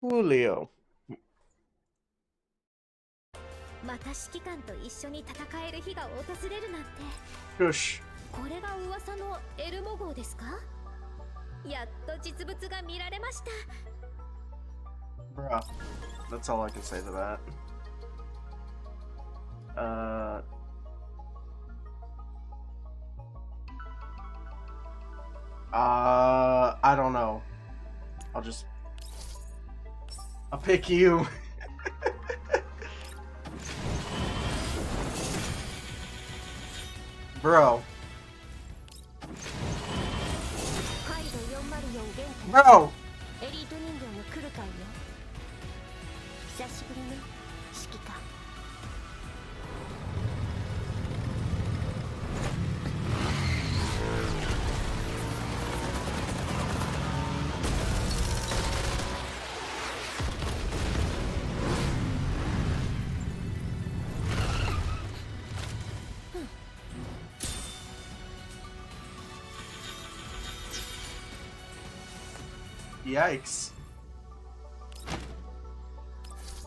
Julio. また指揮官と一緒に戦える日が訪れるなんて。よし。これが噂のエルモ号ですか？やっと実物が見られました。 Bruh. That's all I can say to that. I don't know. I'll pick you. Bro. Bro! エリート人形の来る会よ。久しぶりの指揮官。Yikes.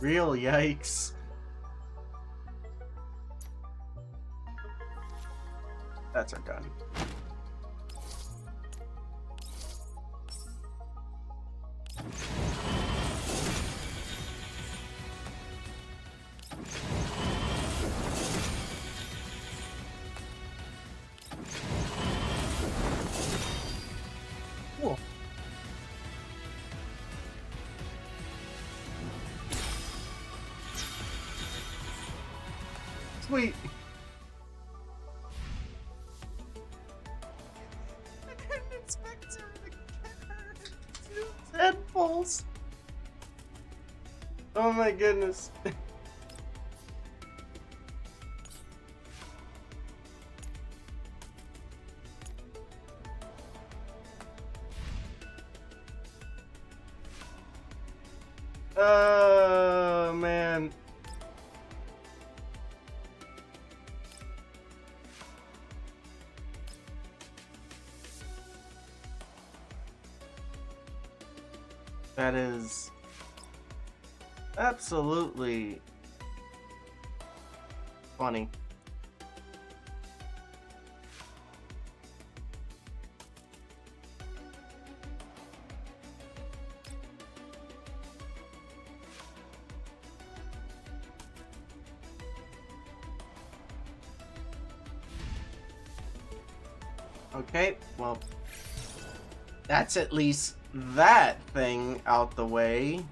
Real yikes. That's our gun. Cool. Sweet. I didn't expect her to get her two tadpoles. Oh my goodness. Oh man. That is absolutely funny. Okay, well, that's at least that thing out the way.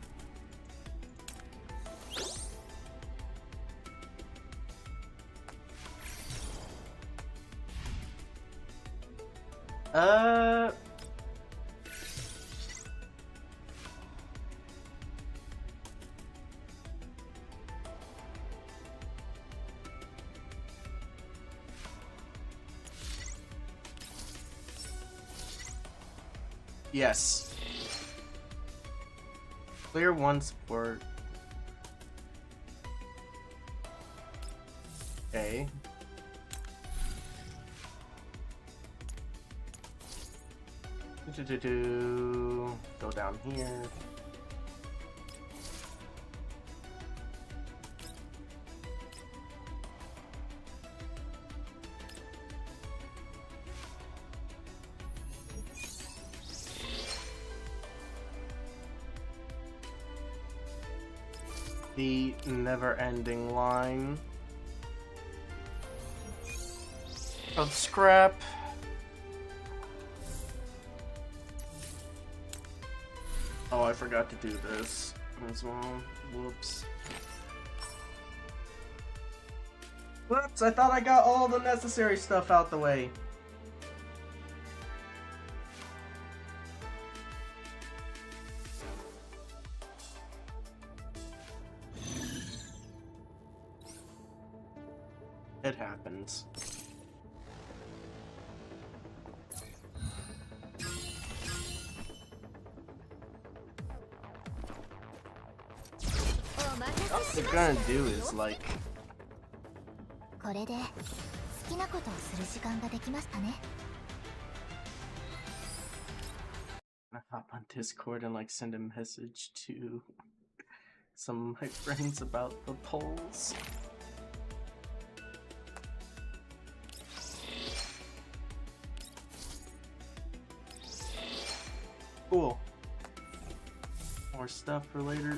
Yes. Clear once for... Okay. Go down here. The never-ending line of scrap. Oh, I forgot to do this as well. Whoops. Whoops, I thought I got all the necessary stuff out the way. It happens. All they're gonna do is like... これで好きなことをする時間ができましたね。hop on Discord and like send a message to some of my friends about the polls. Cool. More stuff for later.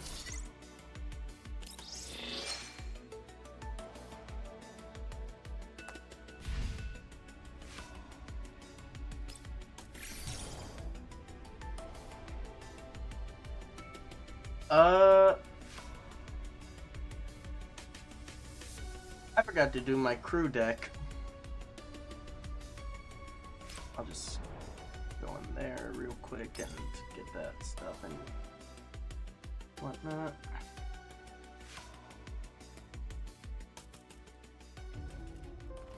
I forgot to do my crew deck. I'll just go in there real quick and get that stuff and whatnot.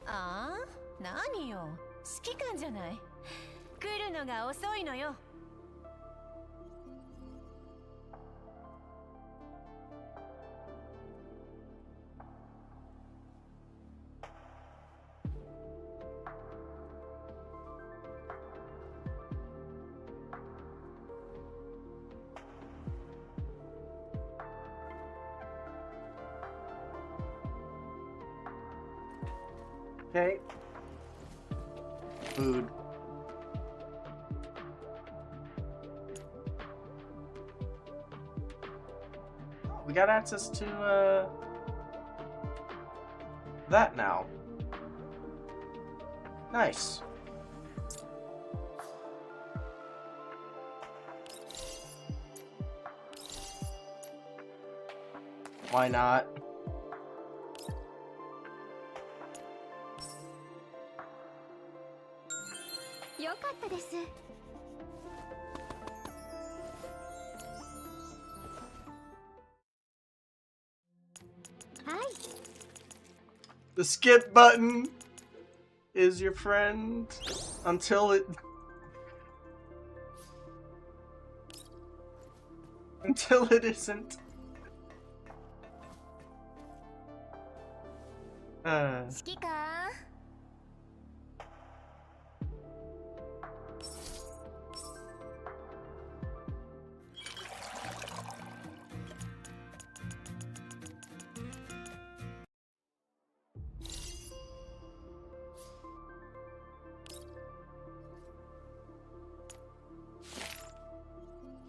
Ah, 何よ、指揮官じゃない。来るのが遅いのよ。Okay. Food. We got access to that now. Nice. Why not? The skip button is your friend until it isn't.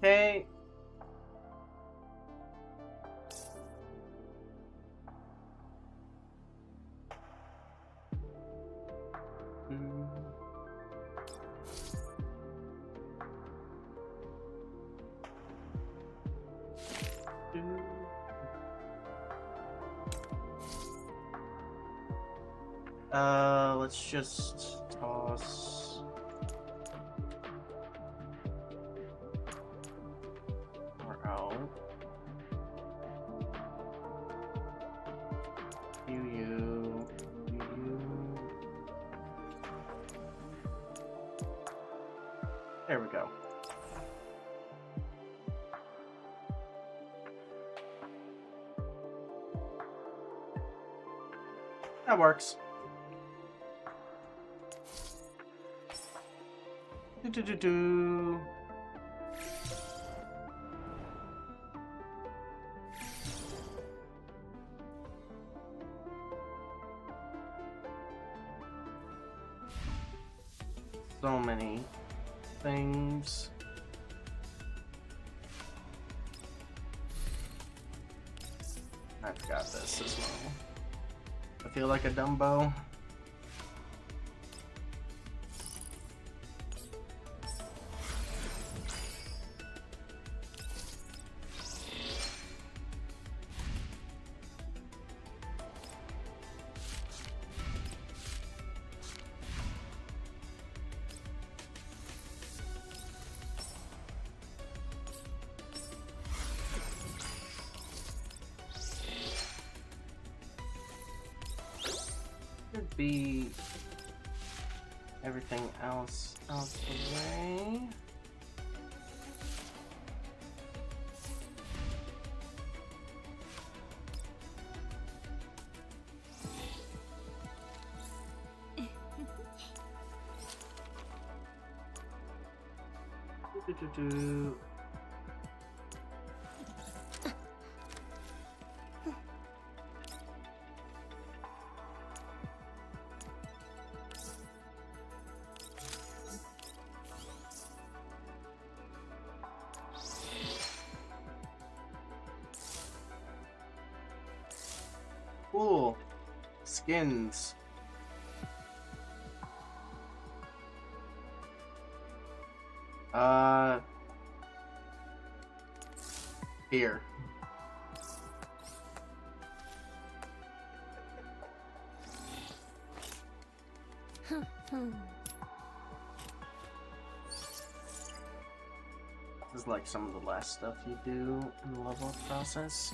Okay. Let's just toss more out. You. There we go. That works. Do. So many things. I've got this as well. I feel like a Dumbo. Should be everything else out the way. Do-do-do. Cool. Skins. Here. This is like some of the last stuff you do in the level up process.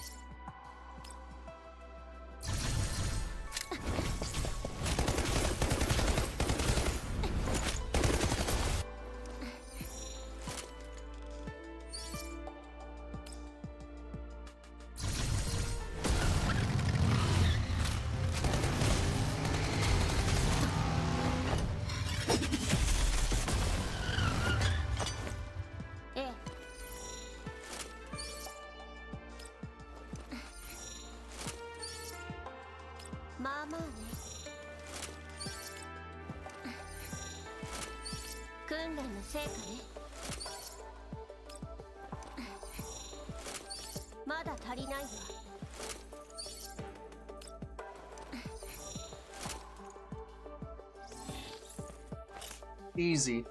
Easy.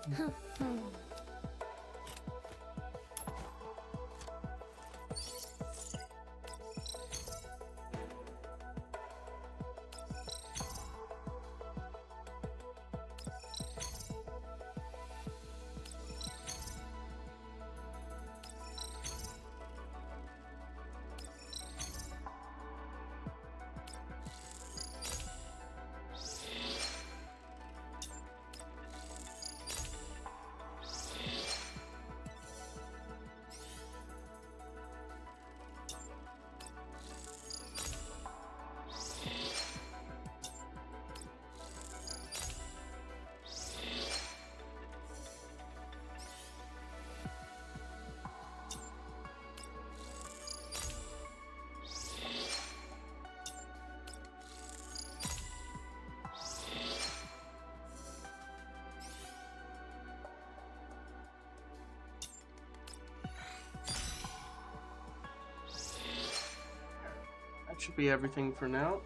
That should be everything for now.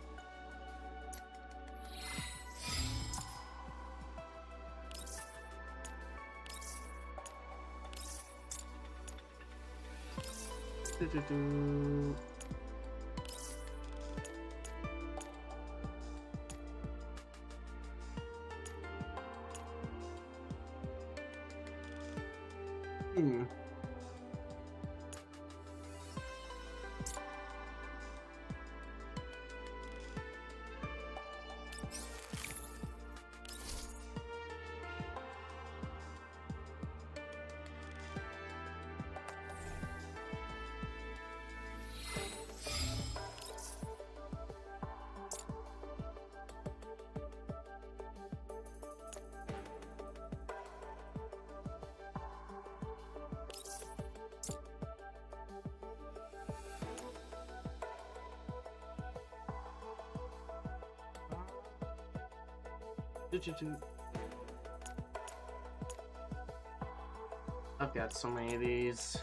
Do-do-do. I've got so many of these.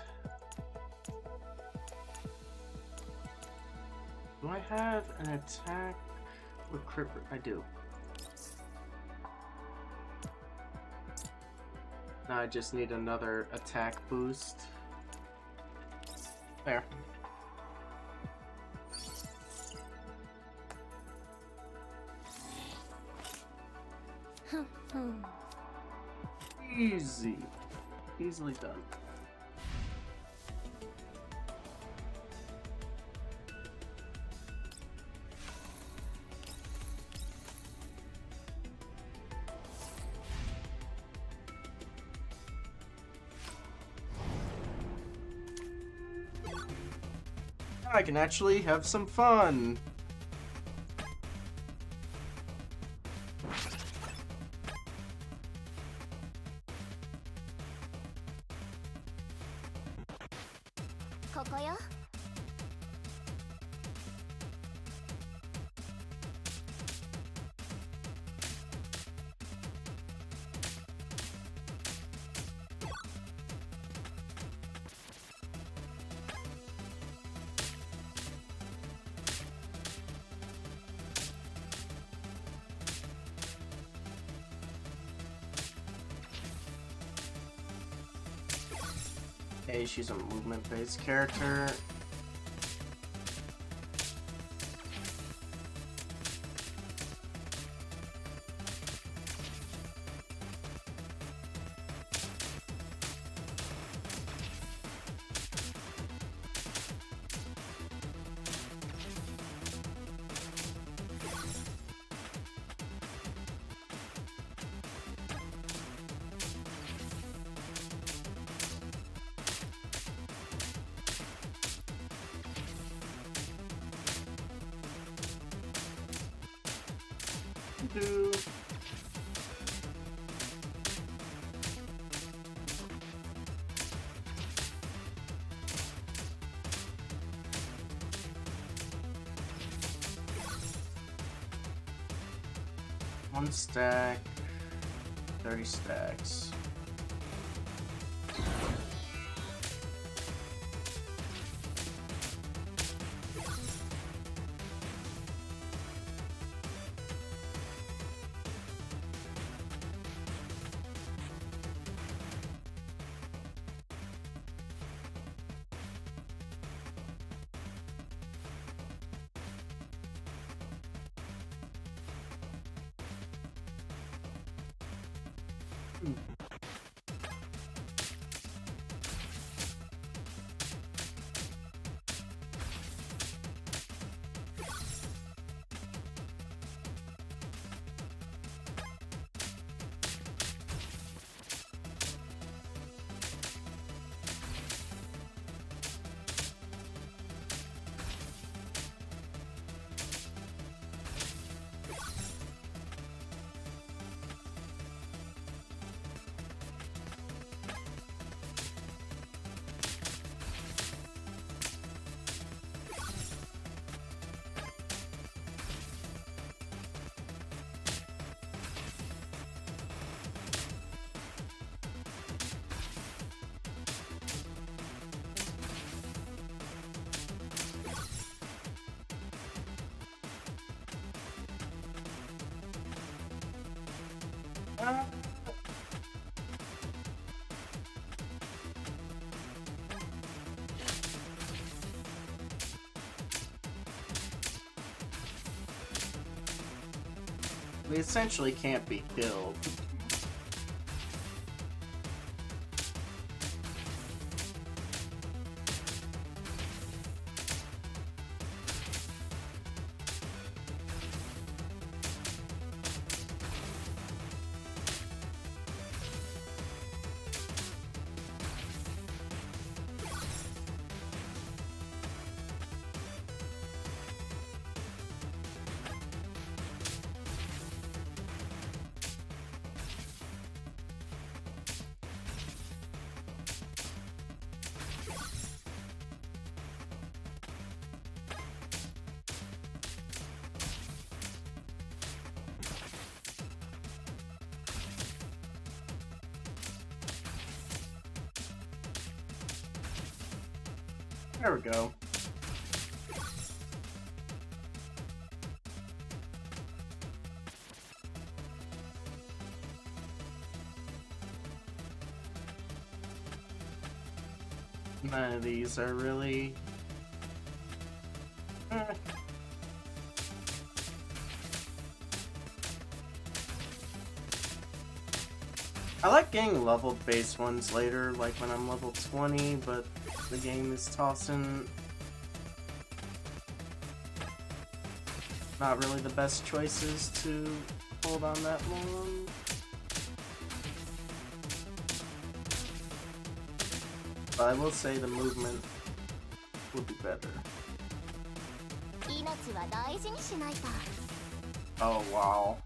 Do I have an attack with crit? I do. Now I just need another attack boost. There. Easy. Easily done. I can actually have some fun. ここよ。Okay, she's a movement-based character. Do. One stack, 30 stacks. We essentially can't be killed. There we go. None of these are really... I like getting level-based ones later, like when I'm level 20, but the game is tossing not really the best choices to hold on that long. But I will say the movement would be better. Oh wow.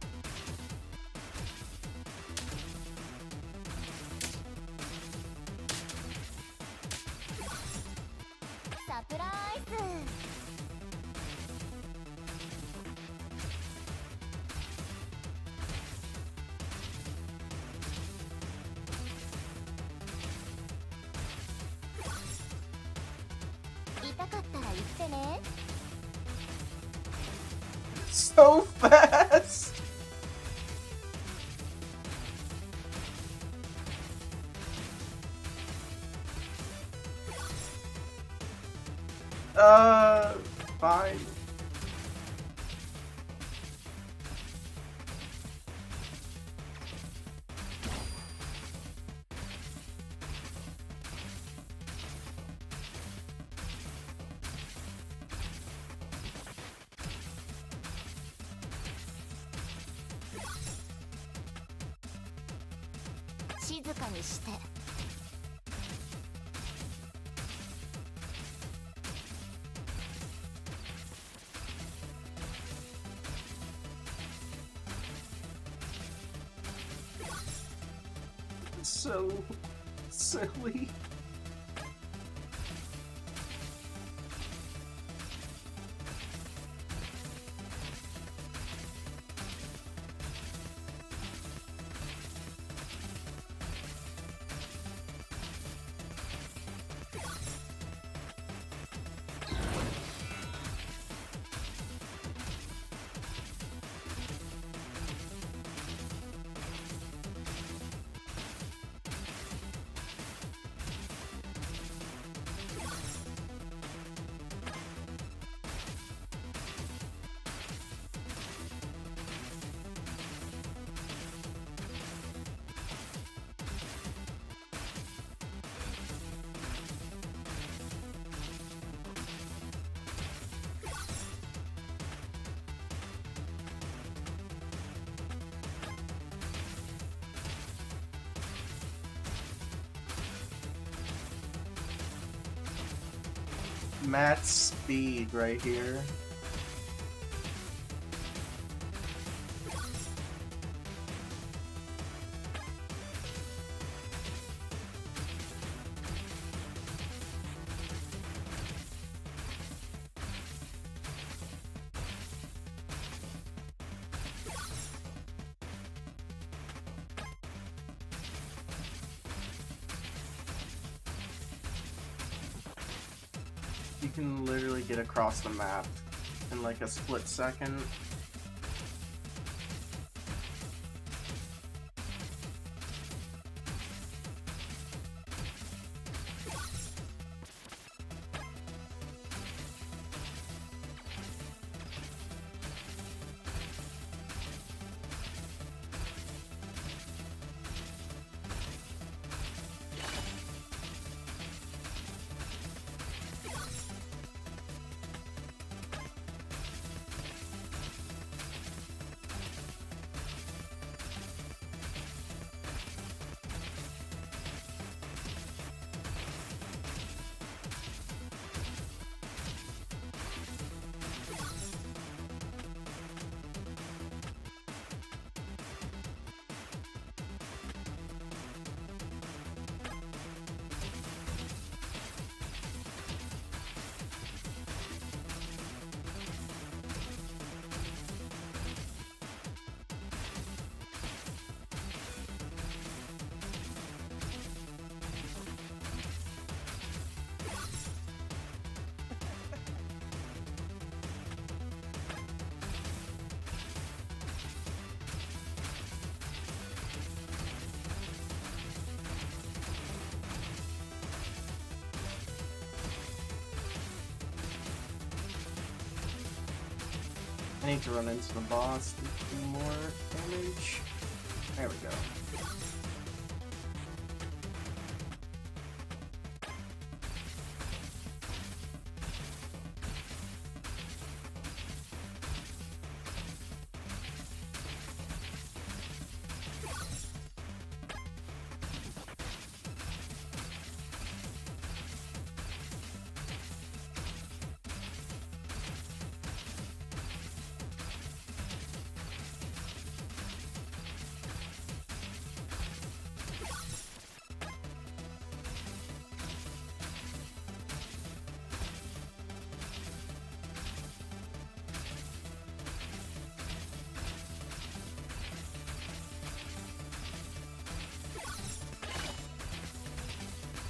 言ってね。 So fast! Fine. So silly. Matt's speed right here. You can literally get across the map in like a split second. I need to run into the boss to do more damage. There we go.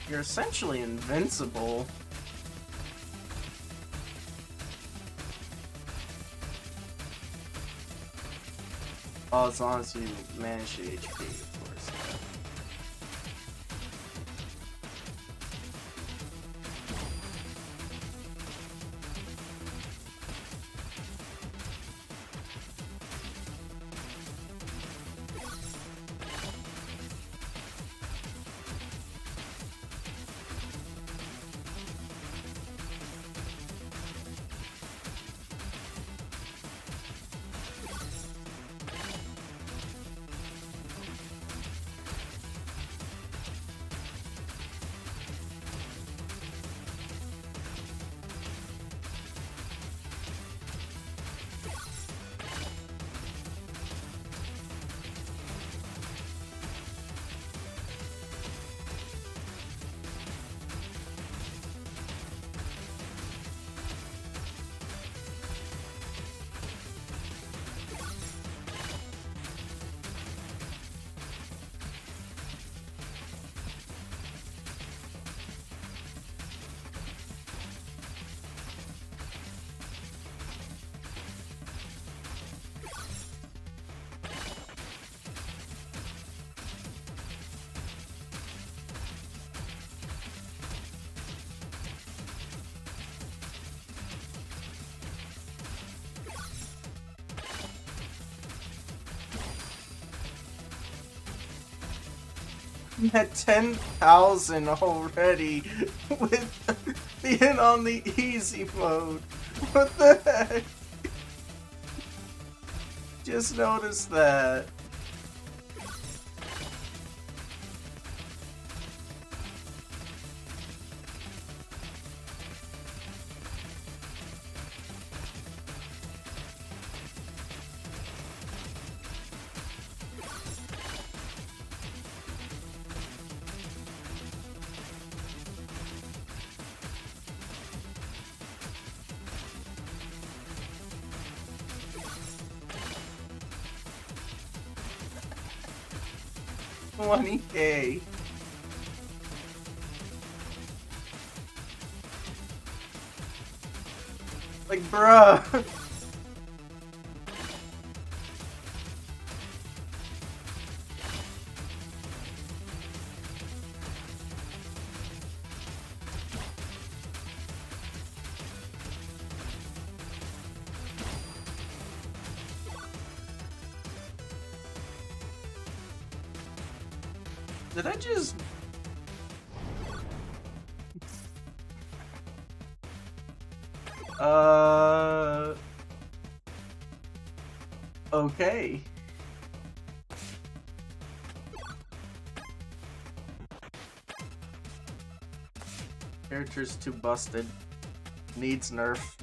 You're essentially invincible. Oh, as long as you manage the HP, of course. I'm at 10,000 already with being on the easy mode. What the heck? Just noticed that. $20K. Like, bruh. Did I just... Okay. Character's too busted. Needs nerf.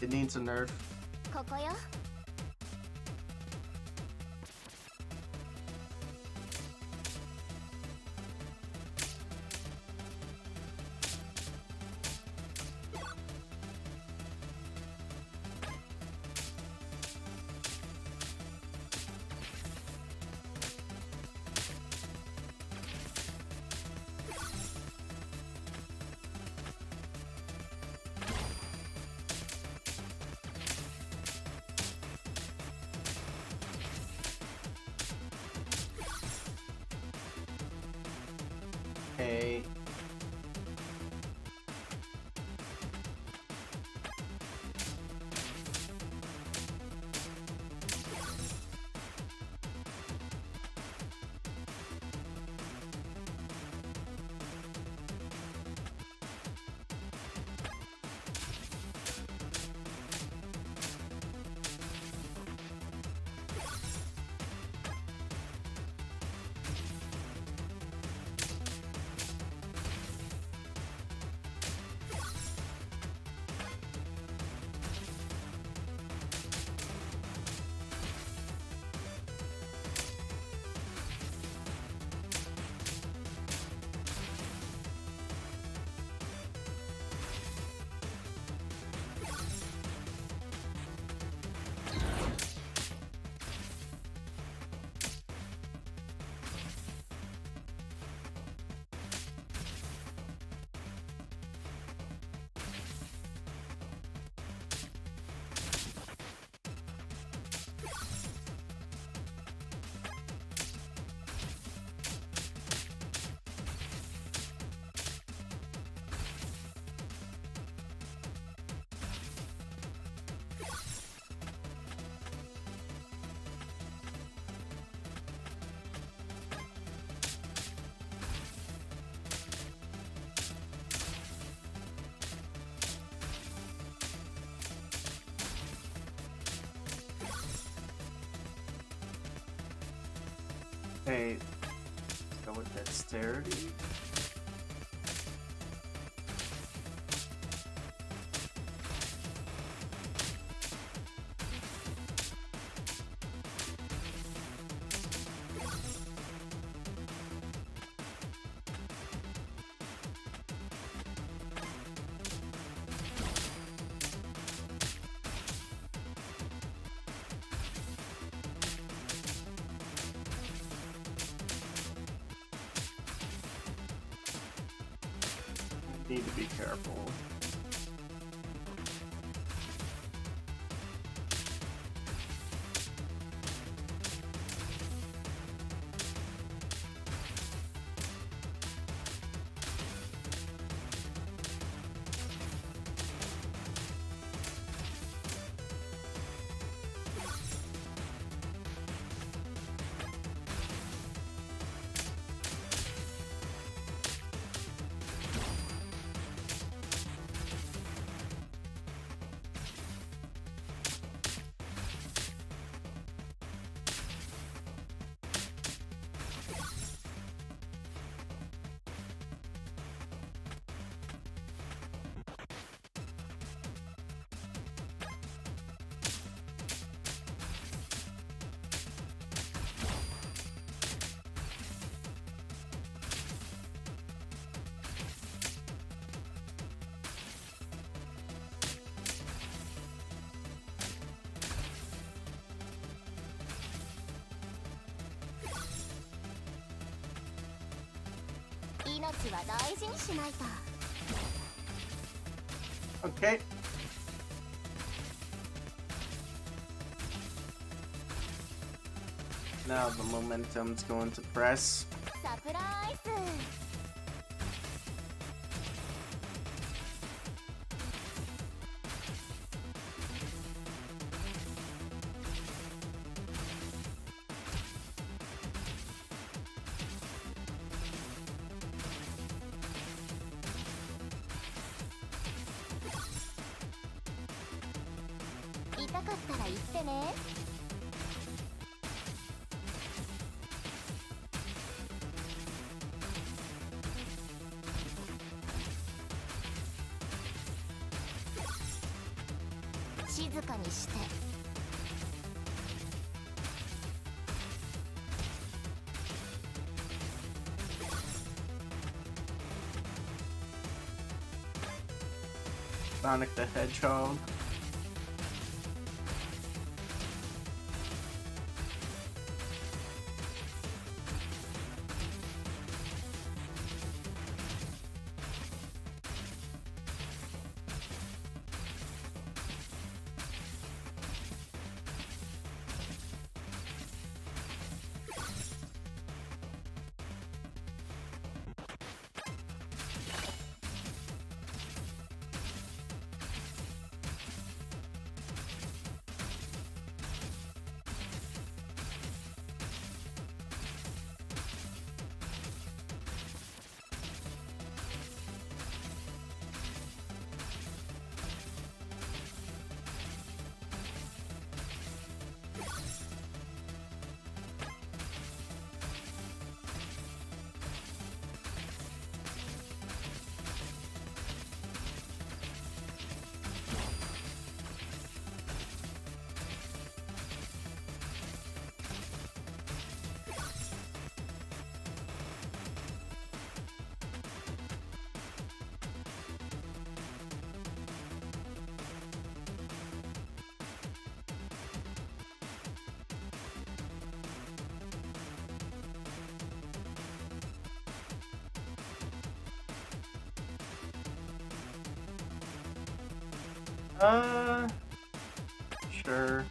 It needs a nerf. ここよ。Okay. Hey, let's go with dexterity. Need to be careful. Okay. Now the momentum's going to press. サプライズ。痛かったら言ってね。静かにして。Sonic the Hedgehog. Sure.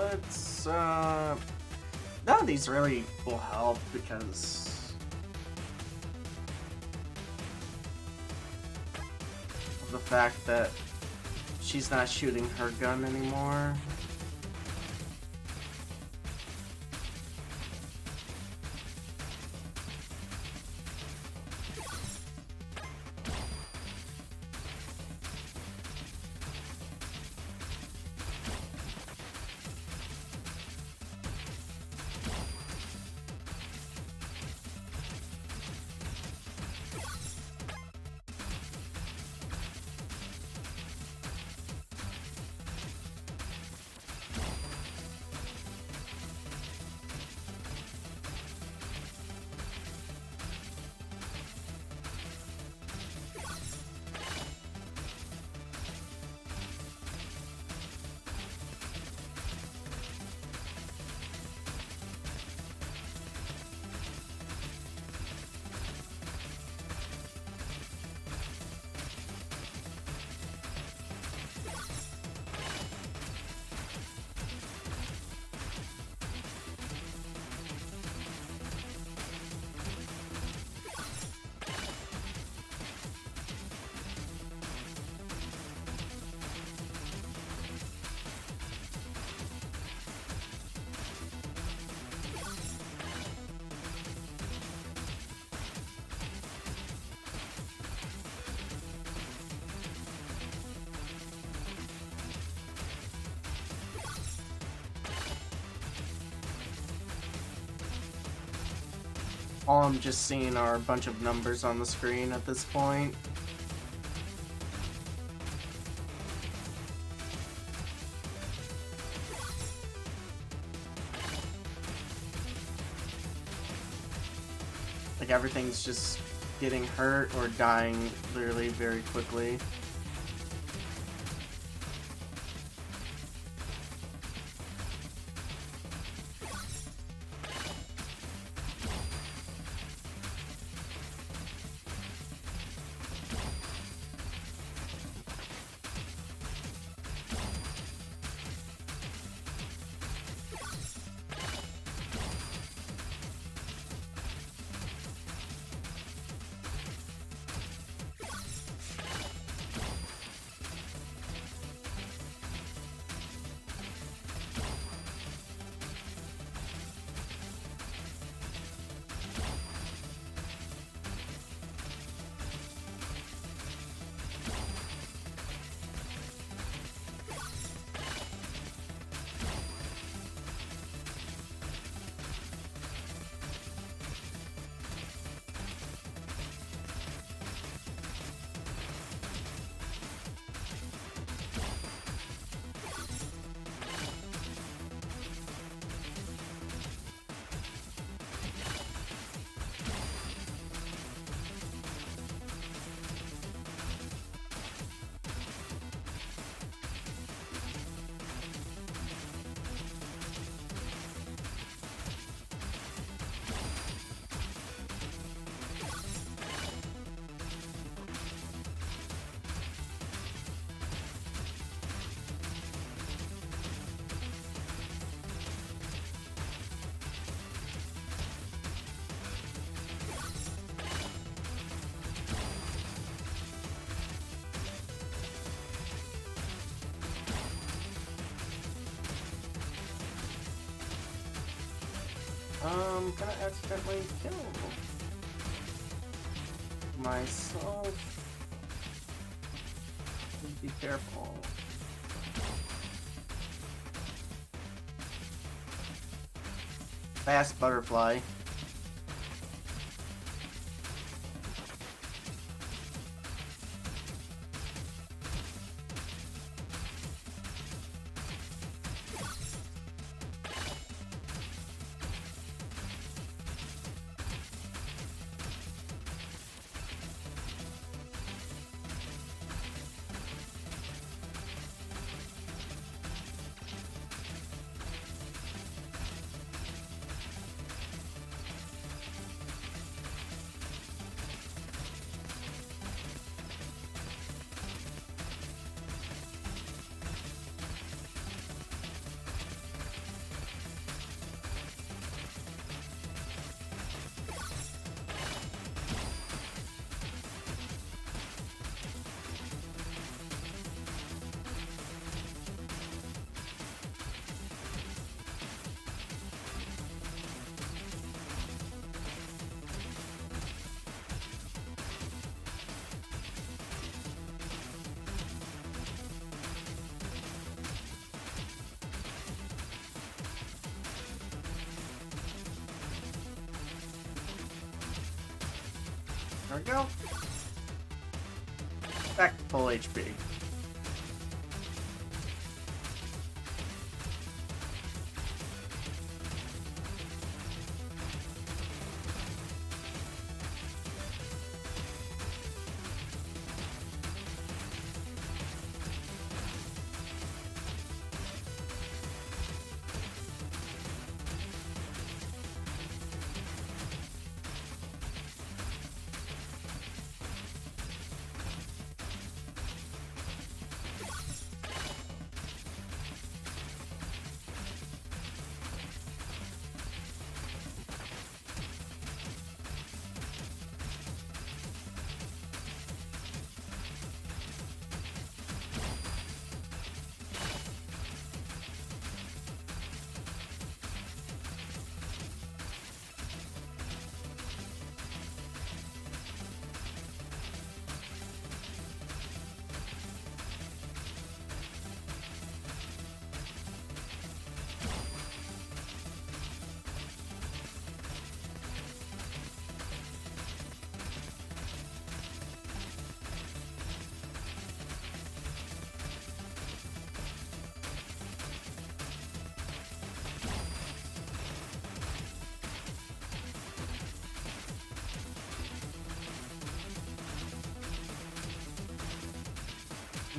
let's, none of these really will help because of the fact that she's not shooting her gun anymore. All I'm just seeing are a bunch of numbers on the screen at this point. Like everything's just getting hurt or dying literally very quickly. I'm gonna accidentally kill myself. Be careful. Fast butterfly. There we go. Back to full HP.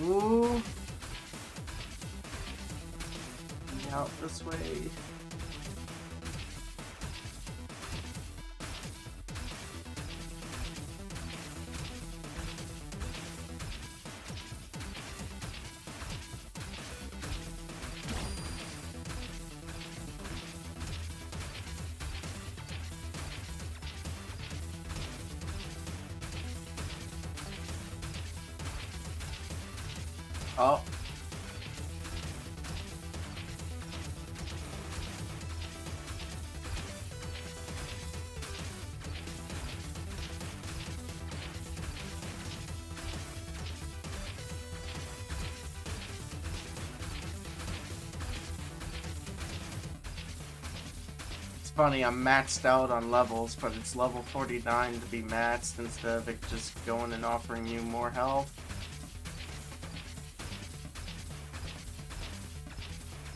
Ooh. Out this way. Oh. It's funny, I'm maxed out on levels, but it's level 49 to be maxed instead of it just going and offering you more health.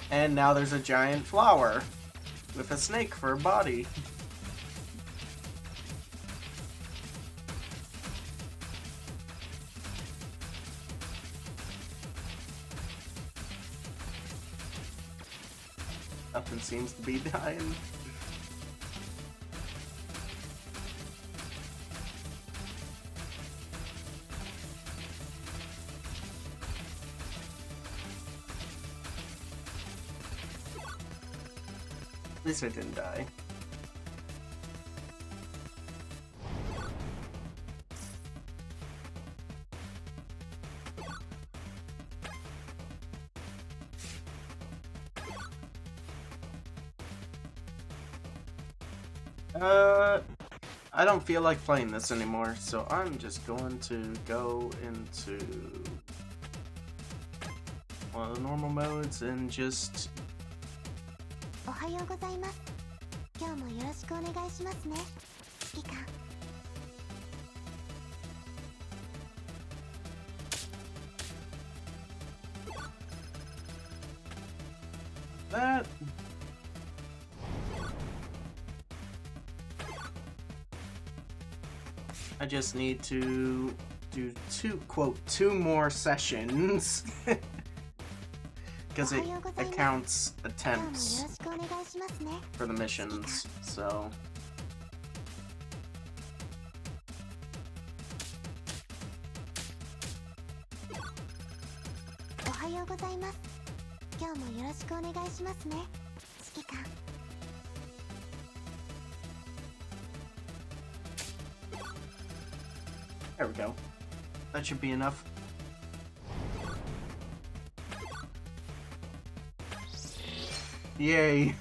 And now there's a giant flower with a snake for a body. Nothing seems to be dying. At least I didn't die. I don't feel like playing this anymore, so I'm just going to go into one of the normal modes and just おはようございます。今日もよろしくお願いしますね。指揮官。that. I just need to do two more sessions because it counts attempts for the missions, so there we go. That should be enough. Yay!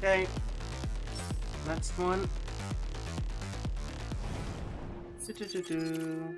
Okay. Next one. Do-do-do-do.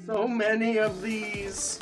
So many of these.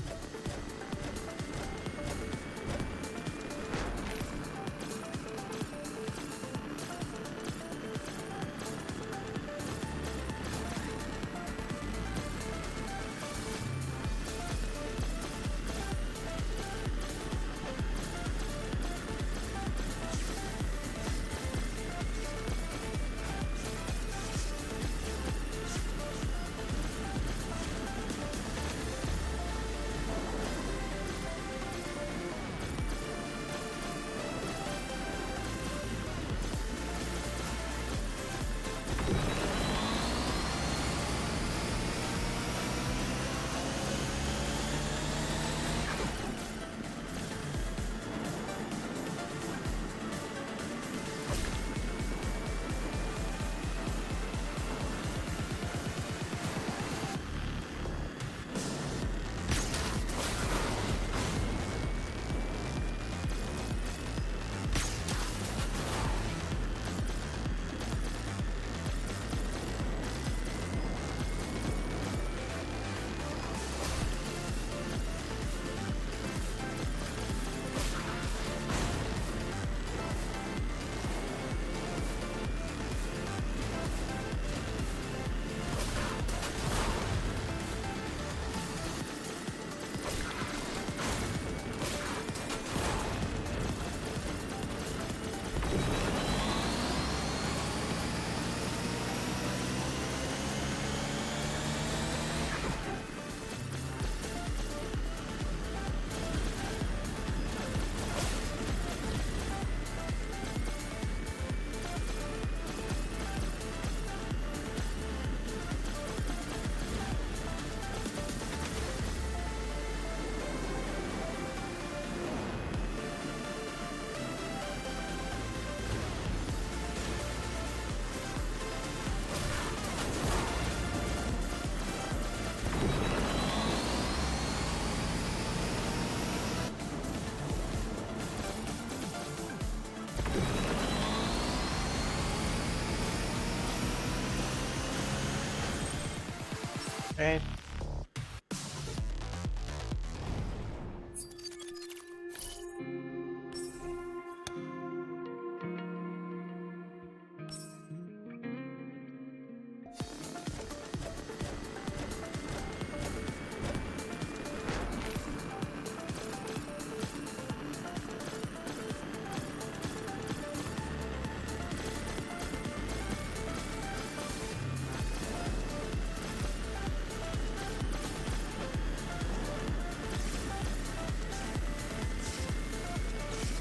Okay.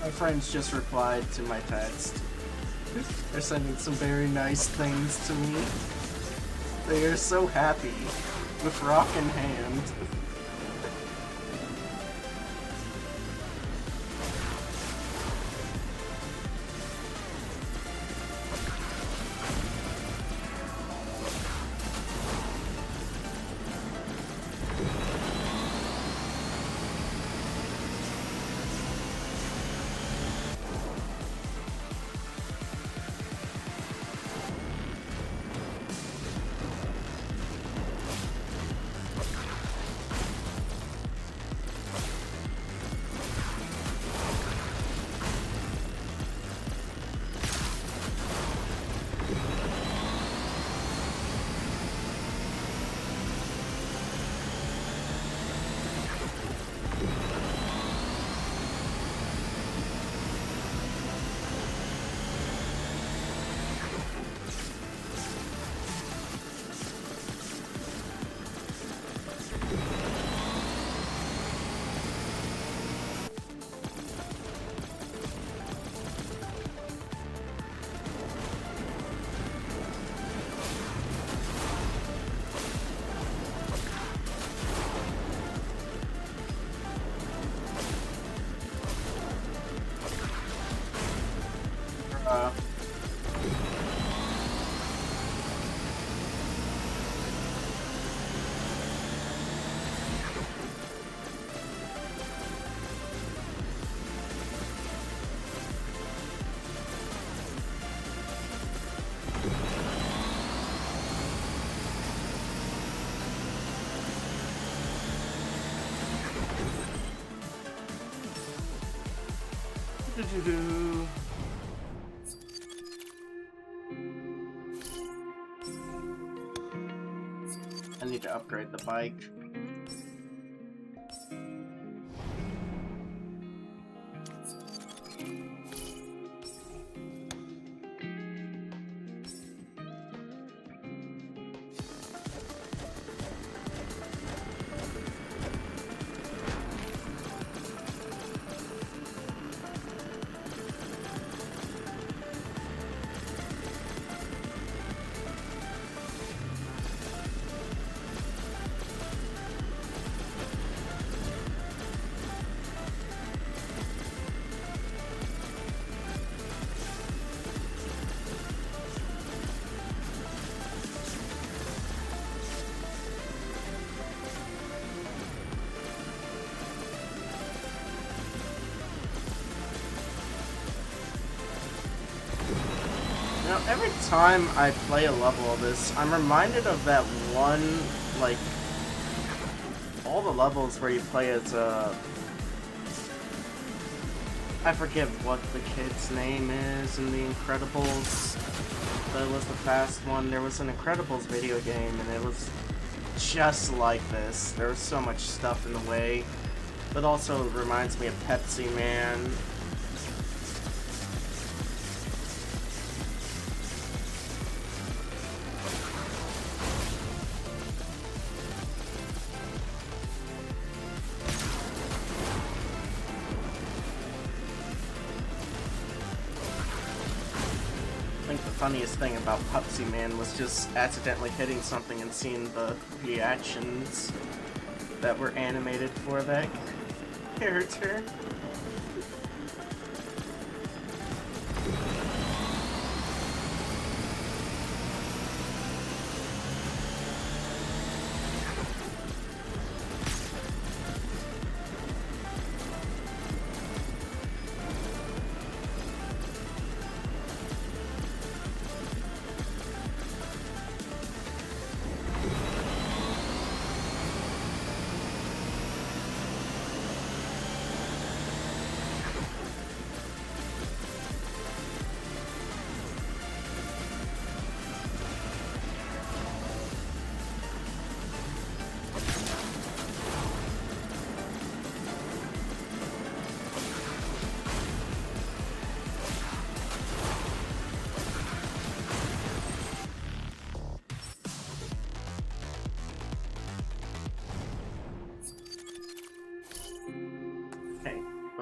My friends just replied to my text. They're sending some very nice things to me. They are so happy with rock in hand. I need to upgrade the bike. You know, every time I play a level of this, I'm reminded of that one, like, all the levels where you play as I forget what the kid's name is in The Incredibles. But it was the fast one. There was an Incredibles video game, and it was just like this. There was so much stuff in the way. But also it reminds me of Pepsi Man. I think the funniest thing about Pepsi Man was just accidentally hitting something and seeing the reactions that were animated for that character.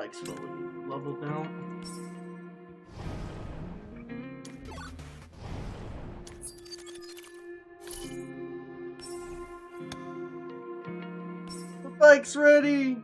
bike's fully leveled now. The bike's ready!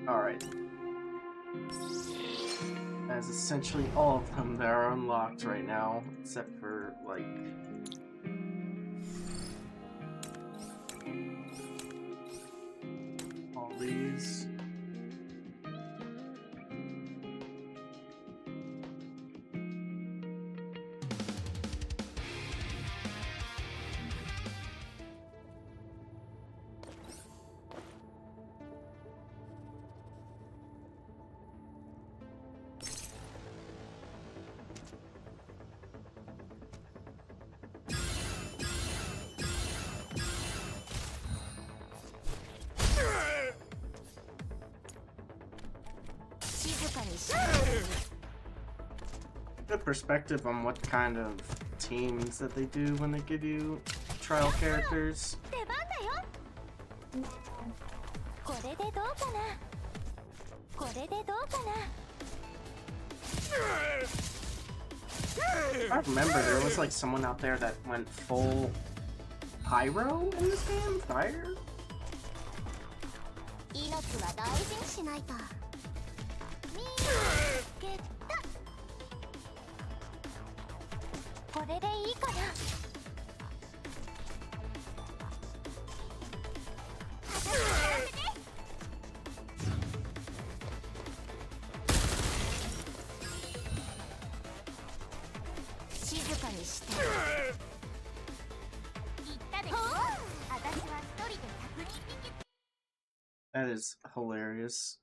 Alright. That's essentially all of them that are unlocked right now, except for, like... all these. Good perspective on what kind of teams that they do when they give you trial characters. I remember there was like someone out there that went full pyro in this game? Fire? 命は大事にしないと。見つけた。これでいいかな。私にやらせて。静かにして。言ったでしょ。私は一人で100人匹。 That is hilarious.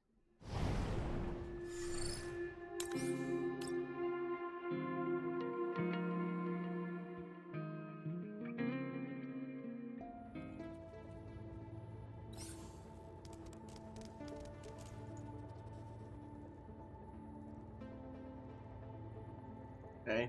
Okay.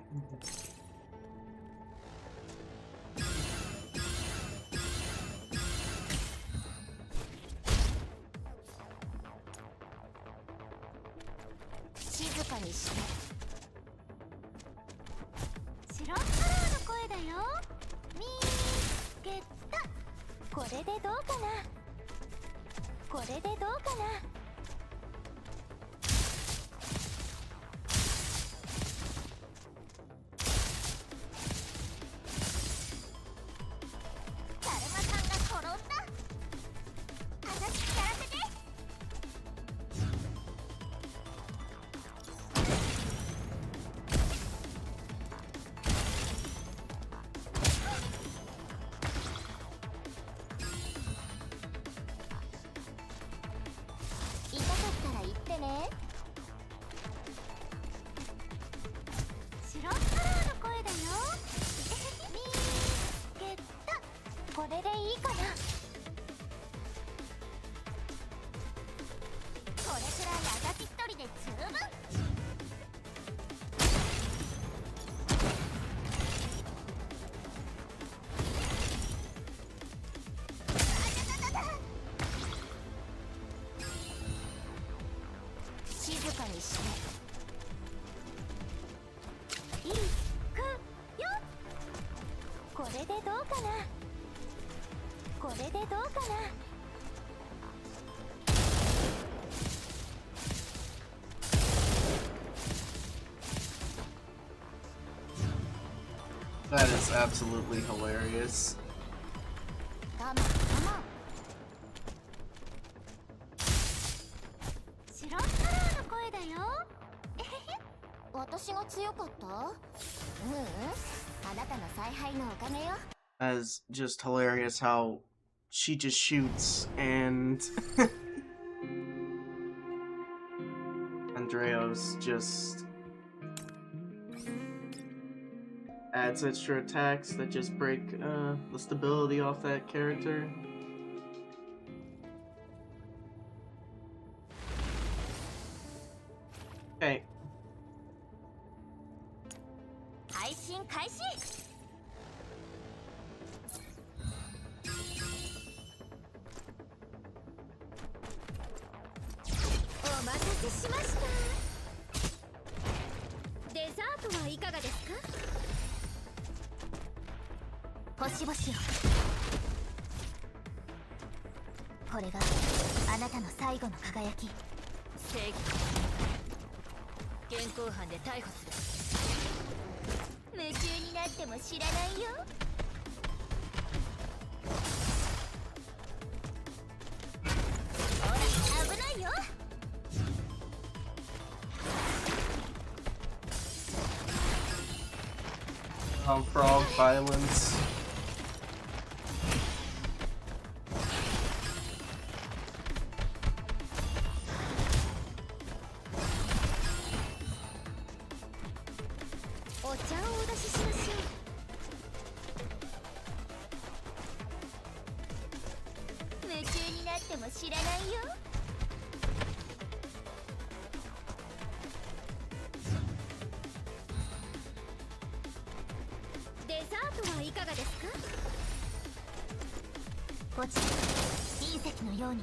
にして白カラーの声だよ。みーけったこれでどうかなこれでどうかなだるまさんが転んだ話聞かせて痛かったら言ってね白カラーの声だよみーけったこれでいいかなこれくらい私一人で十分静かにしていくよこれでどうかなこれでどうかな That is absolutely hilarious. 我慢我慢白カラーの声だよえへへ私が強かったあなたの采配のおかげよ That is just hilarious how she just shoots and Andreos just adds extra attacks that just break the stability off that character. Okay. 配信開始お待たせしましたデザートはいかがですか星々をこれがあなたの最後の輝き正義現行犯で逮捕する夢中になっても知らないよほら危ないよ Frog violence. お茶をお出ししましょう夢中になっても知らないよデザートはいかがですかこちら隕石のように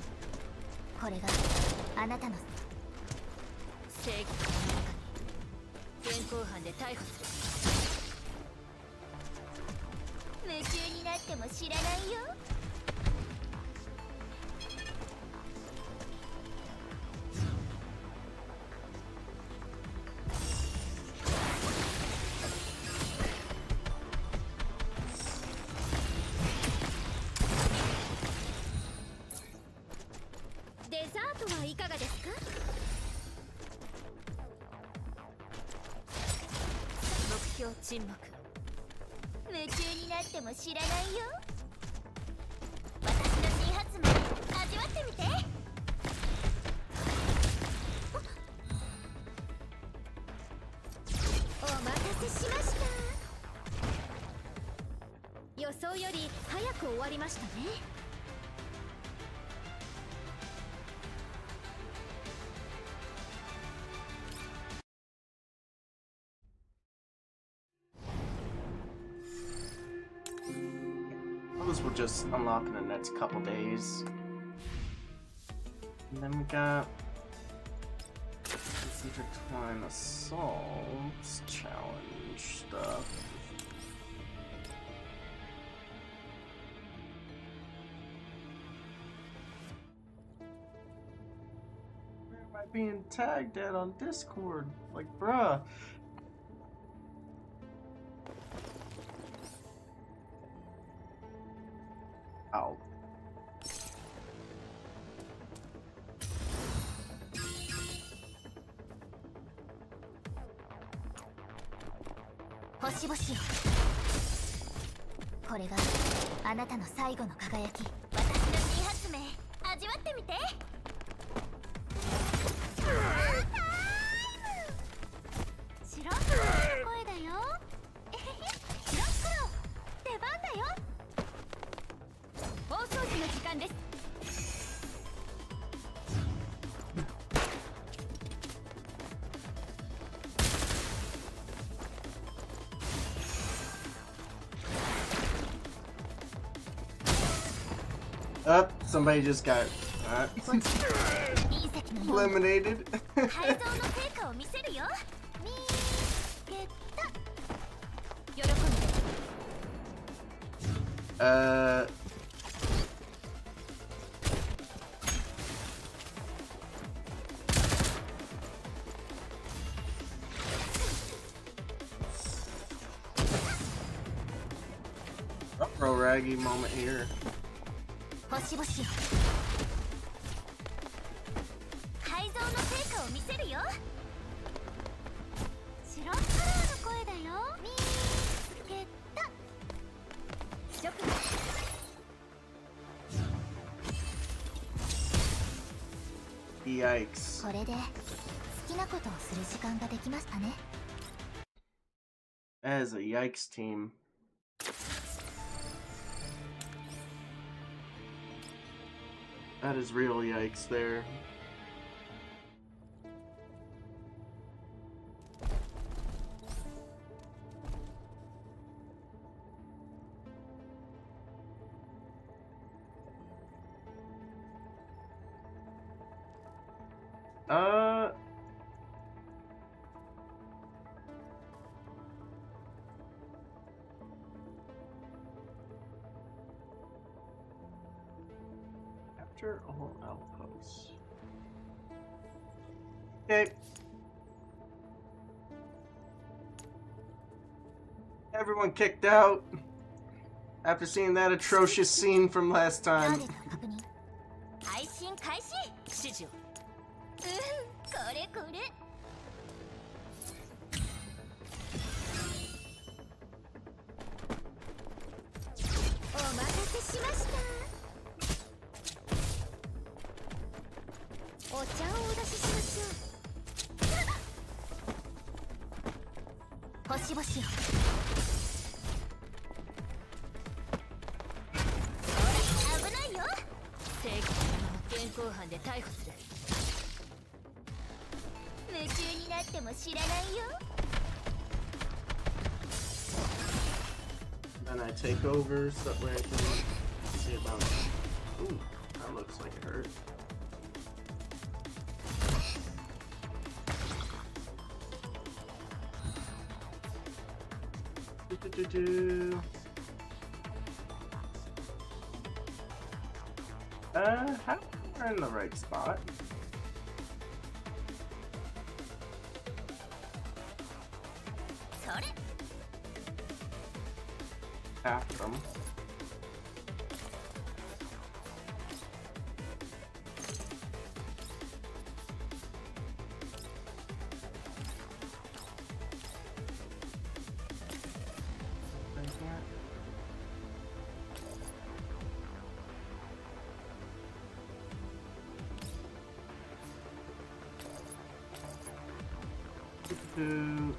これがあなたの正義の中に現行犯で逮捕する夢中になっても知らないよデザートはいかがですか目標沈黙夢中になっても知らないよ私の新発明味わってみてお待たせしました予想より早く終わりましたねThose will just unlock in the next couple days. And then we got Intertwine assaults, challenge stuff. Where am I being tagged at on Discord? Like, bruh. Ow.星々よ、これがあなたの最後の輝き。私の新発明味わってみて。シロップの声だよ。えへへ、シロップの出番だよ。大掃除の時間です。Oh, somebody just got eliminated. 改造の成果を見せるよ。見つけた。喜んで。Pro Raggy moment here. 星々よ、改造の成果を見せるよ。白カラーの声だよ。見つけた。直後。Yikes. これで好きなことをする時間ができましたね。 That is a yikes team. That is real yikes there. Capture all outposts. Okay. Everyone kicked out after seeing that atrocious scene from last ター time. ゲット確認。配信開始。指示を。これこれ。お待たせしました。お茶をお出ししましょう。星々よ、危ないよ。正義のまま現行犯で逮捕する。夢中になっても知らないよ。 Then I take over so that way I can see about. Ooh, that looks like it hurt. Do-do-do-do. How we're in the right spot? After them. Do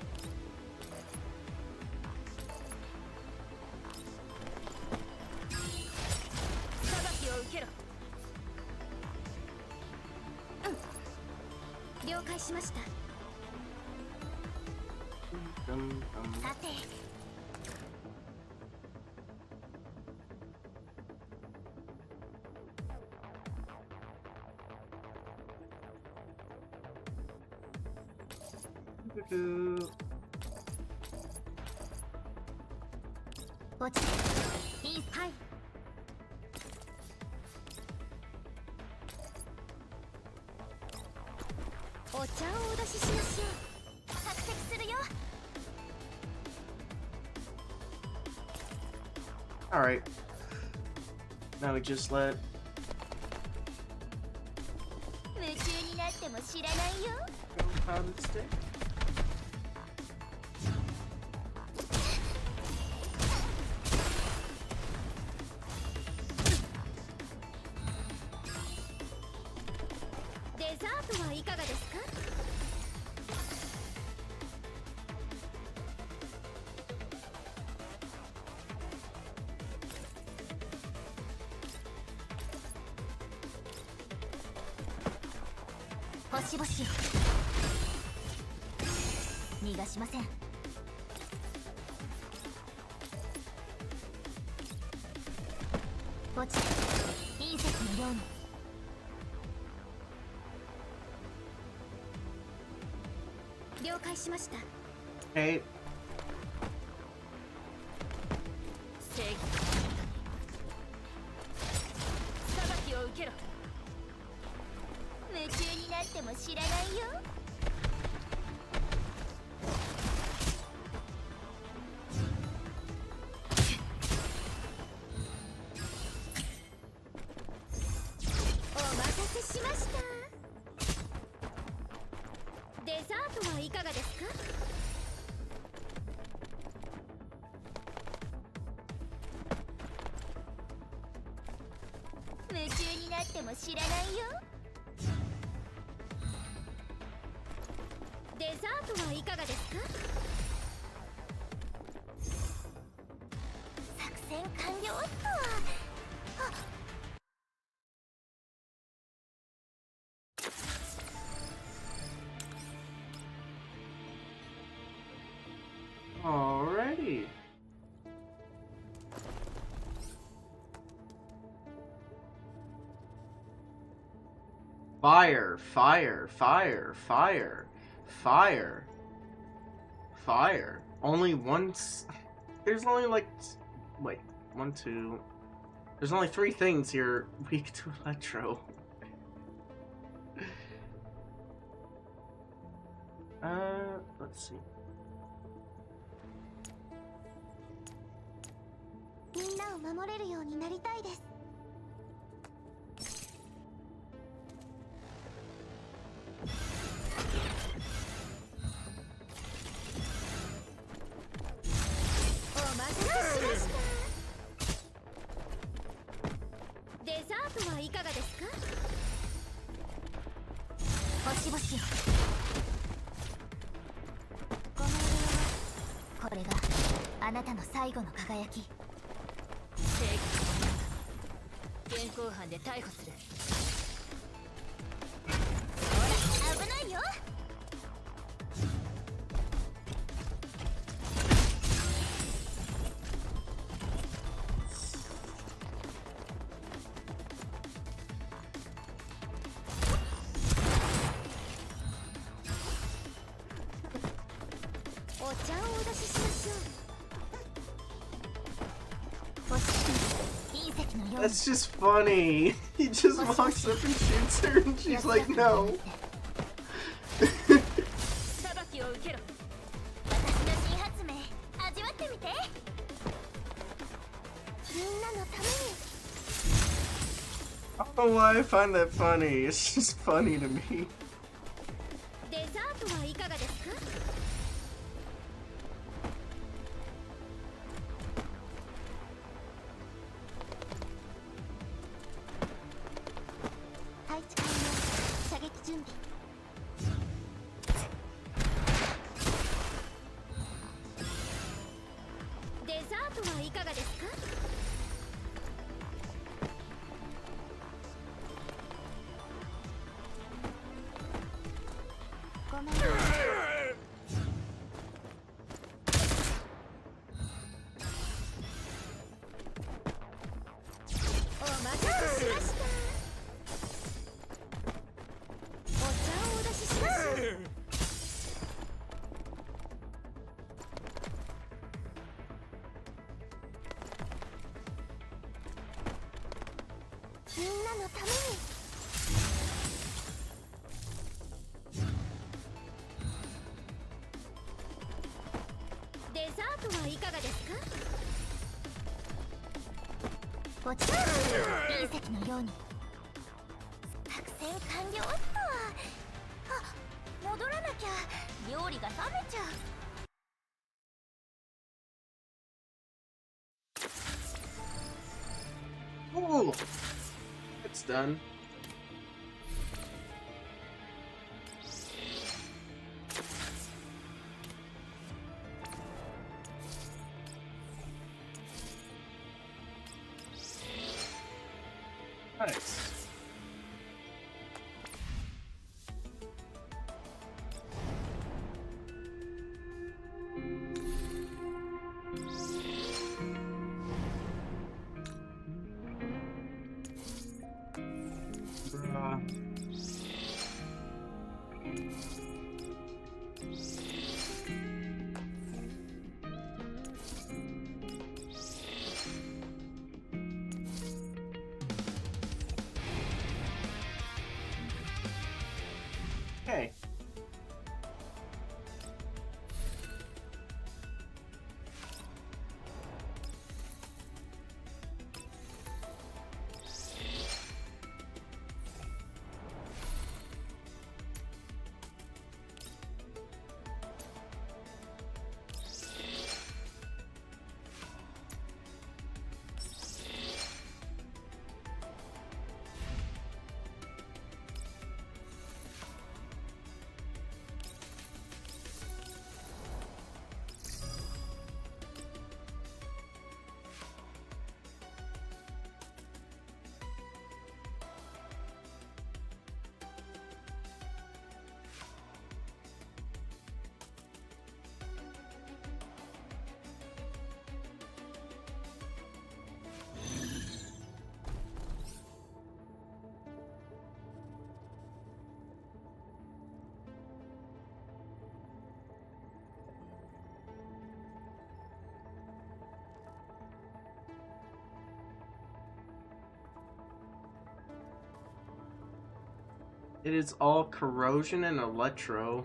裁きを受けろ。了解しました。さて、Do-do-do. 落ちていい。はい。お茶をお出ししましょう。着席するよ。 Alright. Now we just let 夢中になっても知らないよ。 Gunpowder stick. デザートはいかがですか？星々を逃がしません。落ちて隕石のように。了解しました。 Okay. 正義裁きを受けろ。夢中になっても知らないよ。お待たせしました。デザートはいかがですか？夢中になっても知らないよ。デザートはいかがですか？作戦完了とは。Alrighty. Fire, fire, fire, fire, fire, fire. Only once. There's only like. Wait, 1, 2. There's only 3 things here weak to electro. Let's see. みんなを守れるようになりたいです。お待たせしました。デザートはいかがですか？星々を。ごめんよ。これがあなたの最後の輝き。正義現行犯で逮捕する。ほら危ないよ。お茶をお出ししましょう。 That's just funny. He just walks up and shoots her, and she's like, no. 裁きを受けろ。私の新発明味わってみて。みんなのために。 I don't know why I find that funny. It's just funny to me. デザートはいかがですか？配置完了。射撃準備。デザートはいかがですか？ごめんよ。お待たせしました。お茶をお出ししましょう。みんなのために。デザートはいかがですか？ごちそう隕石のように。作戦完了っと。あ、戻らなきゃ料理が冷めちゃう。Ooh, it's done. Nice. Bruh. Okay. It is all corrosion and electro.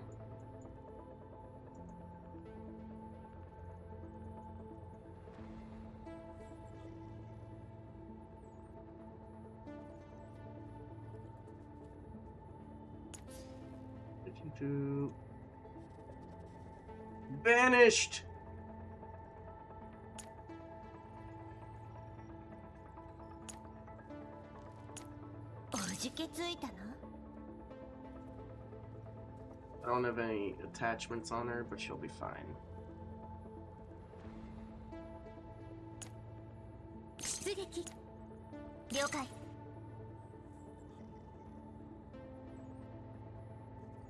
Vanished! I don't have any attachments on her, but she'll be fine. 出撃。了解。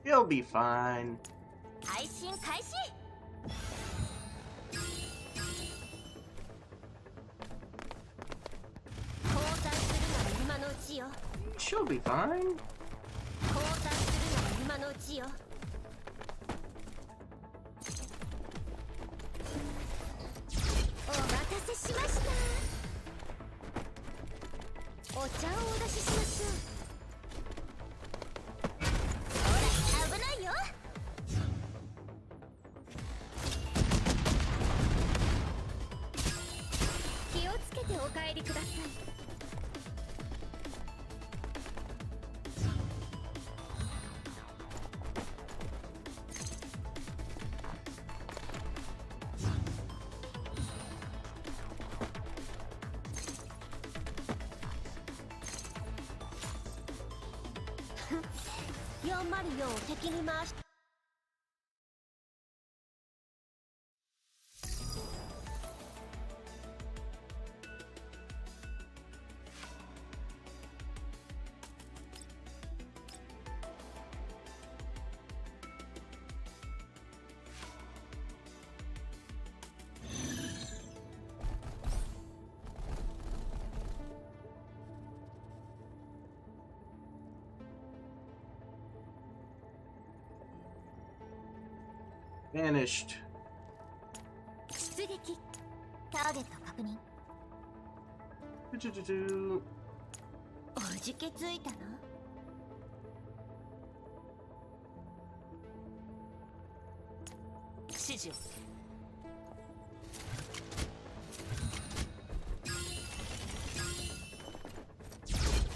You'll be fine. 配信開始。交代するのは今のうちよ。 She'll be fine. 交代するのは今のうちよ。お待たせしました。お茶をお出ししましょう。 気をつけてお帰りください。404を敵に回し Vanished. 出撃。ターゲット確認。おじけついたの？指示を。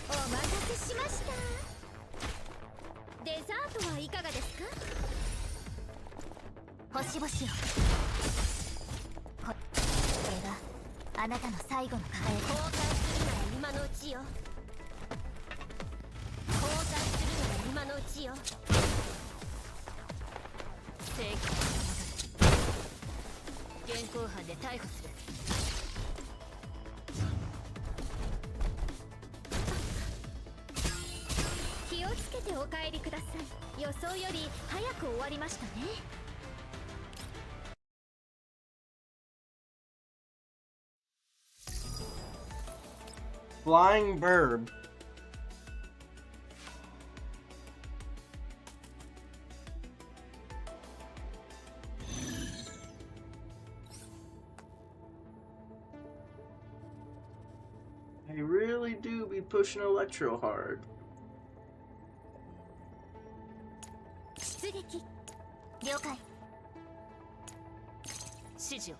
お待たせしました。デザートはいかがですか？星々を。これがあなたの最後の輝き。交代するなら今のうちよ。交代するなら今のうちよ。正義の現行犯で逮捕する。気をつけてお帰りください。予想より早く終わりましたね。Flying Verb. They really do be pushing Electro hard. 出撃。了解。指示を。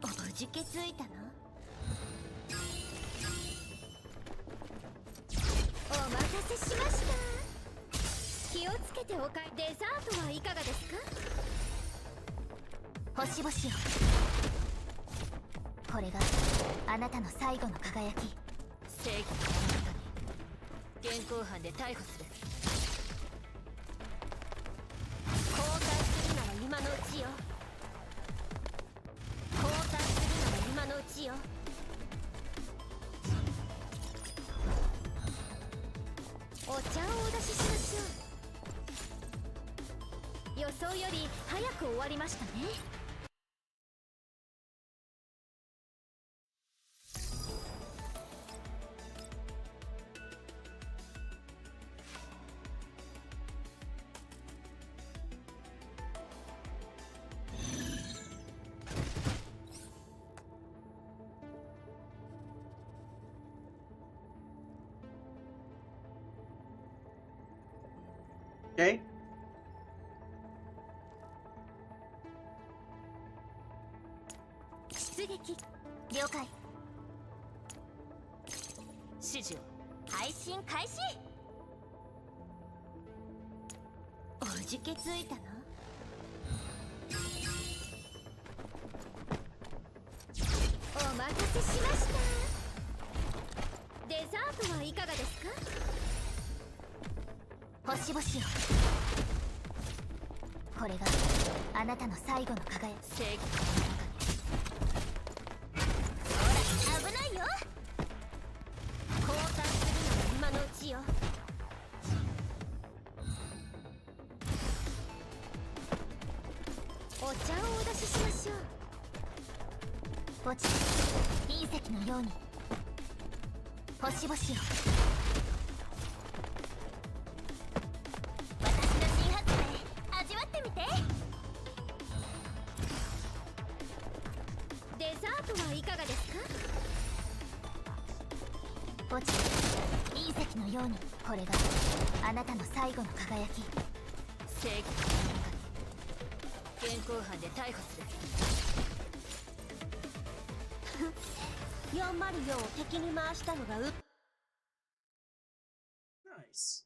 おじけついたの？お待たせしました。気をつけてお帰り。デザートはいかがですか？星々を。これがあなたの最後の輝き。正義のあなたに現行犯で逮捕する。交代するなら今のうちよ。交代するなら今のうちよ。お茶をお出ししましょう。予想より早く終わりましたね。Okay? 出撃。了解。指示を。配信開始。おじけついたの？お待たせしました。デザートはいかがですか？星々を。これがあなたの最後の輝き。正義危ないよ。交代するなら今のうちよ。お茶をお出ししましょう。落ち隕石のように。星々を。私の新発明味わってみて。デザートはいかがですか？落ち隕石のように。これがあなたの最後の輝き。正義のあなたに現行犯で逮捕する。404を敵に回したのがNice.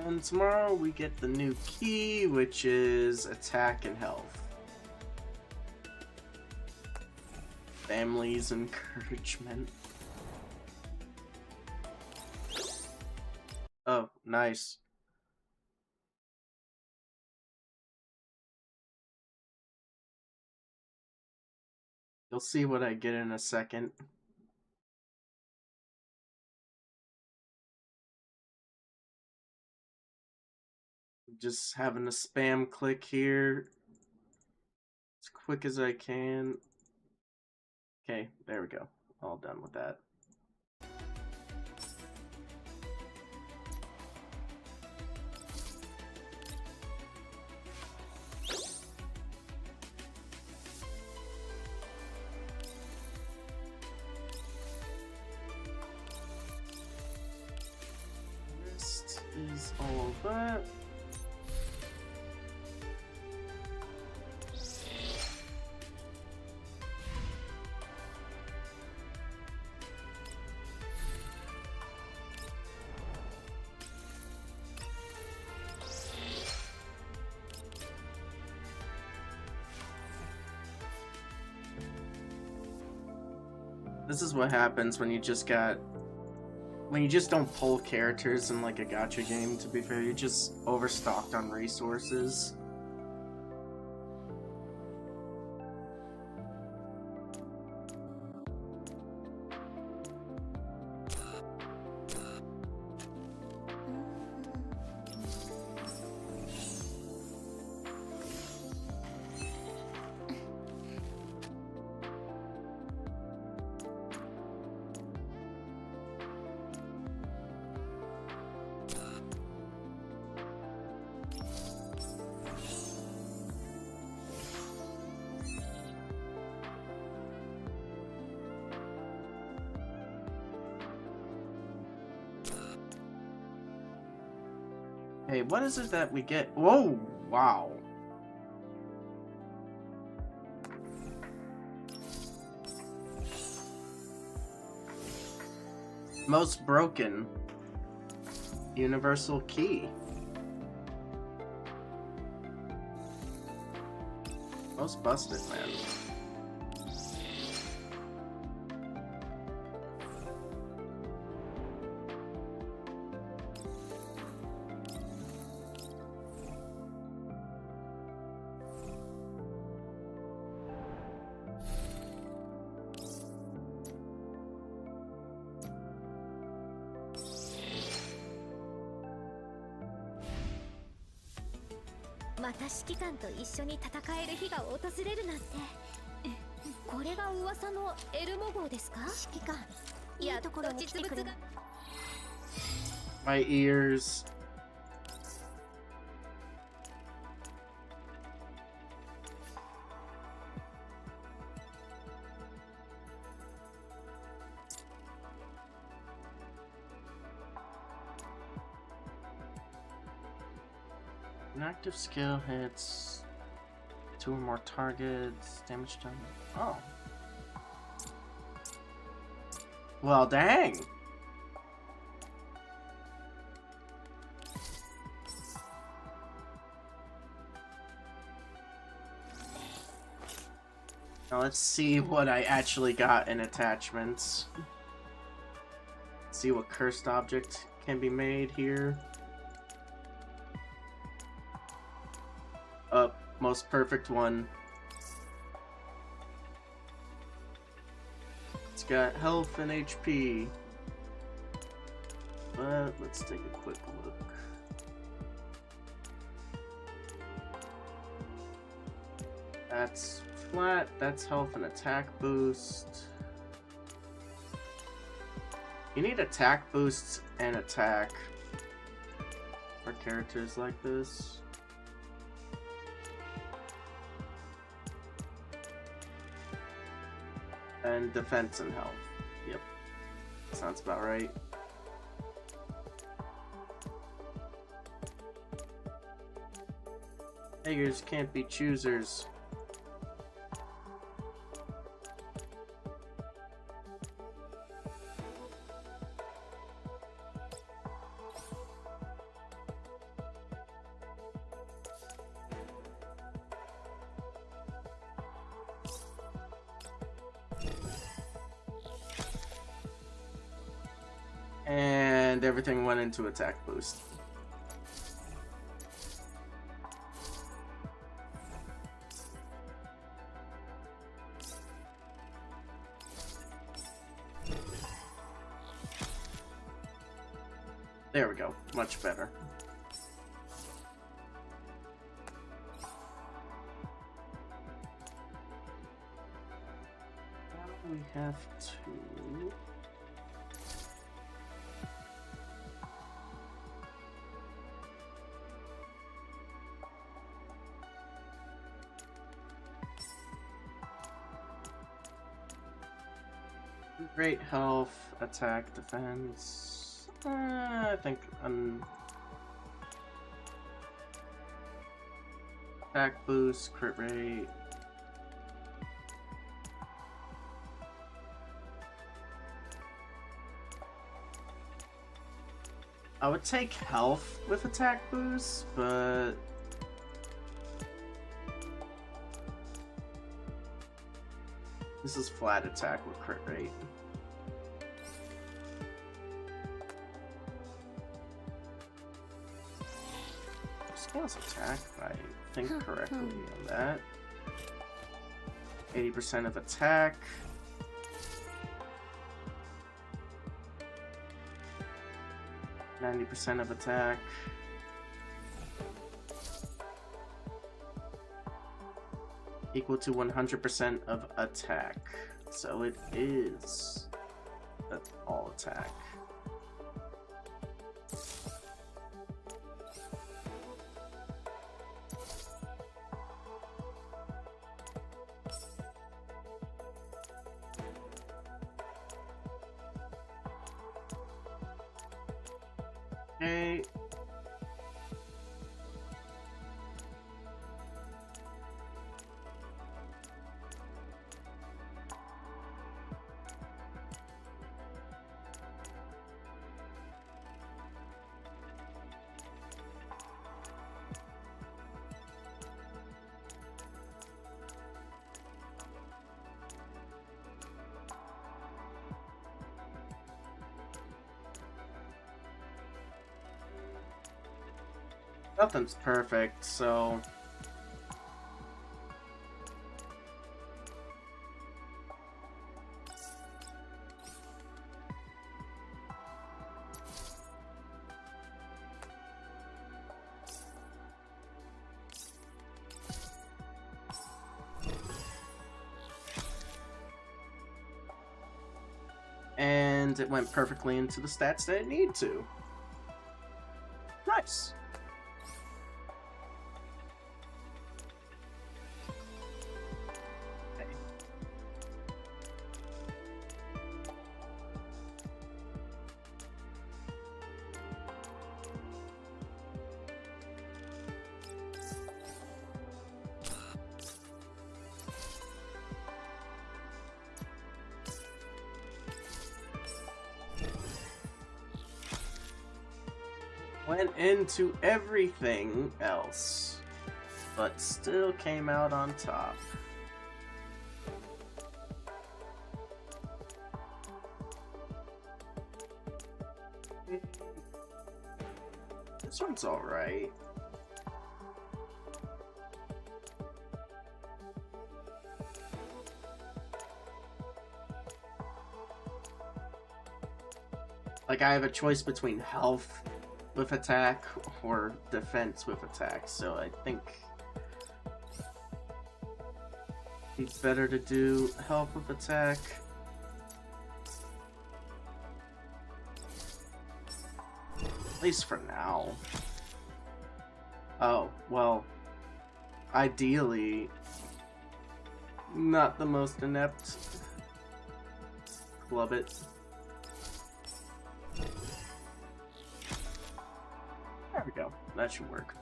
And tomorrow we get the new key, which is attack and health. Family's encouragement. Oh, nice. You'll see what I get in a second. Just having a spam click here as quick as I can. Okay, there we go. All done with that. all that. This is what happens when you just don't pull characters in like a gacha game, to be fair. You're just overstocked on resources. Hey, what is it that we get? Whoa! Wow. Most broken. Universal key. Most busted, man.また指揮官と一緒に戦える日が訪れるなんて。これが噂のエルモ号ですか？指揮官、いいところに来てくれる。My ears. An active skill hits 2 or more targets, damage done. Oh. Well, dang. Now let's see what I actually got in attachments. See what cursed object can be made here. Most perfect one. It's got health and HP. But let's take a quick look. That's flat, that's health and attack boost. You need attack boosts and attack for characters like this. And defense and health. Yep. Sounds about right. Beggars can't be choosers. And everything went into attack boost. There we go. Much better. Now we have to... Great health, attack, defense. I think Attack boost, crit rate. I would take health with attack boost, but this is flat attack with crit rate. Scales attack, if I think correctly on that. 80% of attack. %90 of attack. Equal to 100% of attack. So it is all attack. Okay. Nothing's perfect, so and it went perfectly into the stats that it needed to. Nice. Went into everything else, but still came out on top. This one's alright. Like, I have a choice between health with attack or defense with attack, so I think it's better to do health with attack. At least for now. Oh, well, ideally, not the most inept. Club it. There we go. That should work.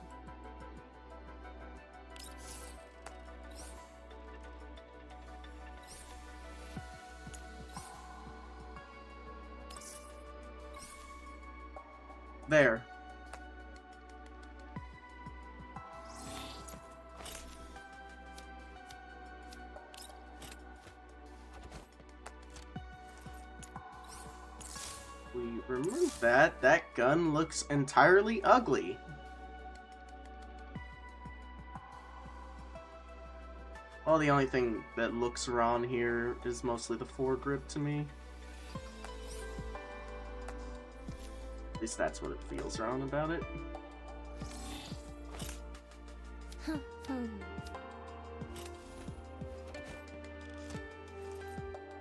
There. We remove that. That gun looks entirely ugly. Well, the only thing that looks wrong here is mostly the foregrip to me. At least that's what it feels wrong about it.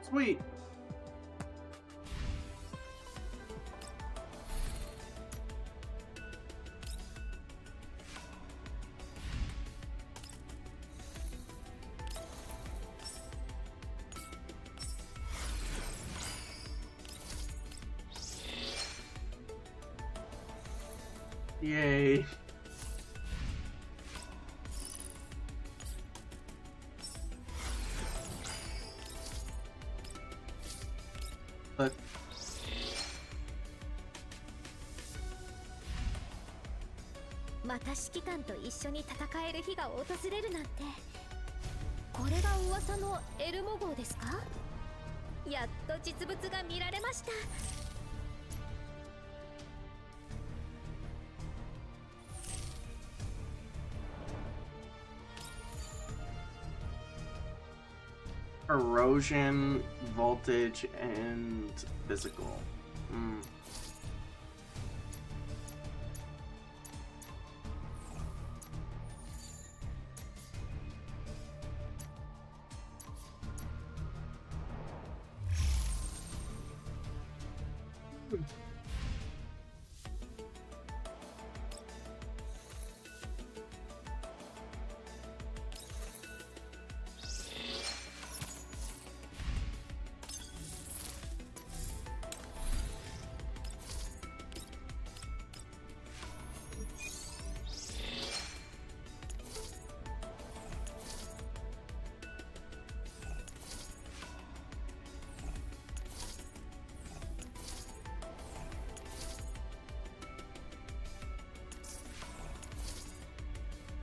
Sweet. Yay. Butまた指揮官と一緒に戦える日が訪れるなんて。これが噂のエルモ号ですか？やっと実物が見られました。erosion, voltage, and physical.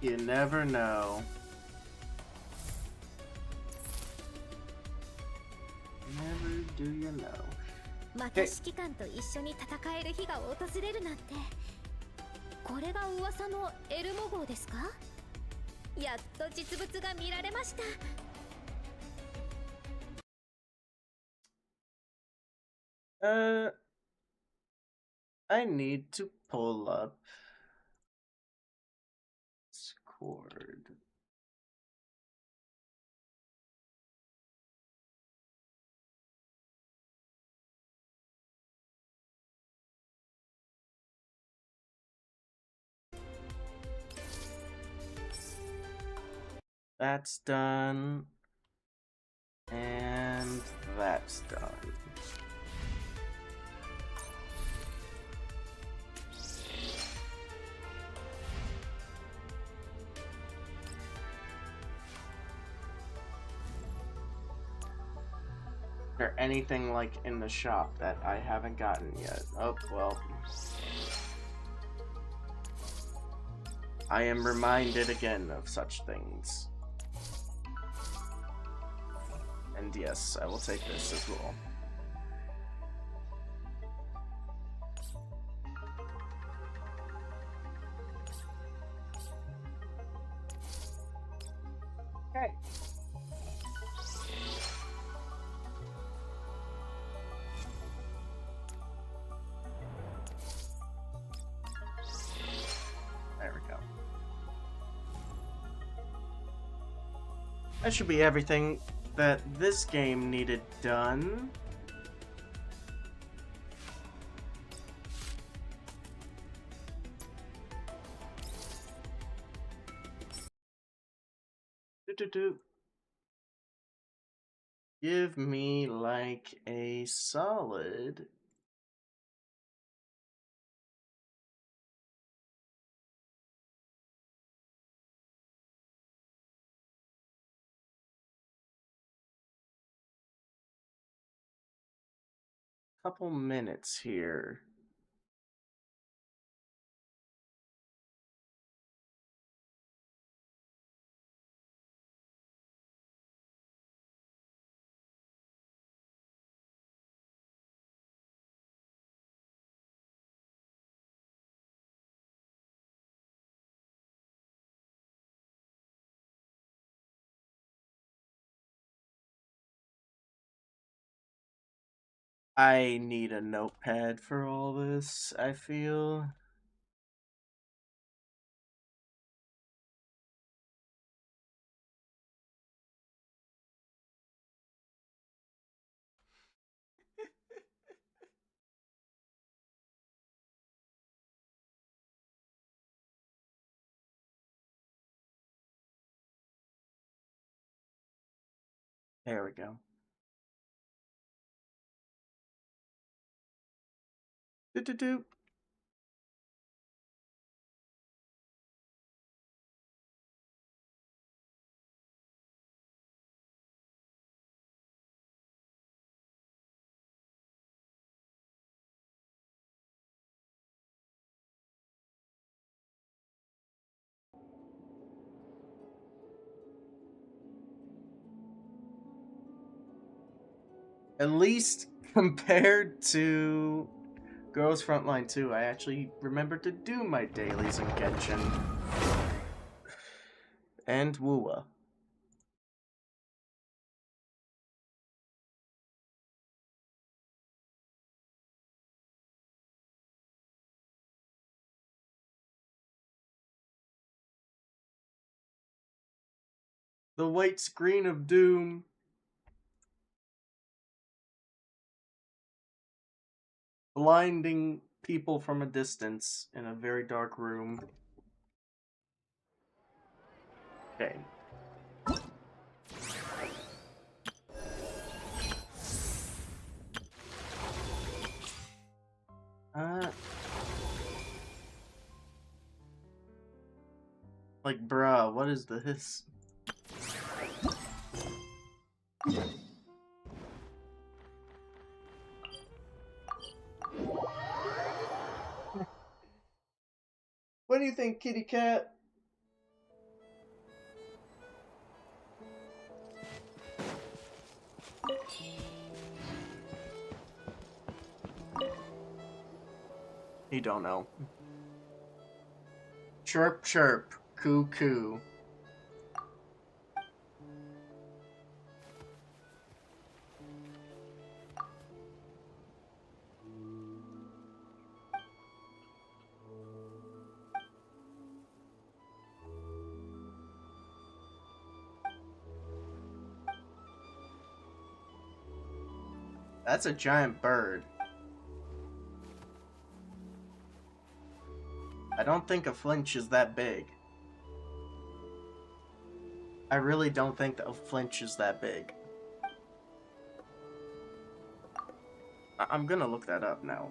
You never know. Never do you know. また指揮官と一緒に戦える日が訪れるなんて。これが噂のエルモ号ですか？やっと実物が見られました。I need to pull up Discord. That's done. And that's done. Is there anything like in the shop that I haven't gotten yet? Oh, well. I am reminded again of such things. And yes, I will take this as well. Okay. There we go. That should be everything that this game needed done. Give me like a solid couple minutes here. I need a notepad for all this, I feel. There we go. Do. At least compared to Girls Frontline 2, I actually remembered to do my dailies in Genshin. And Woowa. The white screen of doom. Blinding people from a distance in a very dark room. Okay. Like, bruh, what is this? What do you think, kitty cat? You don't know. Chirp, chirp. Coo, coo. That's a giant bird. I don't think a flinch is that big. I really don't think that a flinch is that big. I'm gonna look that up now.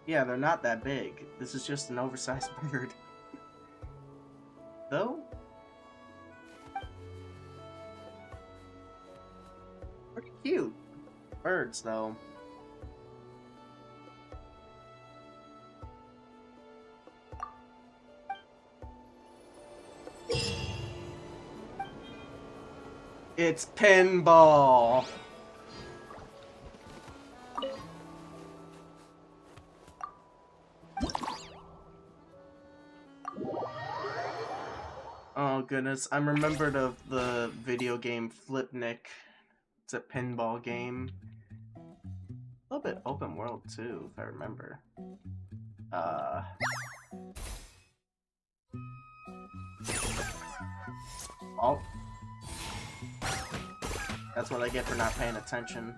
Yeah, they're not that big. This is just an oversized bird. Though? Pretty cute. Birds, though. It's pinball! Oh goodness, I'm remembered of the video game Flipnik. It's a pinball game. A little bit open world too, if I remember. Oh. That's what I get for not paying attention.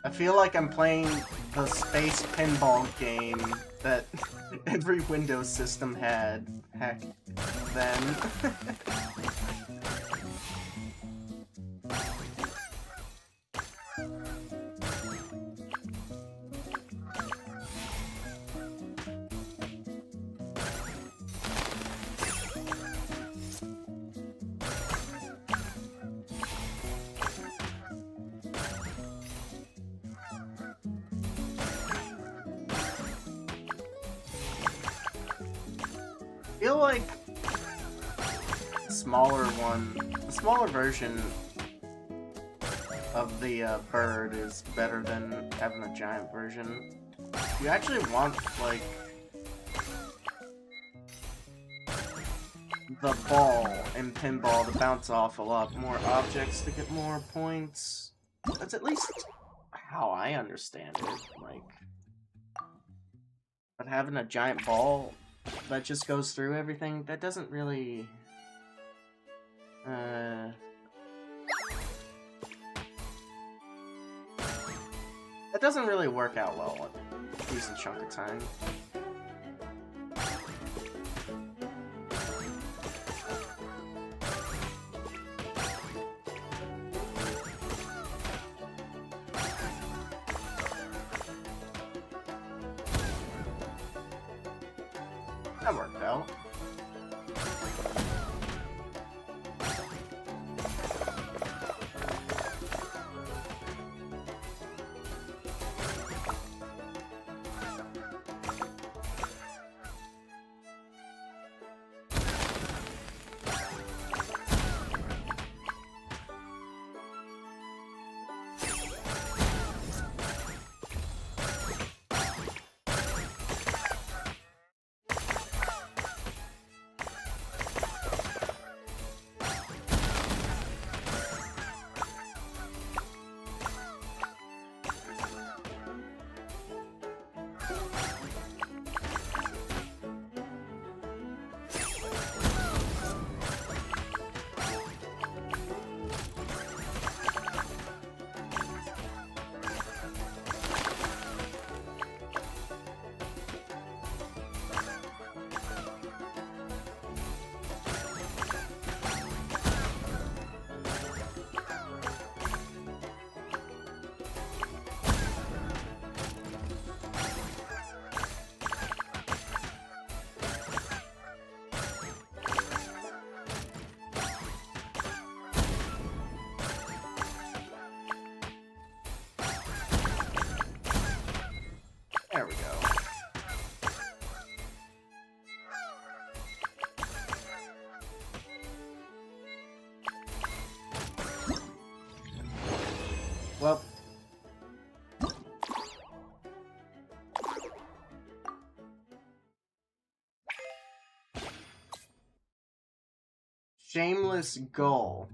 I feel like I'm playing the space pinball game that every Windows system had. Heck, then. I feel like the smaller version of the bird is better than having a giant version. You actually want, like, the ball in pinball to bounce off a lot more objects to get more points. That's at least how I understand it, like. But having a giant ball that just goes through everything, that doesn't really... That doesn't really work out well a decent chunk of time. That worked out. There we go. Well. Shameless goal.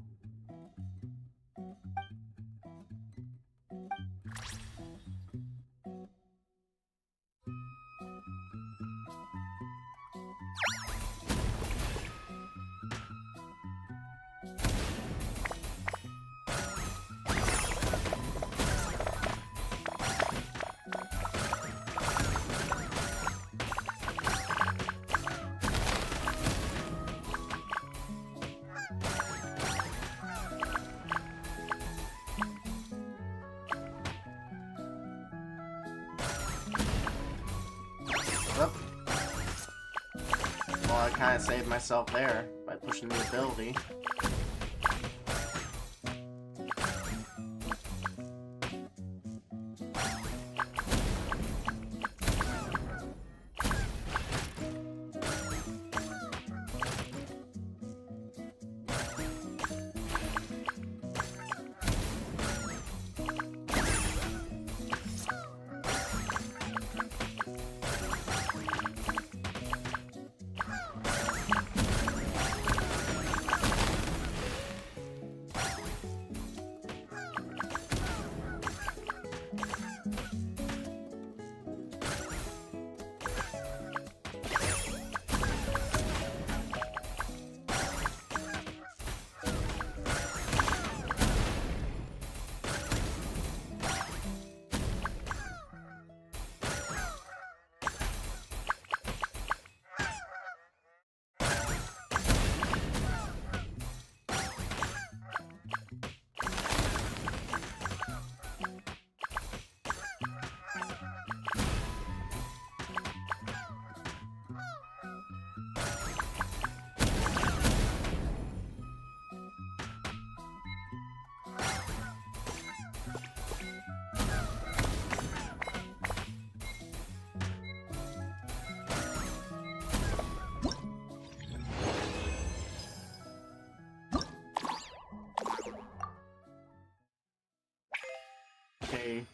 Well, I kind of saved myself there by pushing the ability. Okay.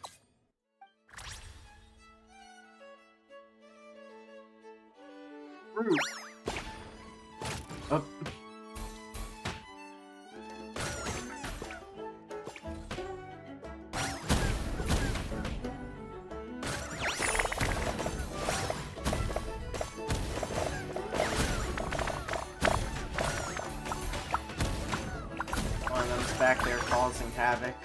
Rude. Oh. One of them's back there causing havoc.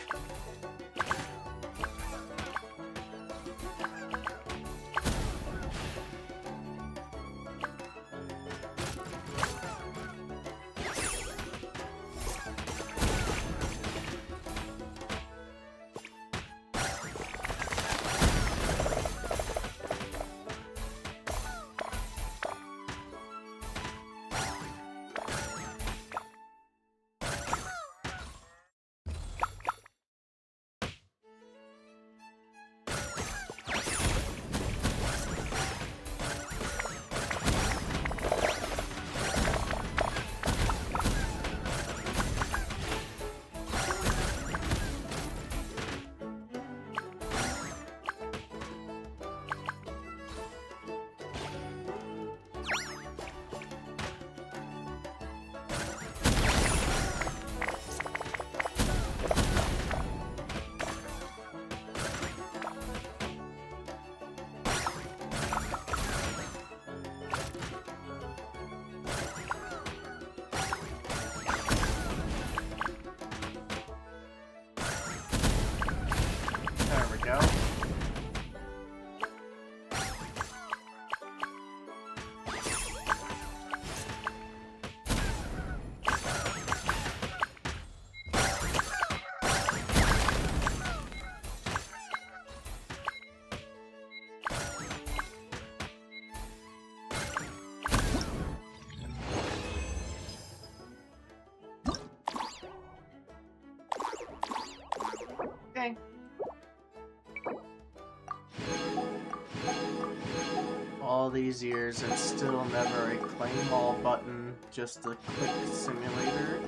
all these years and still never a claim all button, just a click simulator.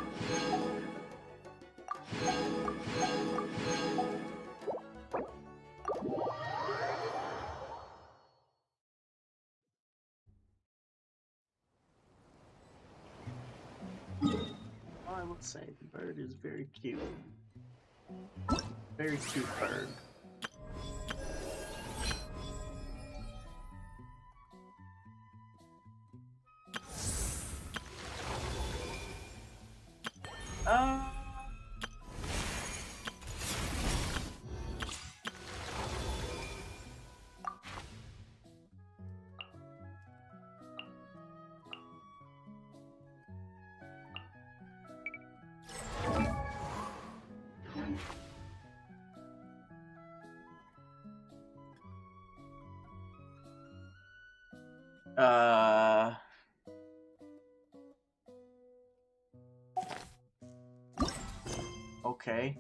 I would say the bird is very cute. Very cute bird. Okay.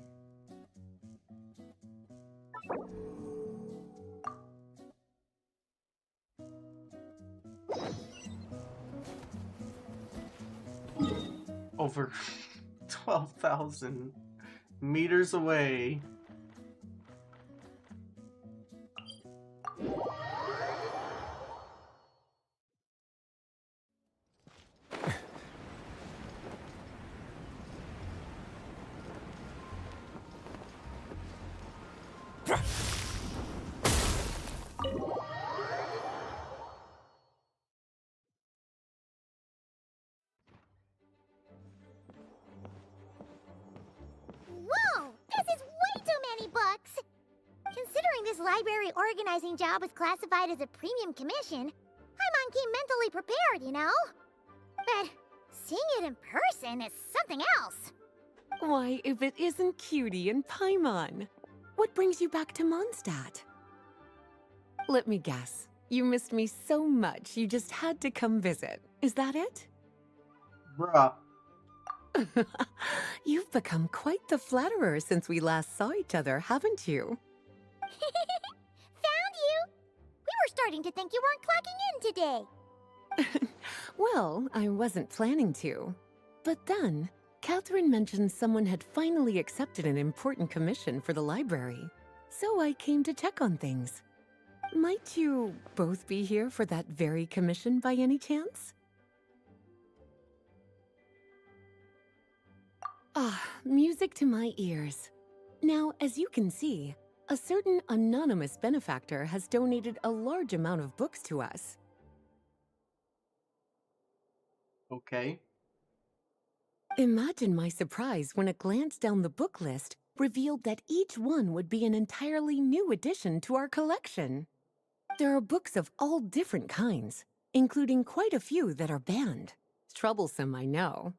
Over 12,000 meters away. Whoa! This is way too many books! Considering this library organizing job was classified as a premium commission, Paimon came mentally prepared, you know? But seeing it in person is something else. Why, if it isn't Cutie and Paimon? What brings you back to Mondstadt? Let me guess. You missed me so much you just had to come visit. Is that it? Bruh. You've become quite the flatterer since we last saw each other, haven't you? Found you! We were starting to think you weren't clocking in today. Well, I wasn't planning to. But then, Catherine mentioned someone had finally accepted an important commission for the library. So I came to check on things. Might you both be here for that very commission by any chance? Ah, music to my ears. Now, as you can see, a certain anonymous benefactor has donated a large amount of books to us. Okay. Imagine my surprise when a glance down the book list revealed that each one would be an entirely new addition to our collection. There are books of all different kinds, including quite a few that are banned. Troublesome, I know.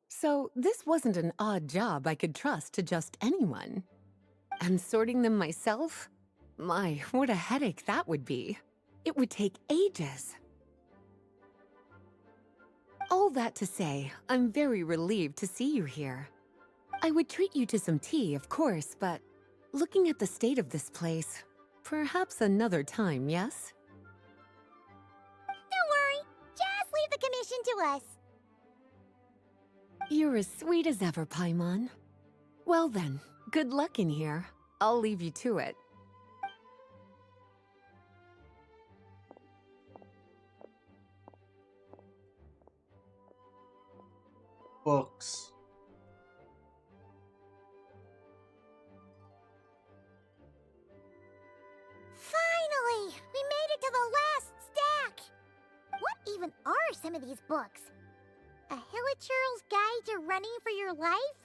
So this wasn't an odd job I could trust to just anyone. And sorting them myself? My, what a headache that would be. It would take ages. All that to say, I'm very relieved to see you here. I would treat you to some tea, of course, but looking at the state of this place, perhaps another time, yes? Don't worry, just leave the commission to us. You're as sweet as ever, Paimon. Well then, good luck in here. I'll leave you to it. Books. Finally! We made it to the last stack! What even are some of these books? A Hilichurl's Guide to Running for Your Life?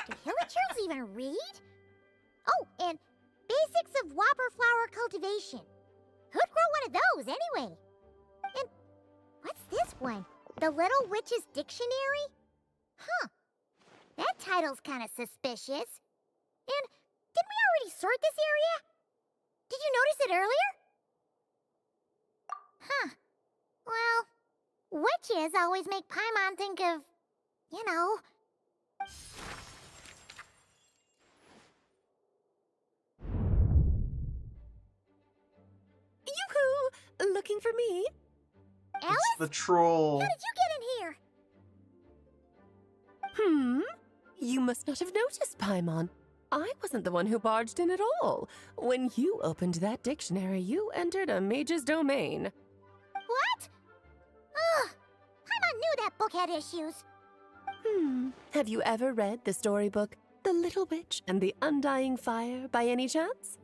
Do Hilichurls even read? Oh, and Basics of Whopper Flower Cultivation. Who'd grow one of those, anyway? And what's this one? The Little Witch's Dictionary? Huh. That title's kind of suspicious. And didn't we already sort this area? Did you notice it earlier? Huh. Well, witches always make Paimon think of, you know... Yoo-hoo! looking for me? Alice? It's the troll. How did you get in here? You must not have noticed, Paimon. I wasn't the one who barged in at all. When you opened that dictionary, you entered a mage's domain. What? Ugh! Paimon knew that book had issues. Have you ever read the storybook, The Little Witch and the Undying Fire, by any chance?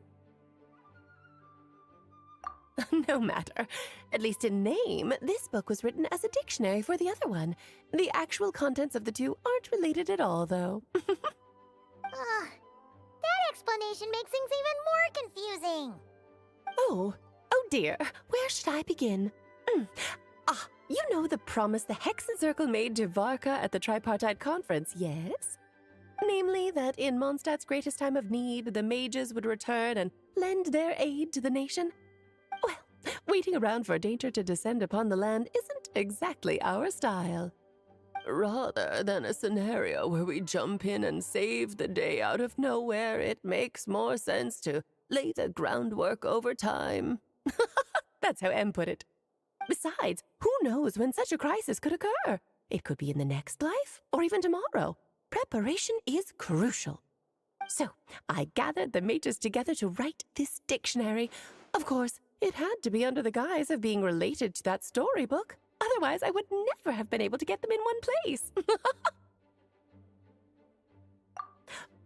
No matter. At least in name, this book was written as a dictionary for the other one. The actual contents of the two aren't related at all, though. Ugh. That explanation makes things even more confusing. Oh dear. Where should I begin? You know the promise the Hexen Circle made to Varka at the Tripartite Conference, yes? Namely, that in Mondstadt's greatest time of need, the mages would return and lend their aid to the nation? Well, waiting around for danger to descend upon the land isn't exactly our style. Rather than a scenario where we jump in and save the day out of nowhere, it makes more sense to lay the groundwork over time. That's how M put it. Besides, who knows when such a crisis could occur? It could be in the next life, or even tomorrow. Preparation is crucial. So, I gathered the mages together to write this dictionary. Of course, it had to be under the guise of being related to that storybook. Otherwise, I would never have been able to get them in one place.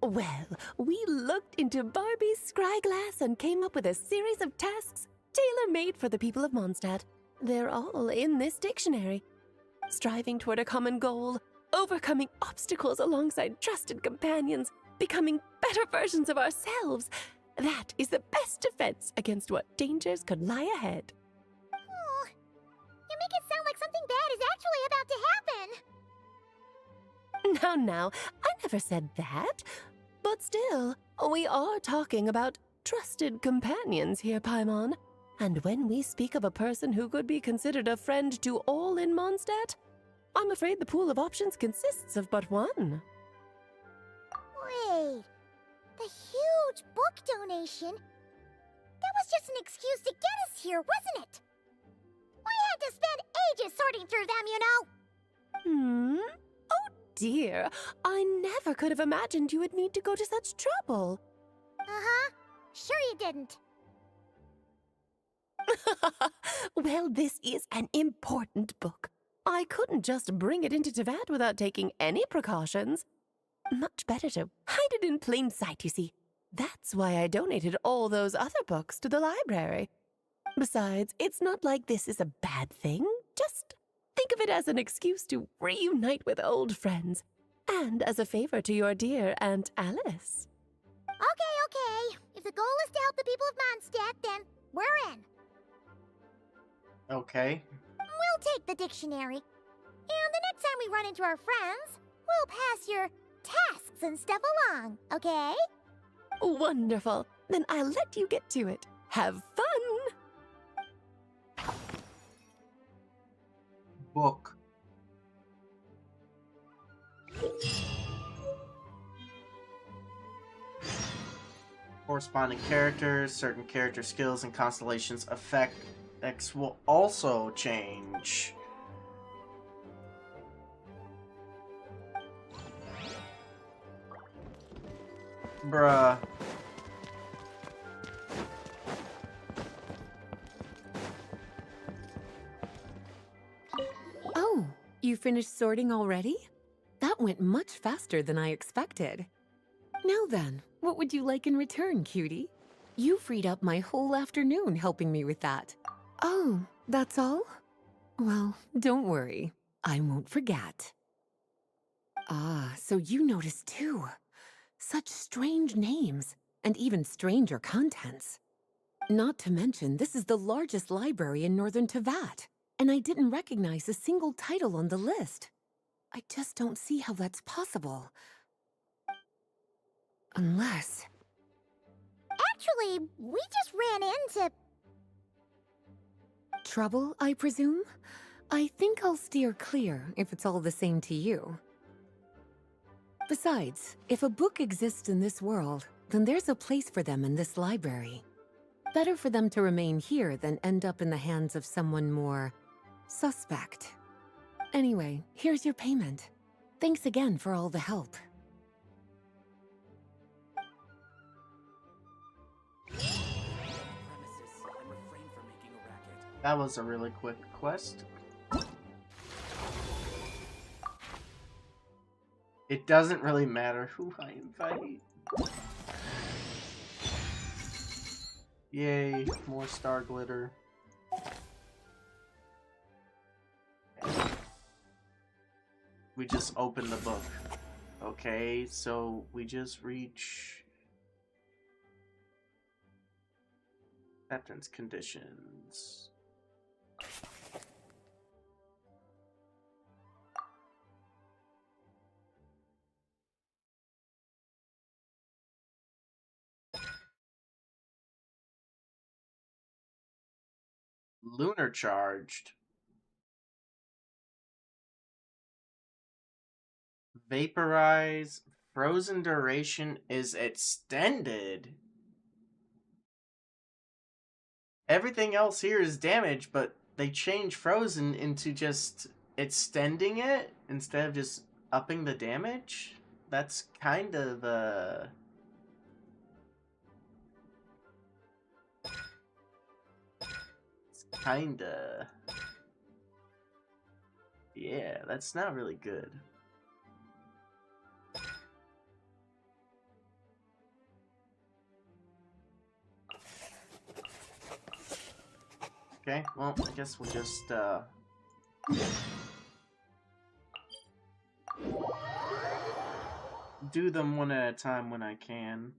Well, we looked into Barbie's scryglass and came up with a series of tasks tailor-made for the people of Mondstadt. They're all in this dictionary. Striving toward a common goal, overcoming obstacles alongside trusted companions, becoming better versions of ourselves. That is the best defense against what dangers could lie ahead. Oh, you make it sound like something bad is actually about to happen. Now, I never said that. But still, we are talking about trusted companions here, Paimon. And when we speak of a person who could be considered a friend to all in Mondstadt, I'm afraid the pool of options consists of but one. Wait, the huge book donation? That was just an excuse to get us here, wasn't it? We had to spend ages sorting through them, you know. Oh dear, I never could have imagined you would need to go to such trouble. Uh-huh. Sure you didn't. Well, this is an important book. I couldn't just bring it into Tevat without taking any precautions. Much better to hide it in plain sight, you see. That's why I donated all those other books to the library. Besides, it's not like this is a bad thing. Just think of it as an excuse to reunite with old friends. And as a favor to your dear Aunt Alice. Okay. If the goal is to help the people of Mondstadt, then we're in. Okay. We'll take the dictionary. And the next time we run into our friends, we'll pass your tasks and stuff along, okay? Wonderful. Then I'll let you get to it. Have fun! Book. Corresponding characters, certain character skills and constellations effects will also change. Bruh. Oh, you finished sorting already? That went much faster than I expected. Now then, what would you like in return, cutie? You freed up my whole afternoon helping me with that. Oh, that's all? Well, don't worry. I won't forget. Ah, so you noticed too. Such strange names, and even stranger contents. Not to mention, this is the largest library in Northern Tevat, and I didn't recognize a single title on the list. I just don't see how that's possible. Unless... Actually, we just ran into... Trouble, I presume? I think I'll steer clear if it's all the same to you. Besides, if a book exists in this world, then there's a place for them in this library. Better for them to remain here than end up in the hands of someone more suspect. Anyway, here's your payment. Thanks again for all the help. That was a really quick quest. It doesn't really matter who I invite. Yay, more star glitter. We just opened the book. Okay, so we just reach acceptance conditions. Lunar charged. Vaporize. Frozen duration is extended. Everything else here is damaged, but they change frozen into just extending it instead of just upping the damage. That's kind of kinda. Yeah, that's not really good. Okay, well, I guess we'll just, do them one at a time when I can.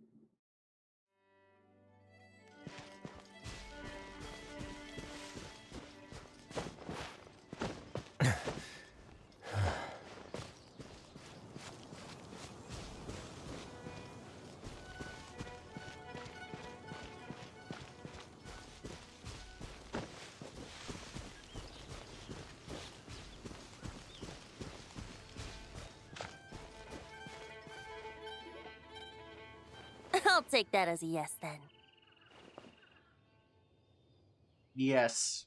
I'll take that as a yes then. Yes.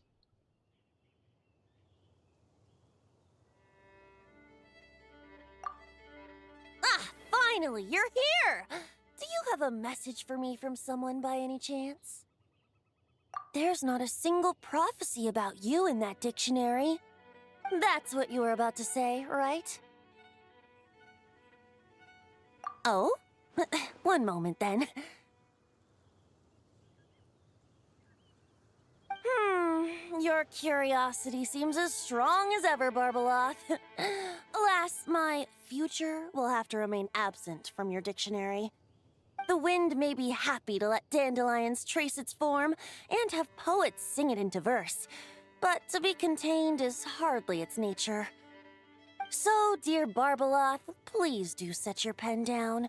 Ah, finally, you're here! Do you have a message for me from someone by any chance? There's not a single prophecy about you in that dictionary. That's what you were about to say, right? Oh? One moment then. Your curiosity seems as strong as ever, Barbeloth. Alas, my future will have to remain absent from your dictionary. The wind may be happy to let dandelions trace its form and have poets sing it into verse, but to be contained is hardly its nature. So, dear Barbeloth, please do set your pen down.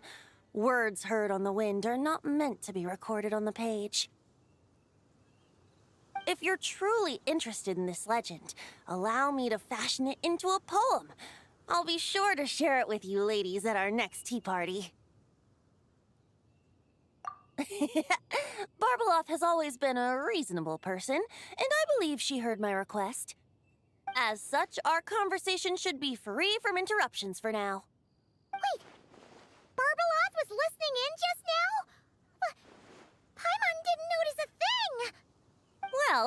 Words heard on the wind are not meant to be recorded on the page. If you're truly interested in this legend, allow me to fashion it into a poem. I'll be sure to share it with you ladies at our next tea party. Barbeloth has always been a reasonable person, and I believe she heard my request. As such, our conversation should be free from interruptions for now. Wait, Barbeloth was listening in just now? Paimon didn't notice a thing! Well,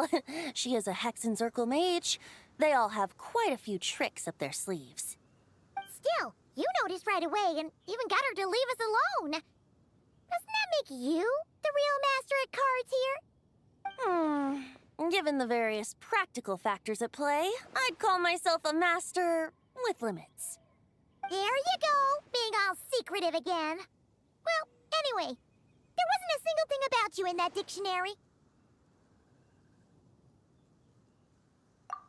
she is a Hexenzirkel mage. They all have quite a few tricks up their sleeves. Still, you noticed right away and even got her to leave us alone. Doesn't that make you the real master at cards here? Given the various practical factors at play, I'd call myself a master with limits. There you go, being all secretive again. Well, anyway, there wasn't a single thing about you in that dictionary.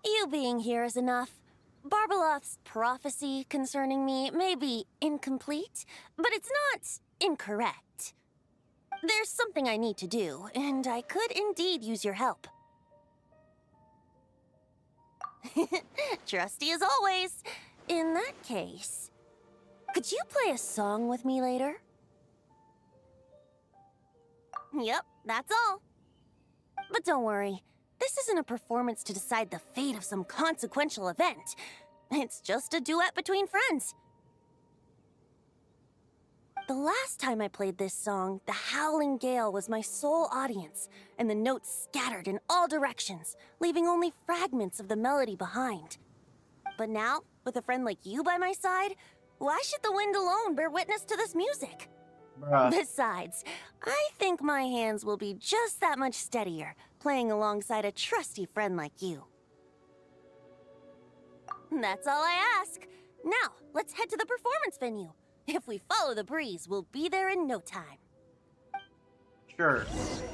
You being here is enough. Barbeloth's prophecy concerning me may be incomplete, but it's not incorrect. There's something I need to do, and I could indeed use your help. Trusty as always. In that case, could you play a song with me later? Yep, that's all. But don't worry, this isn't a performance to decide the fate of some consequential event. It's just a duet between friends. The last time I played this song, the howling gale was my sole audience, and the notes scattered in all directions, leaving only fragments of the melody behind. But now, with a friend like you by my side, why should the wind alone bear witness to this music? Bruh. Besides, I think my hands will be just that much steadier, playing alongside a trusty friend like you. That's all I ask. Now, let's head to the performance venue. If we follow the breeze, we'll be there in no time. Sure.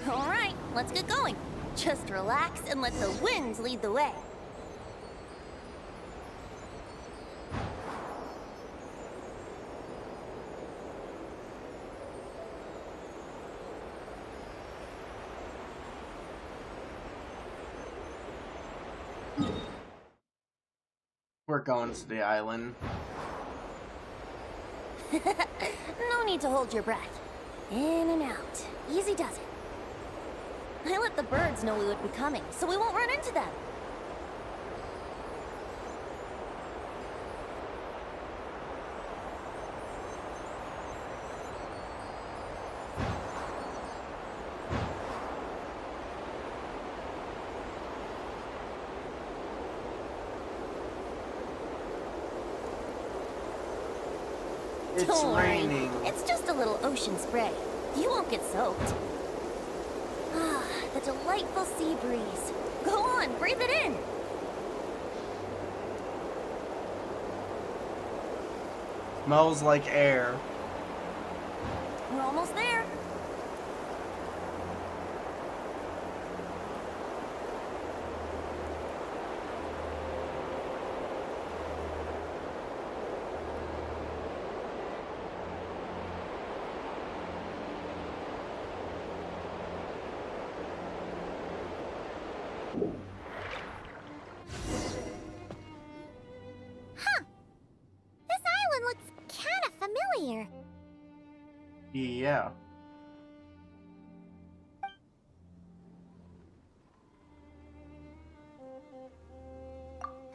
All right, let's get going. Just relax and let the wind lead the way. We're going to the island. No need to hold your breath. In and out. Easy does it. I let the birds know we would be coming, so we won't run into them. It's Don't worry. raining. It's just a little ocean spray. You won't get soaked. Ah, the delightful sea breeze. Go on, breathe it in. Smells like air. We're almost there. This island looks kind of familiar. Yeah.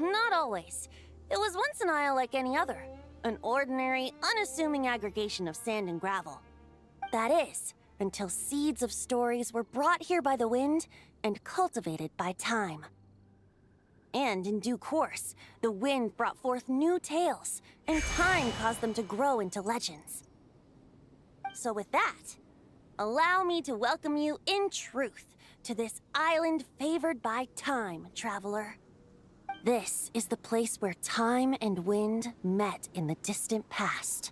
Not always. It was once an isle like any other. An ordinary, unassuming aggregation of sand and gravel. That is, until seeds of stories were brought here by the wind and cultivated by time. And in due course, the wind brought forth new tales, and time caused them to grow into legends. So with that, allow me to welcome you in truth to this island favored by time, traveler. This is the place where time and wind met in the distant past.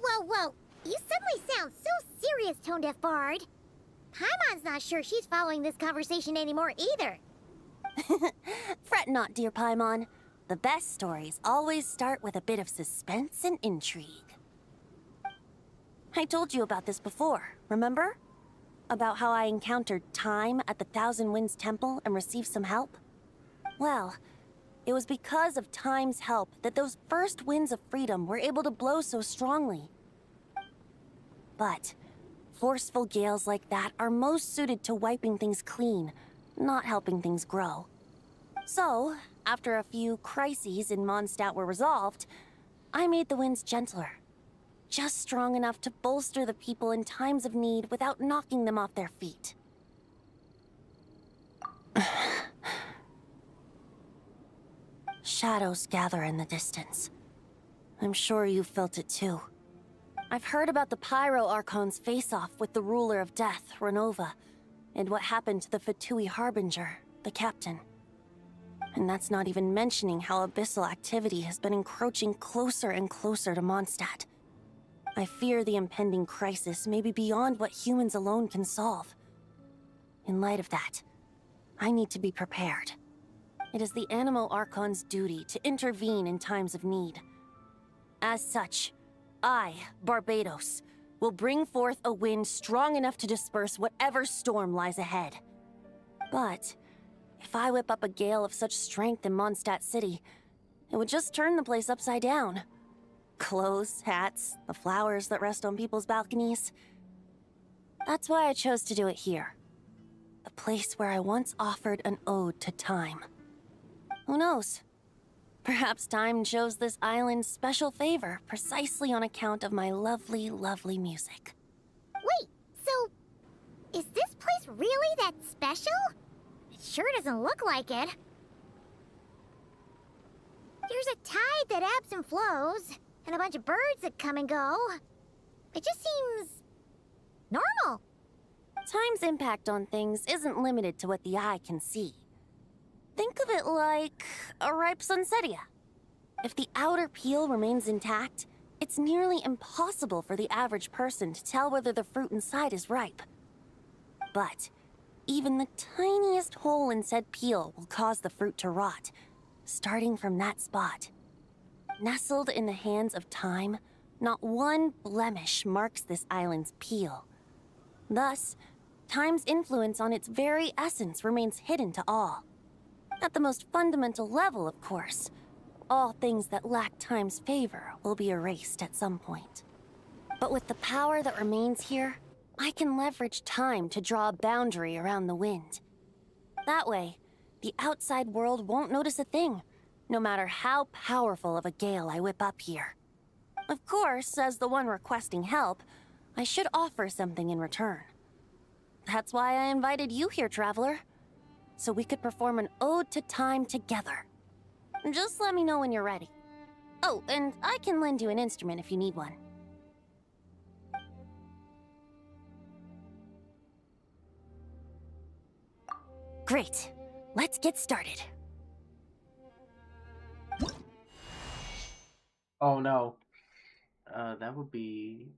Whoa. You suddenly sound so serious, Tone Deaf Bard. Paimon's not sure she's following this conversation anymore either. Fret not, dear Paimon. The best stories always start with a bit of suspense and intrigue. I told you about this before, remember? About how I encountered time at the Thousand Winds Temple and received some help? Well, it was because of time's help that those first winds of freedom were able to blow so strongly. But forceful gales like that are most suited to wiping things clean, not helping things grow. So, after a few crises in Mondstadt were resolved, I made the winds gentler. Just strong enough to bolster the people in times of need without knocking them off their feet. Shadows gather in the distance. I'm sure you felt it too. I've heard about the Pyro Archon's face-off with the ruler of death, Renova, and what happened to the Fatui Harbinger, the captain. And that's not even mentioning how abyssal activity has been encroaching closer and closer to Mondstadt. I fear the impending crisis may be beyond what humans alone can solve. In light of that, I need to be prepared. It is the Animo Archon's duty to intervene in times of need. As such, I, Barbados, will bring forth a wind strong enough to disperse whatever storm lies ahead. But if I whip up a gale of such strength in Mondstadt City, it would just turn the place upside down. Clothes, hats, the flowers that rest on people's balconies. That's why I chose to do it here. The place where I once offered an ode to time. Who knows? Perhaps time shows this island special favor precisely on account of my lovely, lovely music. Wait, so is this place really that special? It sure doesn't look like it. There's a tide that ebbs and flows, and a bunch of birds that come and go. It just seems normal. Time's impact on things isn't limited to what the eye can see. Think of it like a ripe sunsetia. If the outer peel remains intact, it's nearly impossible for the average person to tell whether the fruit inside is ripe. But even the tiniest hole in said peel will cause the fruit to rot, starting from that spot. Nestled in the hands of time, not one blemish marks this island's peel. Thus, time's influence on its very essence remains hidden to all. At the most fundamental level, of course, all things that lack time's favor will be erased at some point. But with the power that remains here, I can leverage time to draw a boundary around the wind. That way, the outside world won't notice a thing, no matter how powerful of a gale I whip up here. Of course, as the one requesting help, I should offer something in return. That's why I invited you here, Traveler, so we could perform an ode to time together. Just let me know when you're ready. Oh, and I can lend you an instrument if you need one. Great. Let's get started. Oh no. That would be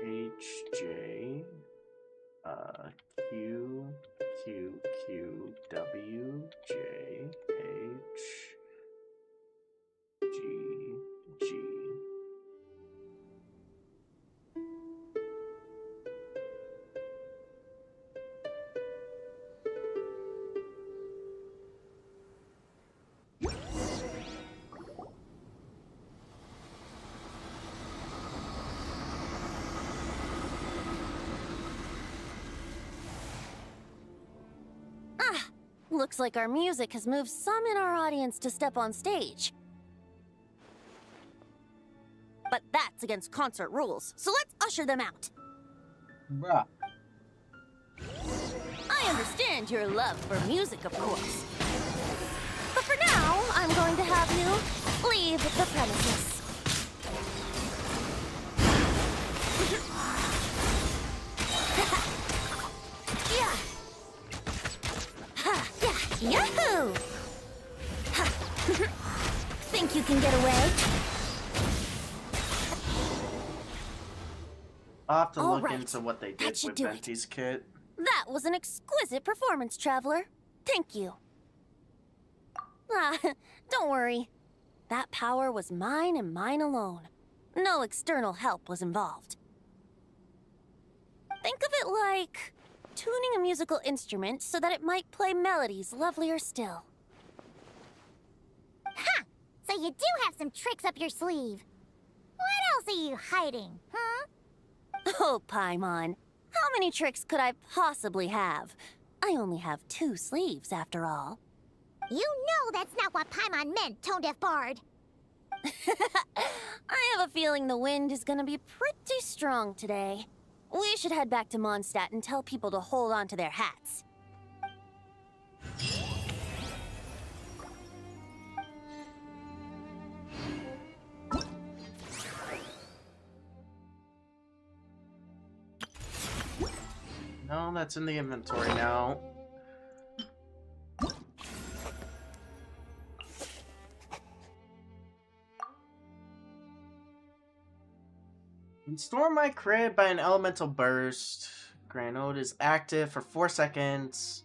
HJ Q Q Q W J H G G. Looks like our music has moved some in our audience to step on stage. But that's against concert rules, so let's usher them out. Bruh. I understand your love for music, of course. But for now, I'm going to have you leave the premises. Yeah. Ha, yeah, yahoo! Ha. Think you can get away? I'll have to All look right. into what they That did should with do it. Venti's kit. That was an exquisite performance, Traveler. Thank you. Ah, don't worry. That power was mine and mine alone. No external help was involved. Think of it like tuning a musical instrument so that it might play melodies lovelier still. Ha! So you do have some tricks up your sleeve. What else are you hiding, huh? Oh, Paimon. How many tricks could I possibly have? I only have 2 sleeves, after all. You know that's not what Paimon meant, Tone-Deaf Bard. I have a feeling the wind is gonna be pretty strong today. We should head back to Mondstadt and tell people to hold on to their hats. No, that's in the inventory now. Storm my crib by an elemental burst. Granode is active for 4 seconds.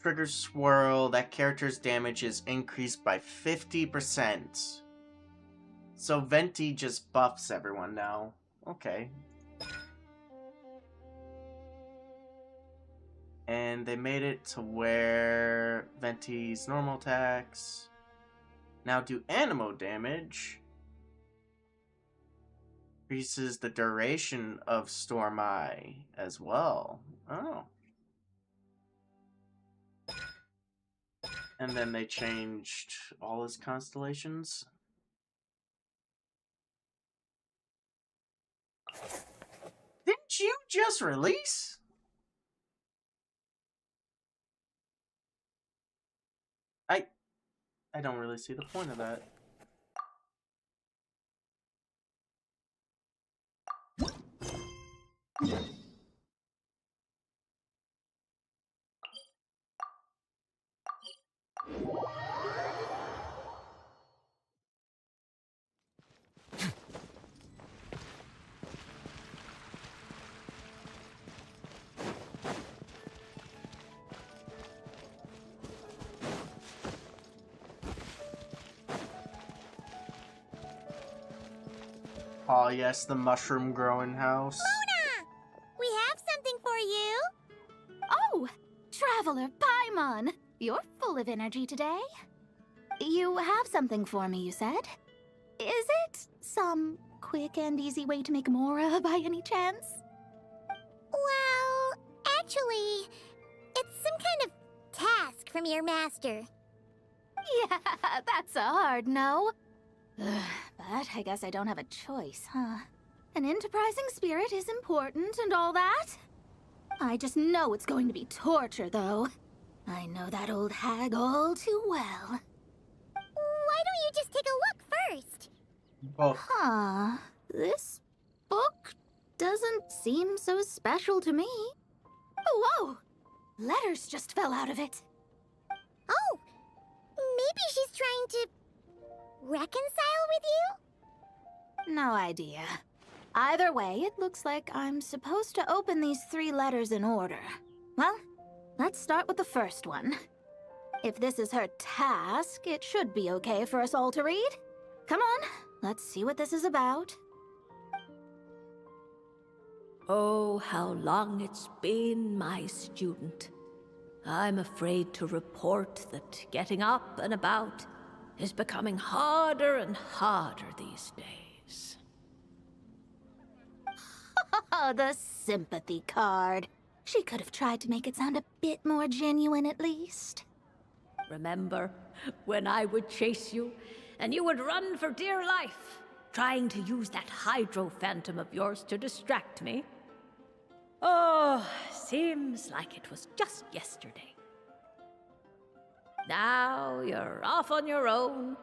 Triggers swirl. That character's damage is increased by 50%. So Venti just buffs everyone now. Okay. And they made it to where Venti's normal attacks now do anemo damage. Increases the duration of Storm Eye as well. Oh. And then they changed all his constellations. Didn't you just release? I don't really see the point of that. Oh yes, the mushroom growing house. Luna! We have something for you! Oh, Traveler Paimon! You're full of energy today. You have something for me, you said? Is it some quick and easy way to make Mora by any chance? Well, actually, it's some kind of task from your master. Yeah, that's a hard no. But I guess I don't have a choice, huh? An enterprising spirit is important and all that. I just know it's going to be torture, though. I know that old hag all too well. Why don't you just take a look first? Oh, Huh. This book doesn't seem so special to me. Oh, whoa! Letters just fell out of it. Oh, maybe she's trying to reconcile with you? No idea. Either way, it looks like I'm supposed to open these 3 letters in order. Well, let's start with the first one. If this is her task, it should be okay for us all to read. Come on, let's see what this is about. Oh, how long it's been, my student. I'm afraid to report that getting up and about is becoming harder and harder these days. Oh, the sympathy card. She could have tried to make it sound a bit more genuine at least. Remember when I would chase you and you would run for dear life, trying to use that hydro phantom of yours to distract me? Oh, seems like it was just yesterday. Now you're off on your own,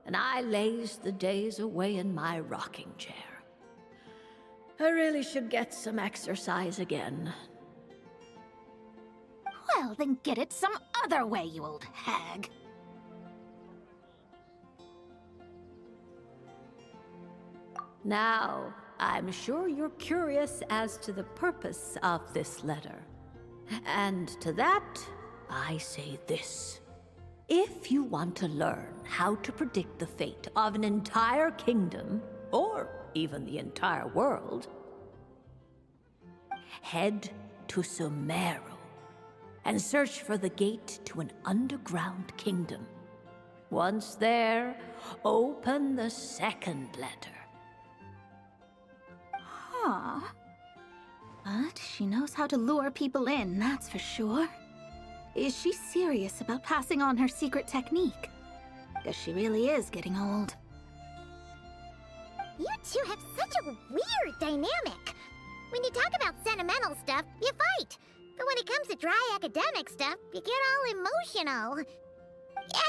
and I laze the days away in my rocking chair. I really should get some exercise again. Well, then get it some other way, you old hag. Now, I'm sure you're curious as to the purpose of this letter. And to that, I say this. If you want to learn how to predict the fate of an entire kingdom, or even the entire world, head to Sumeru and search for the gate to an underground kingdom. Once there, open the second letter. Huh. But she knows how to lure people in, that's for sure. Is she serious about passing on her secret technique? Guess she really is getting old. You two have such a weird dynamic. When you talk about sentimental stuff, you fight. But when it comes to dry academic stuff, you get all emotional.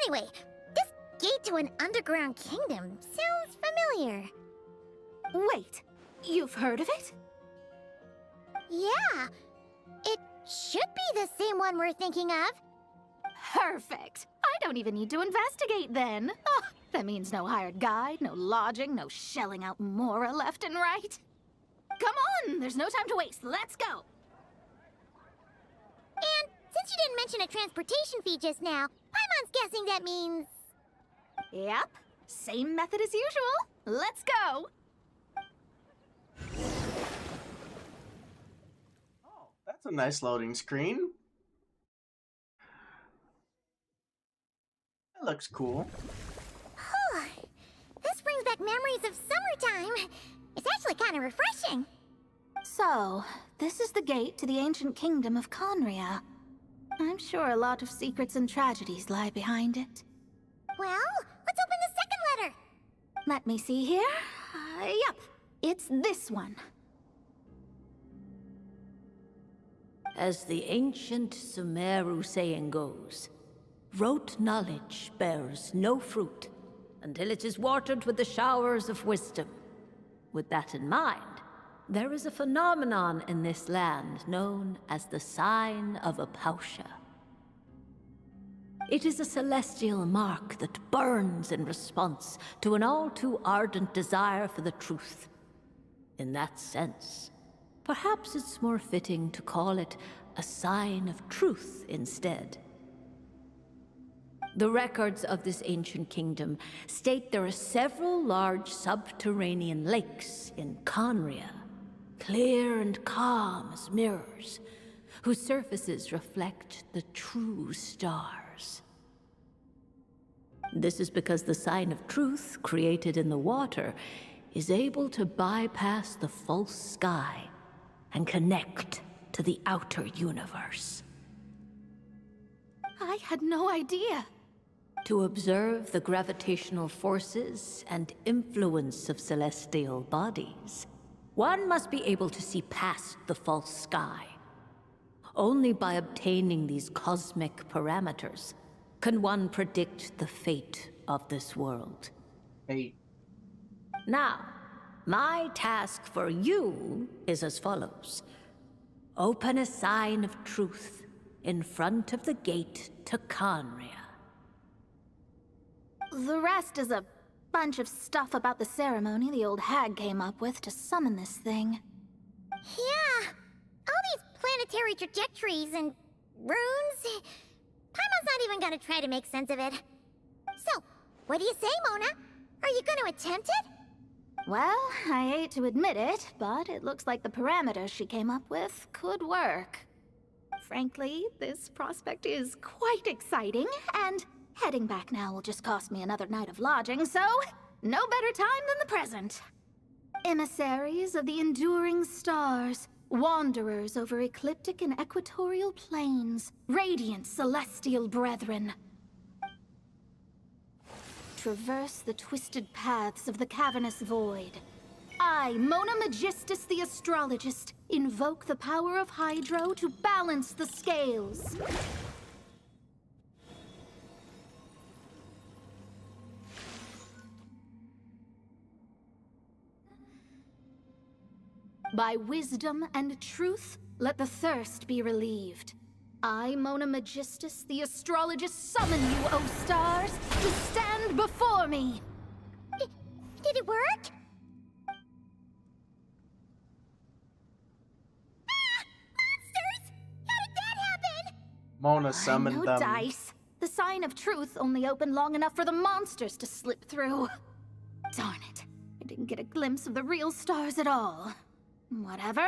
Anyway, this gate to an underground kingdom sounds familiar. Wait, you've heard of it? Yeah, it should be the same one we're thinking of. Perfect. I don't even need to investigate then. Oh, that means no hired guide, no lodging, no shelling out Mora left and right. Come on, there's no time to waste. Let's go. And since you didn't mention a transportation fee just now, Paimon's guessing that means... Yep, same method as usual. Let's go. oh, that's a nice loading screen. That looks cool. This brings back memories of summertime. It's actually kind of refreshing. So, this is the gate to the ancient kingdom of Conria. I'm sure a lot of secrets and tragedies lie behind it. Well, let's open the second letter. Let me see here. Yep, it's this one. As the ancient Sumeru saying goes, rote knowledge bears no fruit until it is watered with the showers of wisdom. With that in mind, there is a phenomenon in this land known as the Sign of Apausha. It is a celestial mark that burns in response to an all too ardent desire for the truth. In that sense, perhaps it's more fitting to call it a sign of truth instead. The records of this ancient kingdom state there are several large subterranean lakes in Conria, clear and calm as mirrors, whose surfaces reflect the true stars. This is because the sign of truth created in the water is able to bypass the false sky and connect to the outer universe. I had no idea. To observe the gravitational forces and influence of celestial bodies, one must be able to see past the false sky. Only by obtaining these cosmic parameters can one predict the fate of this world. Hey. Now, my task for you is as follows. Open a sign of truth in front of the gate to Conria. The rest is a bunch of stuff about the ceremony the old hag came up with to summon this thing. Yeah, all these planetary trajectories and runes. Paimon's not even gonna try to make sense of it. So, what do you say, Mona? Are you gonna attempt it? Well, I hate to admit it, but it looks like the parameters she came up with could work. Frankly, this prospect is quite exciting, and heading back now will just cost me another night of lodging, so no better time than the present. Emissaries of the enduring stars, wanderers over ecliptic and equatorial planes, radiant celestial brethren. Traverse the twisted paths of the cavernous void. I, Mona Magistus the Astrologist, invoke the power of Hydro to balance the scales. By wisdom and truth, let the thirst be relieved. I, Mona Magistus, the Astrologist, summon you, O stars, to stand before me! Did it work? Monsters! How did that happen? Mona summoned no them. dice. The sign of truth only opened long enough for the monsters to slip through. Darn it. I didn't get a glimpse of the real stars at all. Whatever.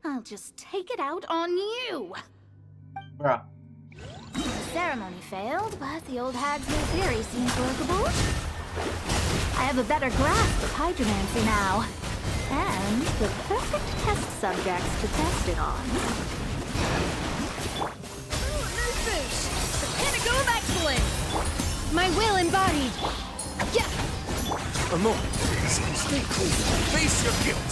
I'll just take it out on you. Bruh. The ceremony failed, but the old hag's new theory seems workable. I have a better grasp of hydromancy now. And the perfect test subjects to test it on. New boost! The pinnacle of excellence! My will embodied! Yeah! Amor, stay cool. Face your guilt.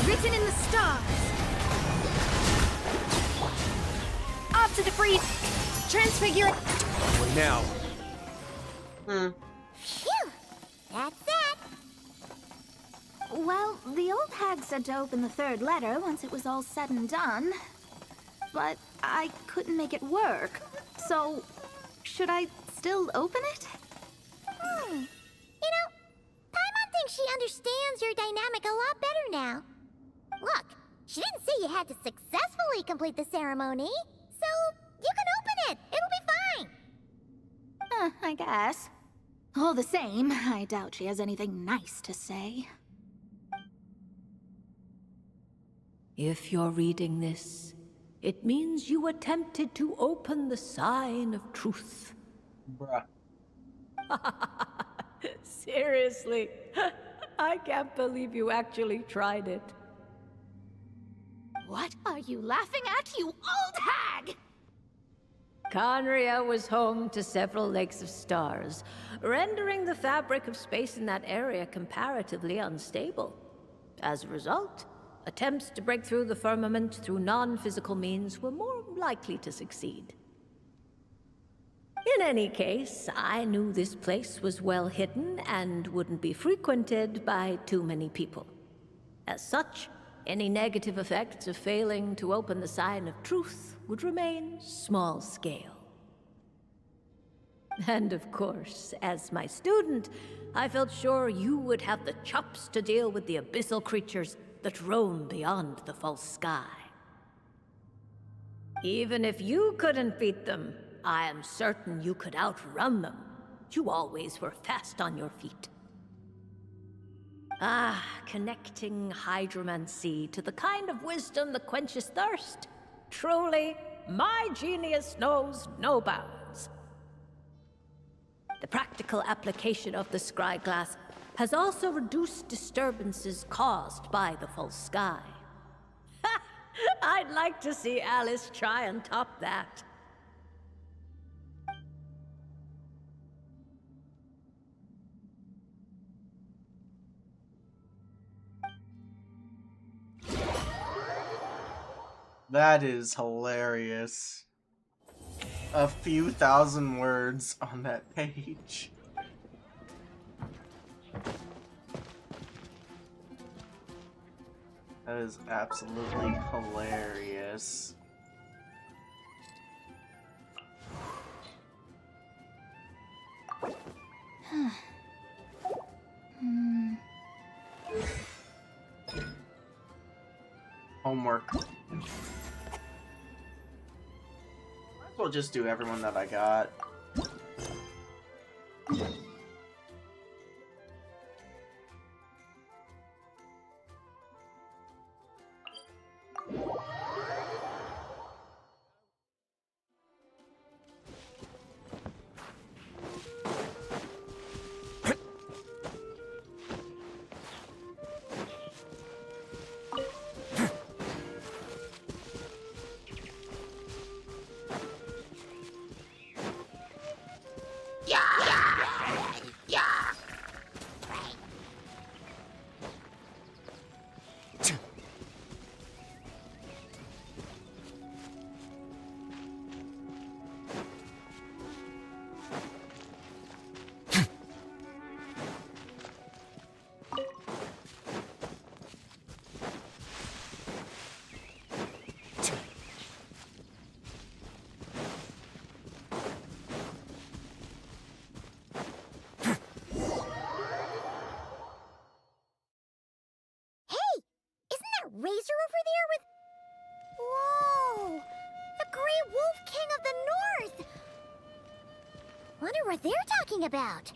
Written in the stars! Off to the freeze! Transfigure... Wait now. Phew! That's that! Well, the old hag said to open the third letter once it was all said and done. But I couldn't make it work. So, should I still open it? You know, Paimon thinks she understands your dynamic a lot better now. Look, she didn't say you had to successfully complete the ceremony, so you can open it. It'll be fine. I guess. All the same, I doubt she has anything nice to say. If you're reading this, It means you attempted to open the sign of truth. Bruh. Seriously, I can't believe you actually tried it. What are you laughing at, you old hag? Conria was home to several lakes of stars, rendering the fabric of space in that area comparatively unstable. As a result, attempts to break through the firmament through non-physical means were more likely to succeed. In any case, I knew this place was well hidden and wouldn't be frequented by too many people. As such, any negative effects of failing to open the sign of truth would remain small scale. And of course, as my student, I felt sure you would have the chops to deal with the abyssal creatures that roam beyond the false sky. Even if you couldn't beat them, I am certain you could outrun them. You always were fast on your feet. Ah, connecting hydromancy to the kind of wisdom that quenches thirst. Truly, my genius knows no bounds. The practical application of the scryglass has also reduced disturbances caused by the false sky. I'd like to see Alice try and top that. That is hilarious. A few thousand words on that page. That is absolutely hilarious. Homework. Might as well just do everyone that I got. Razor over there with... Whoa! The Grey Wolf King of the North! Wonder what they're talking about.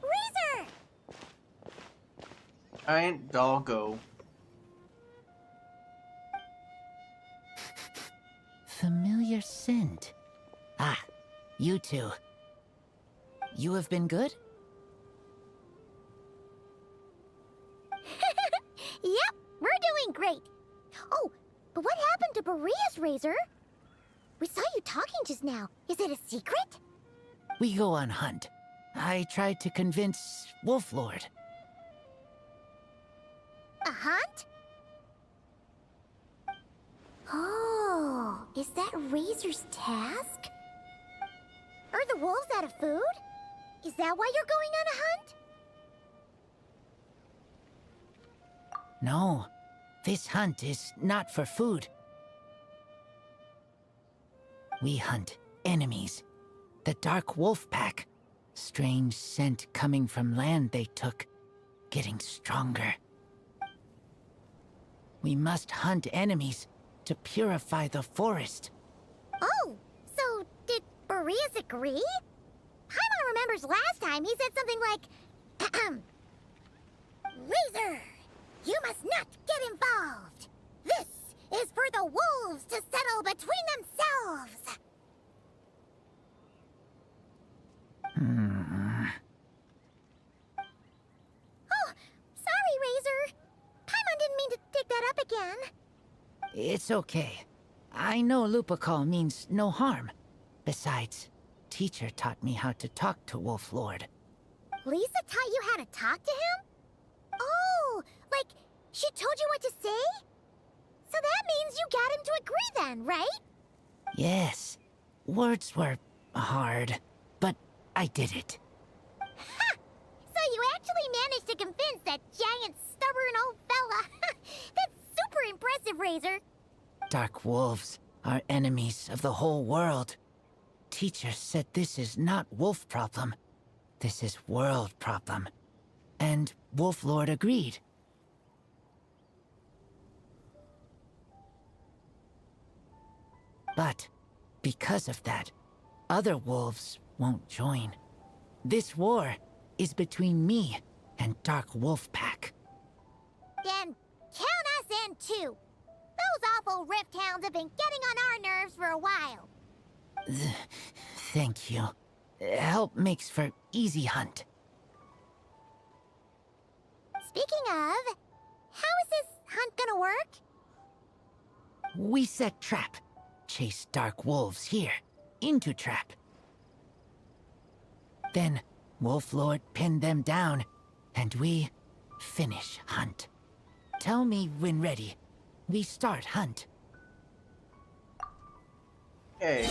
Razor! Giant doggo. Familiar scent. Ah, you two. You have been good? Yep, we're doing great. Oh, but what happened to Berea's Razor? We saw you talking just now. Is it a secret? We go on hunt. I tried to convince Wolflord. A hunt? Oh, is that Razor's task? Are the wolves out of food? Is that why you're going on a hunt? No, this hunt is not for food. We hunt enemies. The Dark Wolf Pack. Strange scent coming from land they took, getting stronger. We must hunt enemies to purify the forest. Oh, so did Berea Marias agree? Paimon remembers last time he said something like, Razor, you must not get involved. This is for the wolves to settle between themselves. Oh, sorry, Razor. Paimon didn't mean to dig that up again. It's okay. I know Lupacol means no harm. Besides, teacher taught me how to talk to Wolf Lord. Lisa taught you how to talk to him? Oh, like she told you what to say? So that means you got him to agree then, right? Yes. Words were hard, but I did it. Ha! So you actually managed to convince that giant, stubborn old fella. That's super impressive, Razor. Dark wolves are enemies of the whole world. Teacher said this is not wolf problem. This is world problem. And Wolf Lord agreed. But because of that, other wolves won't join. This war is between me and Dark Wolf Pack. Then count us in too. Those awful Rift Hounds have been getting on our nerves for a while. Thank you. Help makes for easy hunt. Speaking of, how is this hunt gonna work? We set trap. Chase dark wolves here. Into trap. Then Wolf Lord pinned them down, and we finish hunt. Tell me when ready. We start hunt. Okay.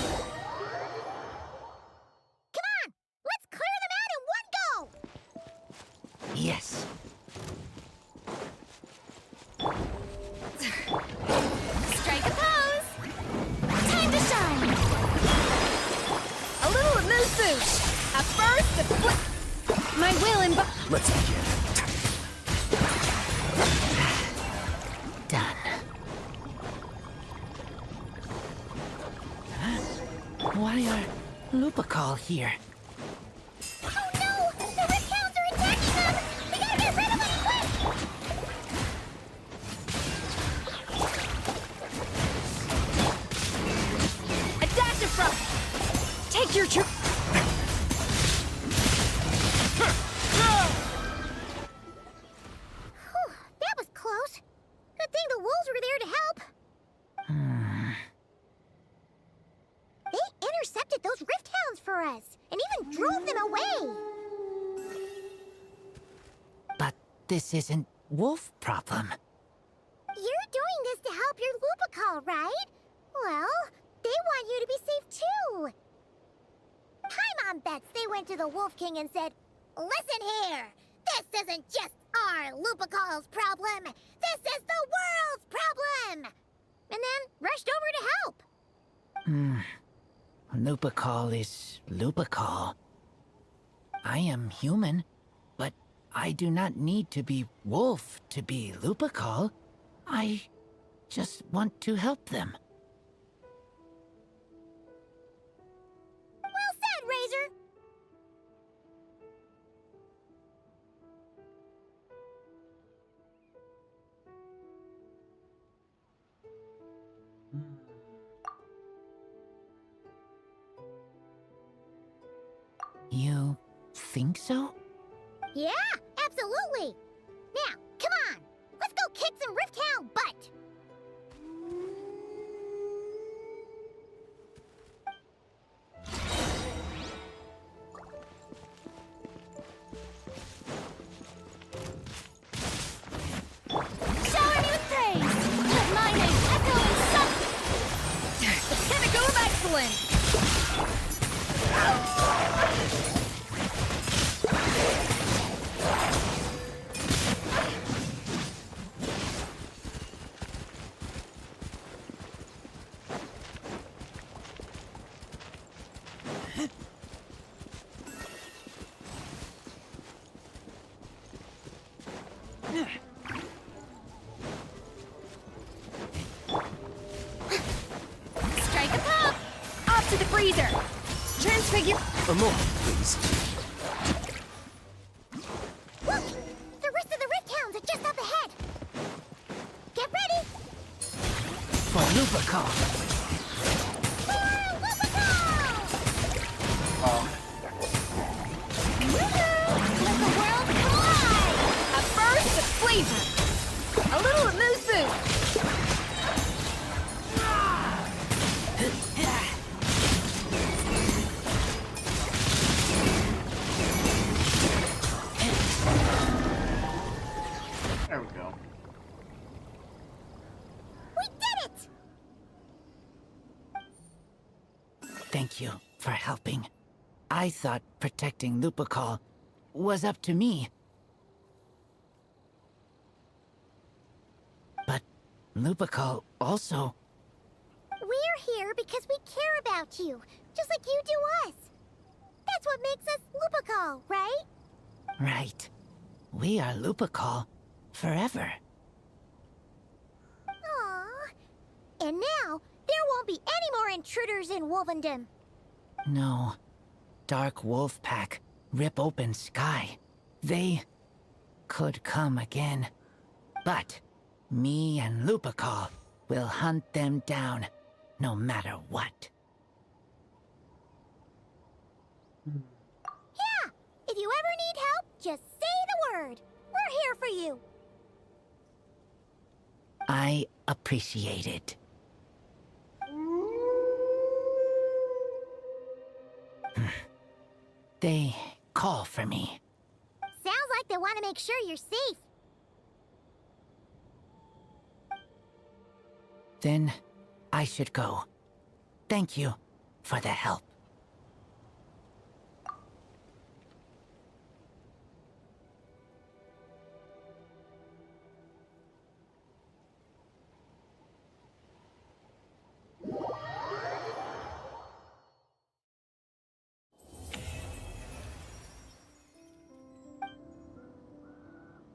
Come on! Let's clear them out in one go! Yes. Strike a pose! Time to shine! A little of mood boost! At first, the flip... My will and... Let's begin. Done. Why are Lupacol here? Oh no! The Rift Hounds are attacking them! We gotta get rid of them quick! Adaptive front! Take your troop... Whew, that was close. Good thing the wolves were there to help. They intercepted those Rift Hounds for us, and even drove them away. But this isn't wolf problem. You're doing this to help your Lupacol, right? Well, they want you to be safe too. Paimon bets they went to the Wolf King and said, "Listen here, this isn't just our Lupacol's problem. This is the world's problem!" And then rushed over to help. Lupacol is Lupacol. I am human, but I do not need to be wolf to be Lupacol. I just want to help them. Well said, Razor. You think so? Yeah, absolutely. Now, come on. Let's go kick some Rift Hound butt. Shower me with praise! Let my name echo in sun... The pinnacle of excellence! Strike a pop! Off to the freezer! figure... A moment, please. Look! The rest of the Rift Hounds are just up ahead! Get ready! For Lupical. For Lupical! Oh. Let the world collide! A burst of flavor! A little amuse-bouche! There we go. We did it! Thank you for helping. I thought protecting Lupical was up to me. But Lupical also... We're here because we care about you, just like you do us. That's what makes us Lupical, right? Right. We are Lupical forever. Aww. And now, there won't be any more intruders in Wolvendom. No. Dark Wolf Pack, rip open sky. They could come again. But me and Lupical will hunt them down, no matter what. Yeah! If you ever need help, just say the word. We're here for you. I appreciate it. They call for me. Sounds like they want to make sure you're safe. Then I should go. Thank you for the help.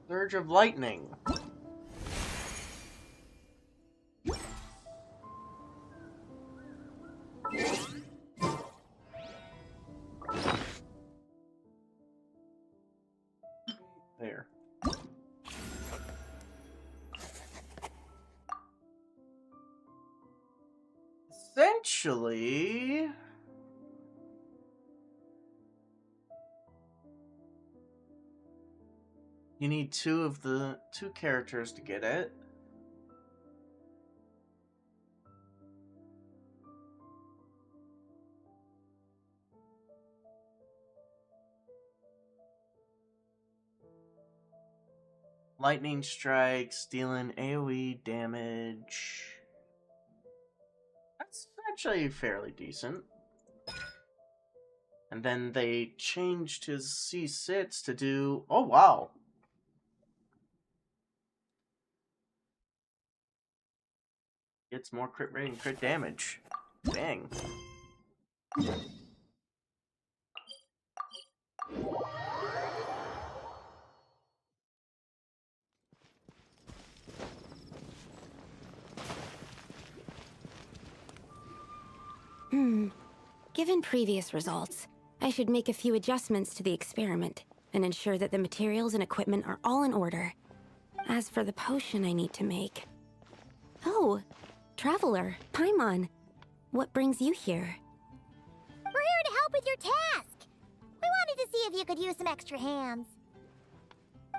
Surge of lightning. There. Essentially, you need two characters to get it. Lightning strikes, dealing AoE damage. That's actually fairly decent. And then they changed his C6 to do... Oh, wow. Gets more crit rate and crit damage. Dang. Given previous results, I should make a few adjustments to the experiment and ensure that the materials and equipment are all in order. As for the potion I need to make... Oh, Traveler, Paimon. What brings you here? We're here to help with your task. We wanted to see if you could use some extra hands.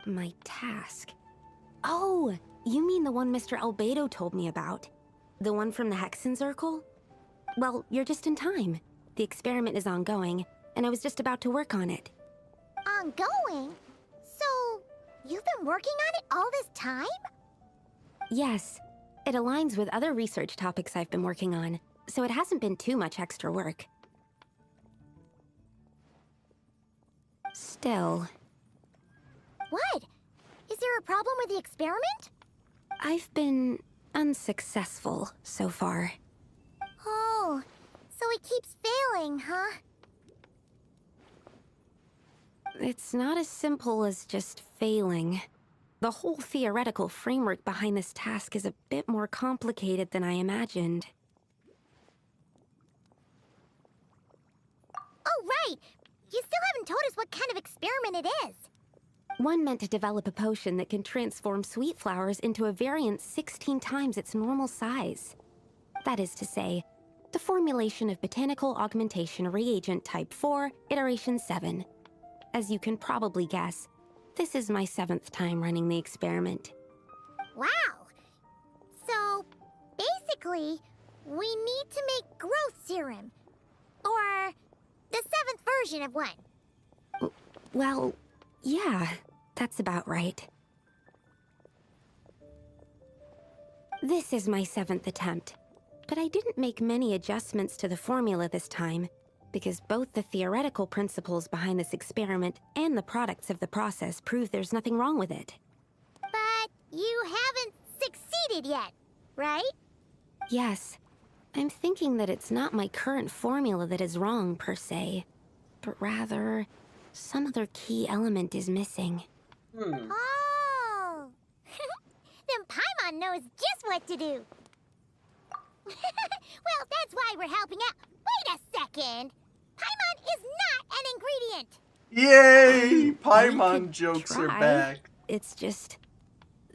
My task? Oh, you mean the one Mr. Albedo told me about? The one from the Hexen Circle? Well, you're just in time. The experiment is ongoing, and I was just about to work on it. Ongoing? So, you've been working on it all this time? Yes. It aligns with other research topics I've been working on, so it hasn't been too much extra work. Still... What? Is there a problem with the experiment? I've been unsuccessful so far. Oh, so it keeps failing, huh? It's not as simple as just failing. The whole theoretical framework behind this task is a bit more complicated than I imagined. right! You still haven't told us what kind of experiment it is. One meant to develop a potion that can transform sweet flowers into a variant 16 times its normal size. That is to say, the formulation of botanical augmentation reagent type 4, iteration 7. As you can probably guess, this is my 7th time running the experiment. Wow! So, basically, we need to make growth serum. Or the 7th version of one. Well, yeah, that's about right. This is my 7th attempt, but I didn't make many adjustments to the formula this time, because both the theoretical principles behind this experiment and the products of the process prove there's nothing wrong with it. But you haven't succeeded yet, right? Yes, I'm thinking that it's not my current formula that is wrong, per se, but rather, some other key element is missing. Oh! Then Paimon knows just what to do. Well, that's why we're helping out. Wait a second! Paimon is not an ingredient! Yay! Paimon jokes are Try. back. It's just,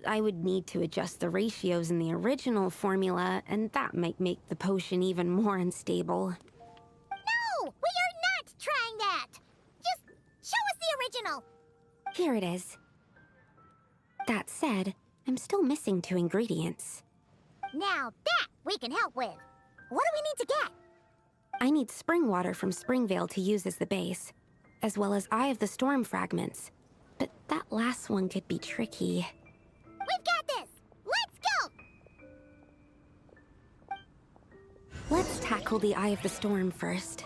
I would need to adjust the ratios in the original formula, and that might make the potion even more unstable. No! We are not trying that! Just show us the original! Here it is. That said, I'm still missing 2 ingredients. Now that we can help with. What do we need to get? I need spring water from Springvale to use as the base, as well as Eye of the Storm fragments. But that last one could be tricky. We've got this! Let's go! Let's tackle the Eye of the Storm first.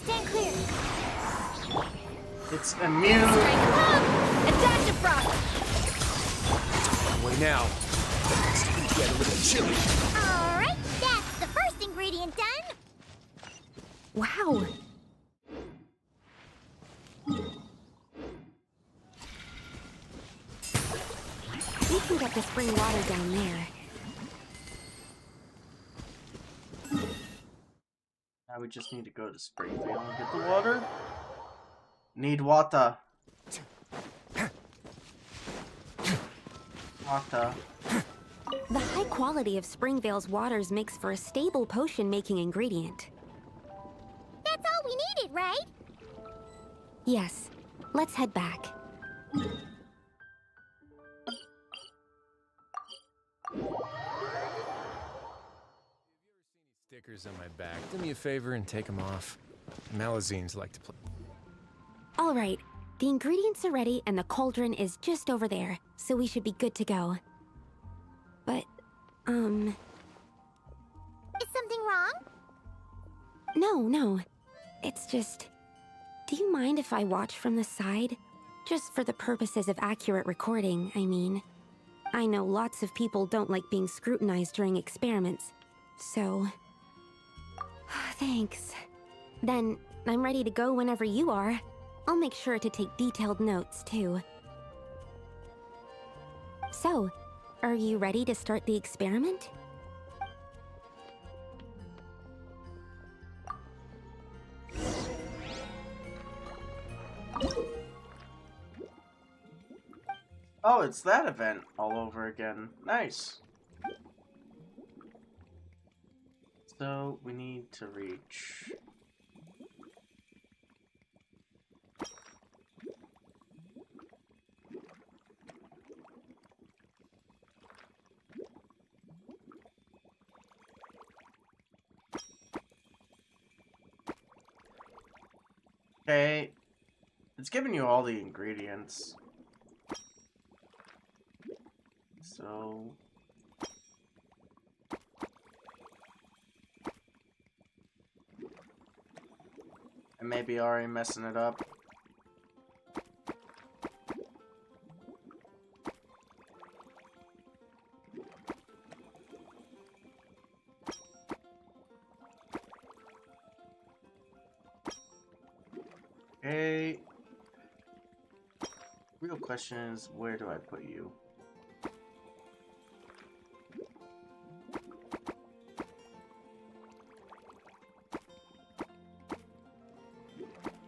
Stand clear. It's immune. Attack the frost! Way now. Get a little chilly. Alright, that's the first ingredient done. Wow! We can get the spring water down there. Now we just need to go to Springfield and get the water. Need water. Water. The high quality of Springvale's waters makes for a stable potion-making ingredient. That's all we needed, right? Yes, let's head back. Stickers on my back. Do me a favor and take them off. Malazines like to play. All right, the ingredients are ready and the cauldron is just over there, so we should be good to go. But, Is something wrong? no. It's just... Do you mind if I watch from the side? Just for the purposes of accurate recording, I mean. I know lots of people don't like being scrutinized during experiments, so... Thanks. Then, I'm ready to go whenever you are. I'll make sure to take detailed notes, too. So, are you ready to start the experiment? Oh, it's that event all over again. Nice. So, we need to reach... Okay. It's giving you all the ingredients. So... I may be already messing it up. real question is, where do I put you?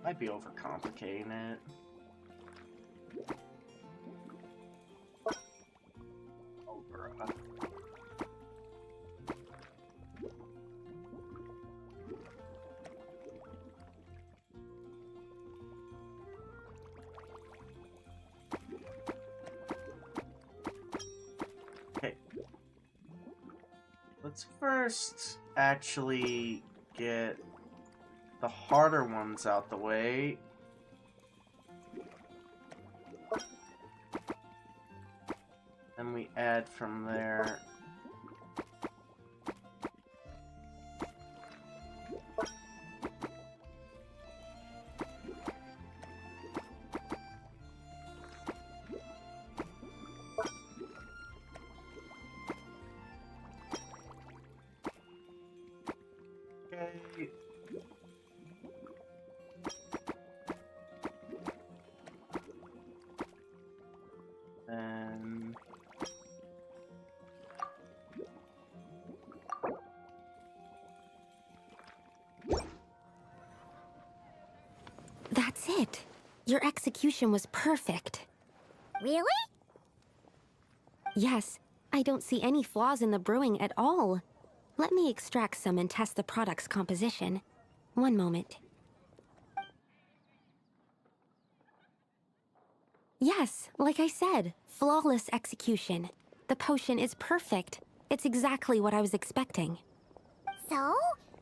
Might be overcomplicating it. Oh, bruh. Okay. Let's first actually get the harder ones out the way. Then we add from there. Okay. And That's it. Your execution was perfect. Really? Yes, I don't see any flaws in the brewing at all. Let me extract some and test the product's composition. One moment. Yes, like I said, flawless execution. The potion is perfect. It's exactly what I was expecting. So?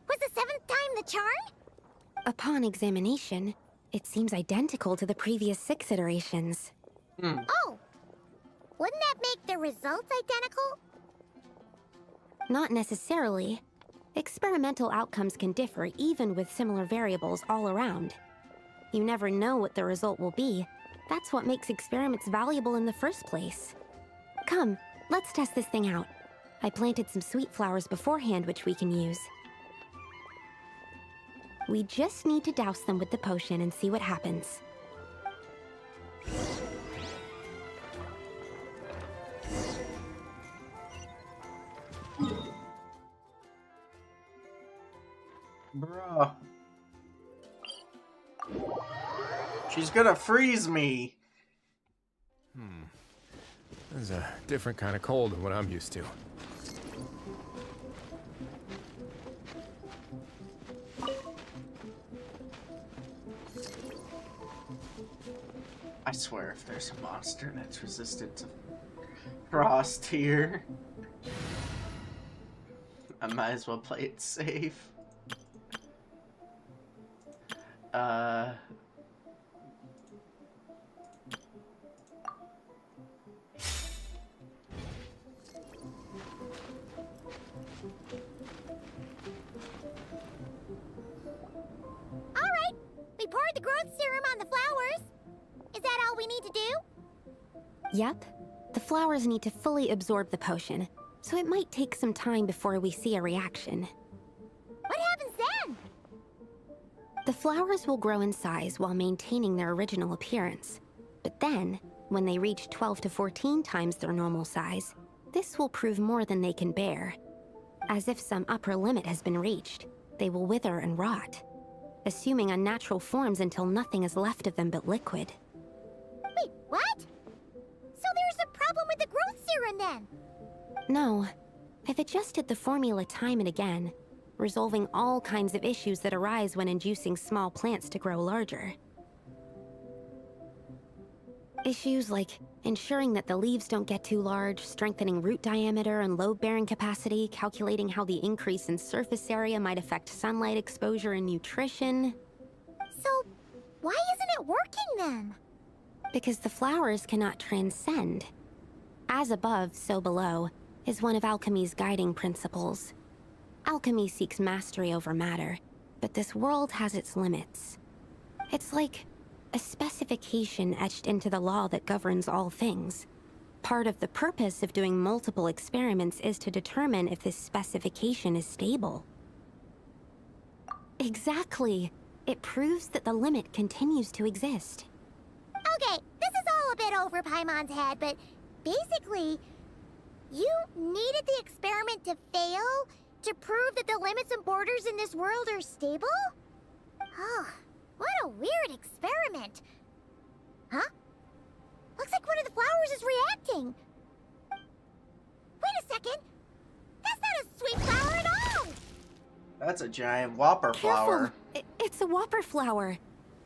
Was the 7th time the charm? Upon examination, it seems identical to the previous 6 iterations. Oh! Wouldn't that make the results identical? Not necessarily. Experimental outcomes can differ even with similar variables all around. You never know what the result will be. That's what makes experiments valuable in the first place. Come, let's test this thing out. I planted some sweet flowers beforehand which we can use. We just need to douse them with the potion and see what happens. bruh. She's gonna freeze me. This is a different kind of cold than what I'm used to. I swear if there's a monster that's resistant to frost here, I might as well play it safe. Alright, we poured the growth serum on the flowers. Is that all we need to do? Yep. The flowers need to fully absorb the potion, so it might take some time before we see a reaction. What happens then? The flowers will grow in size while maintaining their original appearance. But then, when they reach 12 to 14 times their normal size, this will prove more than they can bear. As if some upper limit has been reached, they will wither and rot, assuming unnatural forms until nothing is left of them but liquid. Wait, what? So there's a problem with the growth serum then? No, I've adjusted the formula time and again, resolving all kinds of issues that arise when inducing small plants to grow larger. Issues like ensuring that the leaves don't get too large, strengthening root diameter and load-bearing capacity, calculating how the increase in surface area might affect sunlight exposure and nutrition. So, why isn't it working then? Because the flowers cannot transcend. As above, so below, is one of alchemy's guiding principles. Alchemy seeks mastery over matter, but this world has its limits. It's like a specification etched into the law that governs all things. Part of the purpose of doing multiple experiments is to determine if this specification is stable. Exactly. It proves that the limit continues to exist. Okay, this is all a bit over Paimon's head, but basically, you needed the experiment to fail to prove that the limits and borders in this world are stable? Oh, what a weird experiment. Huh? Looks like one of the flowers is reacting. Wait a second. That's not a sweet flower at all. That's a giant whopper flower. Careful! It's a whopper flower.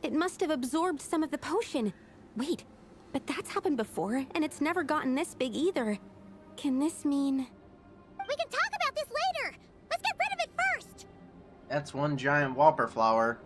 It must have absorbed some of the potion. Wait, but that's happened before, and it's never gotten this big either. Can this mean... We can talk about this later. Let's get rid of it first. That's one giant whopper flower.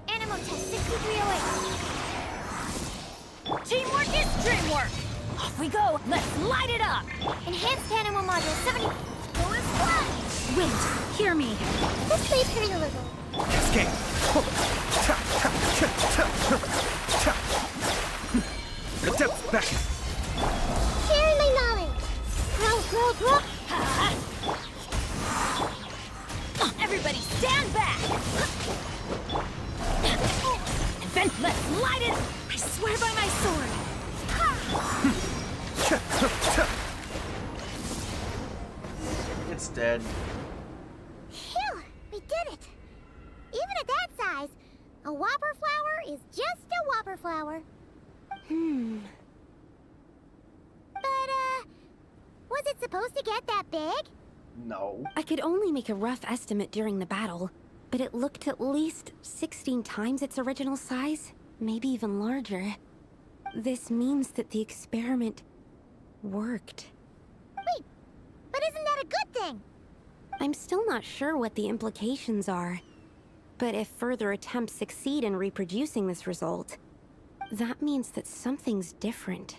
Animal test 6308. Teamwork is dreamwork! Off we go! Let's light it up! Enhanced animal module 70. Full squad. Wait, hear me. Let's wait for a little. Escape! Step back! Sharing my knowledge. Grow. Everybody stand back! And then let's light it! I swear by my sword! It's dead. Phew, we did it. Even at that size, a whopper flower is just a whopper flower. But, was it supposed to get that big? No. I could only make a rough estimate during the battle, but it looked at least 16 times its original size, maybe even larger. This means that the experiment worked. Wait, but isn't that a good thing? I'm still not sure what the implications are, but if further attempts succeed in reproducing this result, that means that something's different.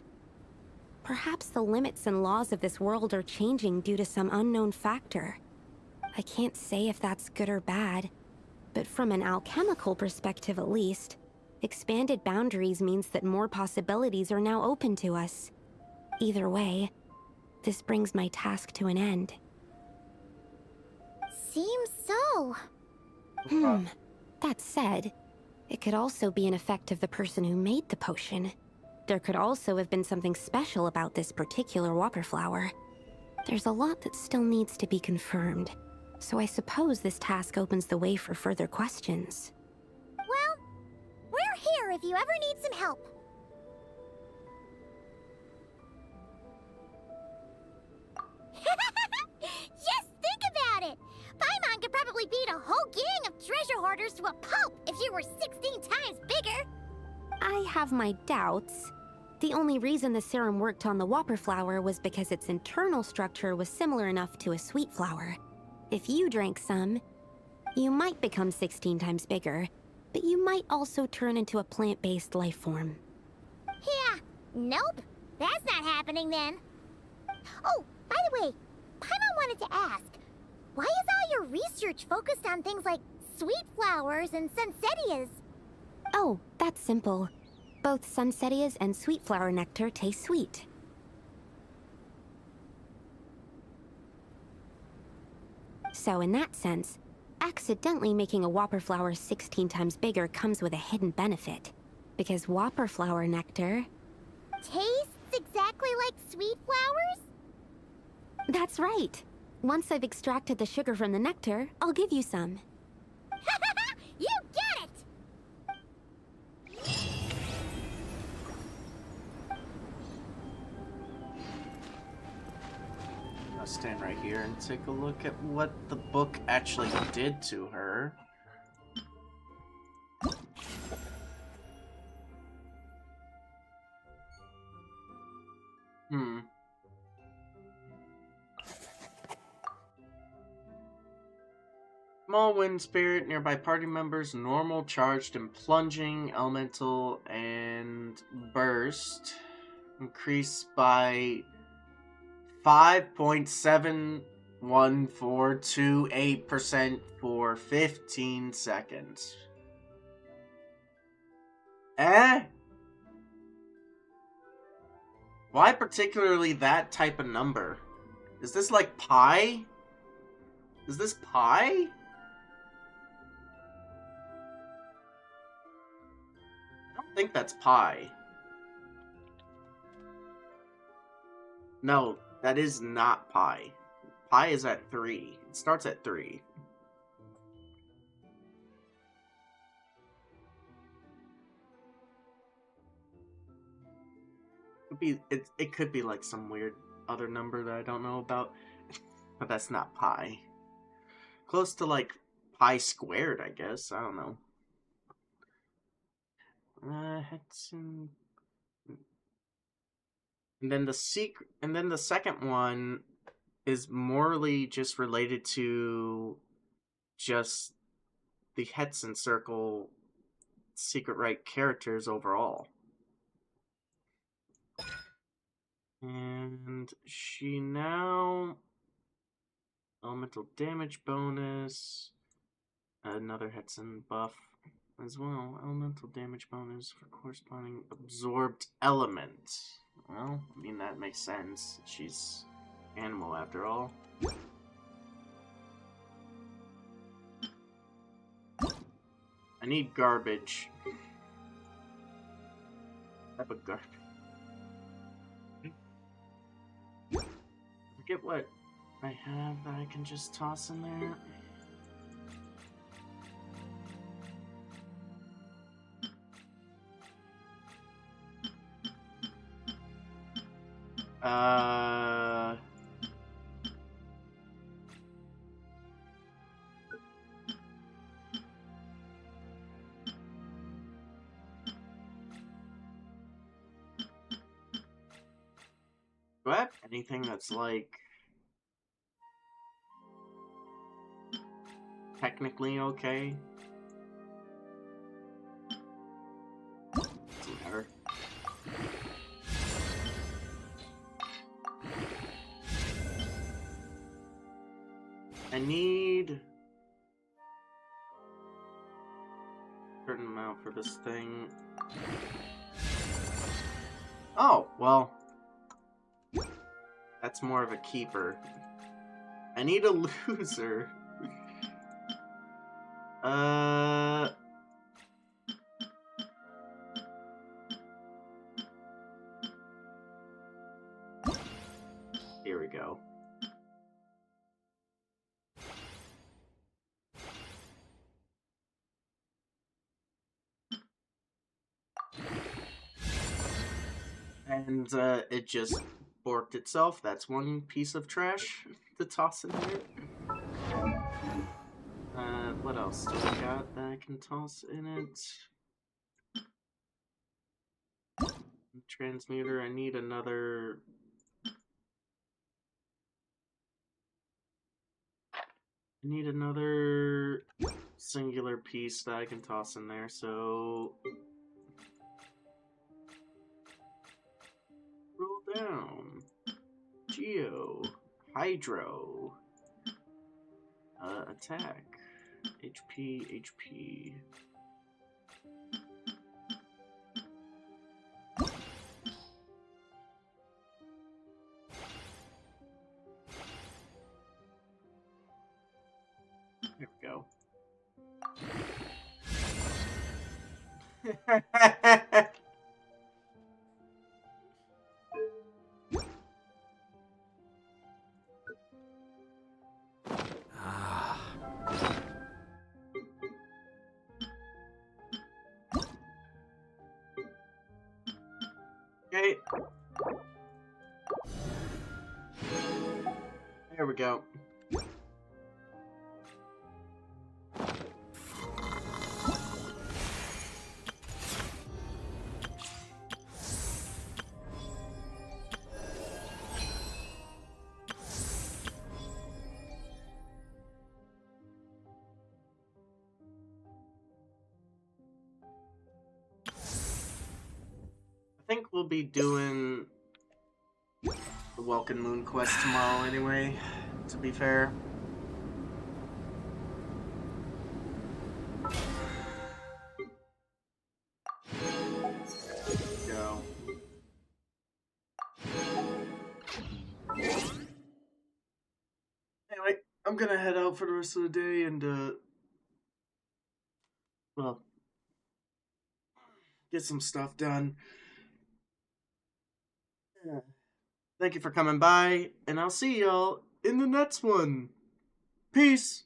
Perhaps the limits and laws of this world are changing due to some unknown factor. I can't say if that's good or bad, but from an alchemical perspective at least, expanded boundaries means that more possibilities are now open to us. Either way, this brings my task to an end. Seems so. That said, it could also be an effect of the person who made the potion. There could also have been something special about this particular whopper flower. There's a lot that still needs to be confirmed, so I suppose this task opens the way for further questions. Well, we're here if you ever need some help. Just think about it! Paimon could probably beat a whole gang of treasure hoarders to a pulp if you were 16 times bigger! I have my doubts. The only reason the serum worked on the whopper flower was because its internal structure was similar enough to a sweet flower. If you drank some, you might become 16 times bigger, but you might also turn into a plant-based life form. Yeah, nope. That's not happening then. Oh, by the way, Paimon wanted to ask, why is all your research focused on things like sweet flowers and sunsettias? Oh, that's simple. Both sunsettias and sweet flower nectar taste sweet. So in that sense, accidentally making a whopper flower 16 times bigger comes with a hidden benefit. Because whopper flower nectar... Tastes exactly like sweet flowers? That's right. Once I've extracted the sugar from the nectar, I'll give you some. You get it! I'll stand right here and take a look at what the book actually did to her. Small wind spirit, nearby party members, normal, charged, and plunging, elemental, and burst. Increased by 5.71428% for 15 seconds. Eh? Why particularly that type of number? Is this like pi? Is this pie? I don't think that's pie. No, that is not pie. Pie is at 3. It starts at 3. It could be like some weird other number that I don't know about, but that's not pi. Close to like pi squared, I guess. I don't know. Hetson. And then the second one is morally just related to just the Hetson Circle Secret Right characters overall. And she now elemental damage bonus, another Hetson buff as well. Elemental damage bonus for corresponding absorbed element. Well, I mean that makes sense. She's animal after all. I need garbage. Type of garbage. Forget what I have that I can just toss in there. Do I have anything that's like technically okay? Doesn't matter. I need a certain amount for this thing. Oh, well. That's more of a keeper. I need a loser. Here we go. And it just borked itself. That's one piece of trash to toss in there. What else do I got that I can toss in it? Transmuter, I need another... I need another singular piece that I can toss in there, so... Roll down. Geo. Hydro. Attack. HP. There we go. Okay. There we go. I think we'll be doing the Welkin Moon quest tomorrow anyway, to be fair. Go. Anyway, I'm gonna head out for the rest of the day and, well, get some stuff done. Yeah. Thank you for coming by, and I'll see y'all in the next one. Peace!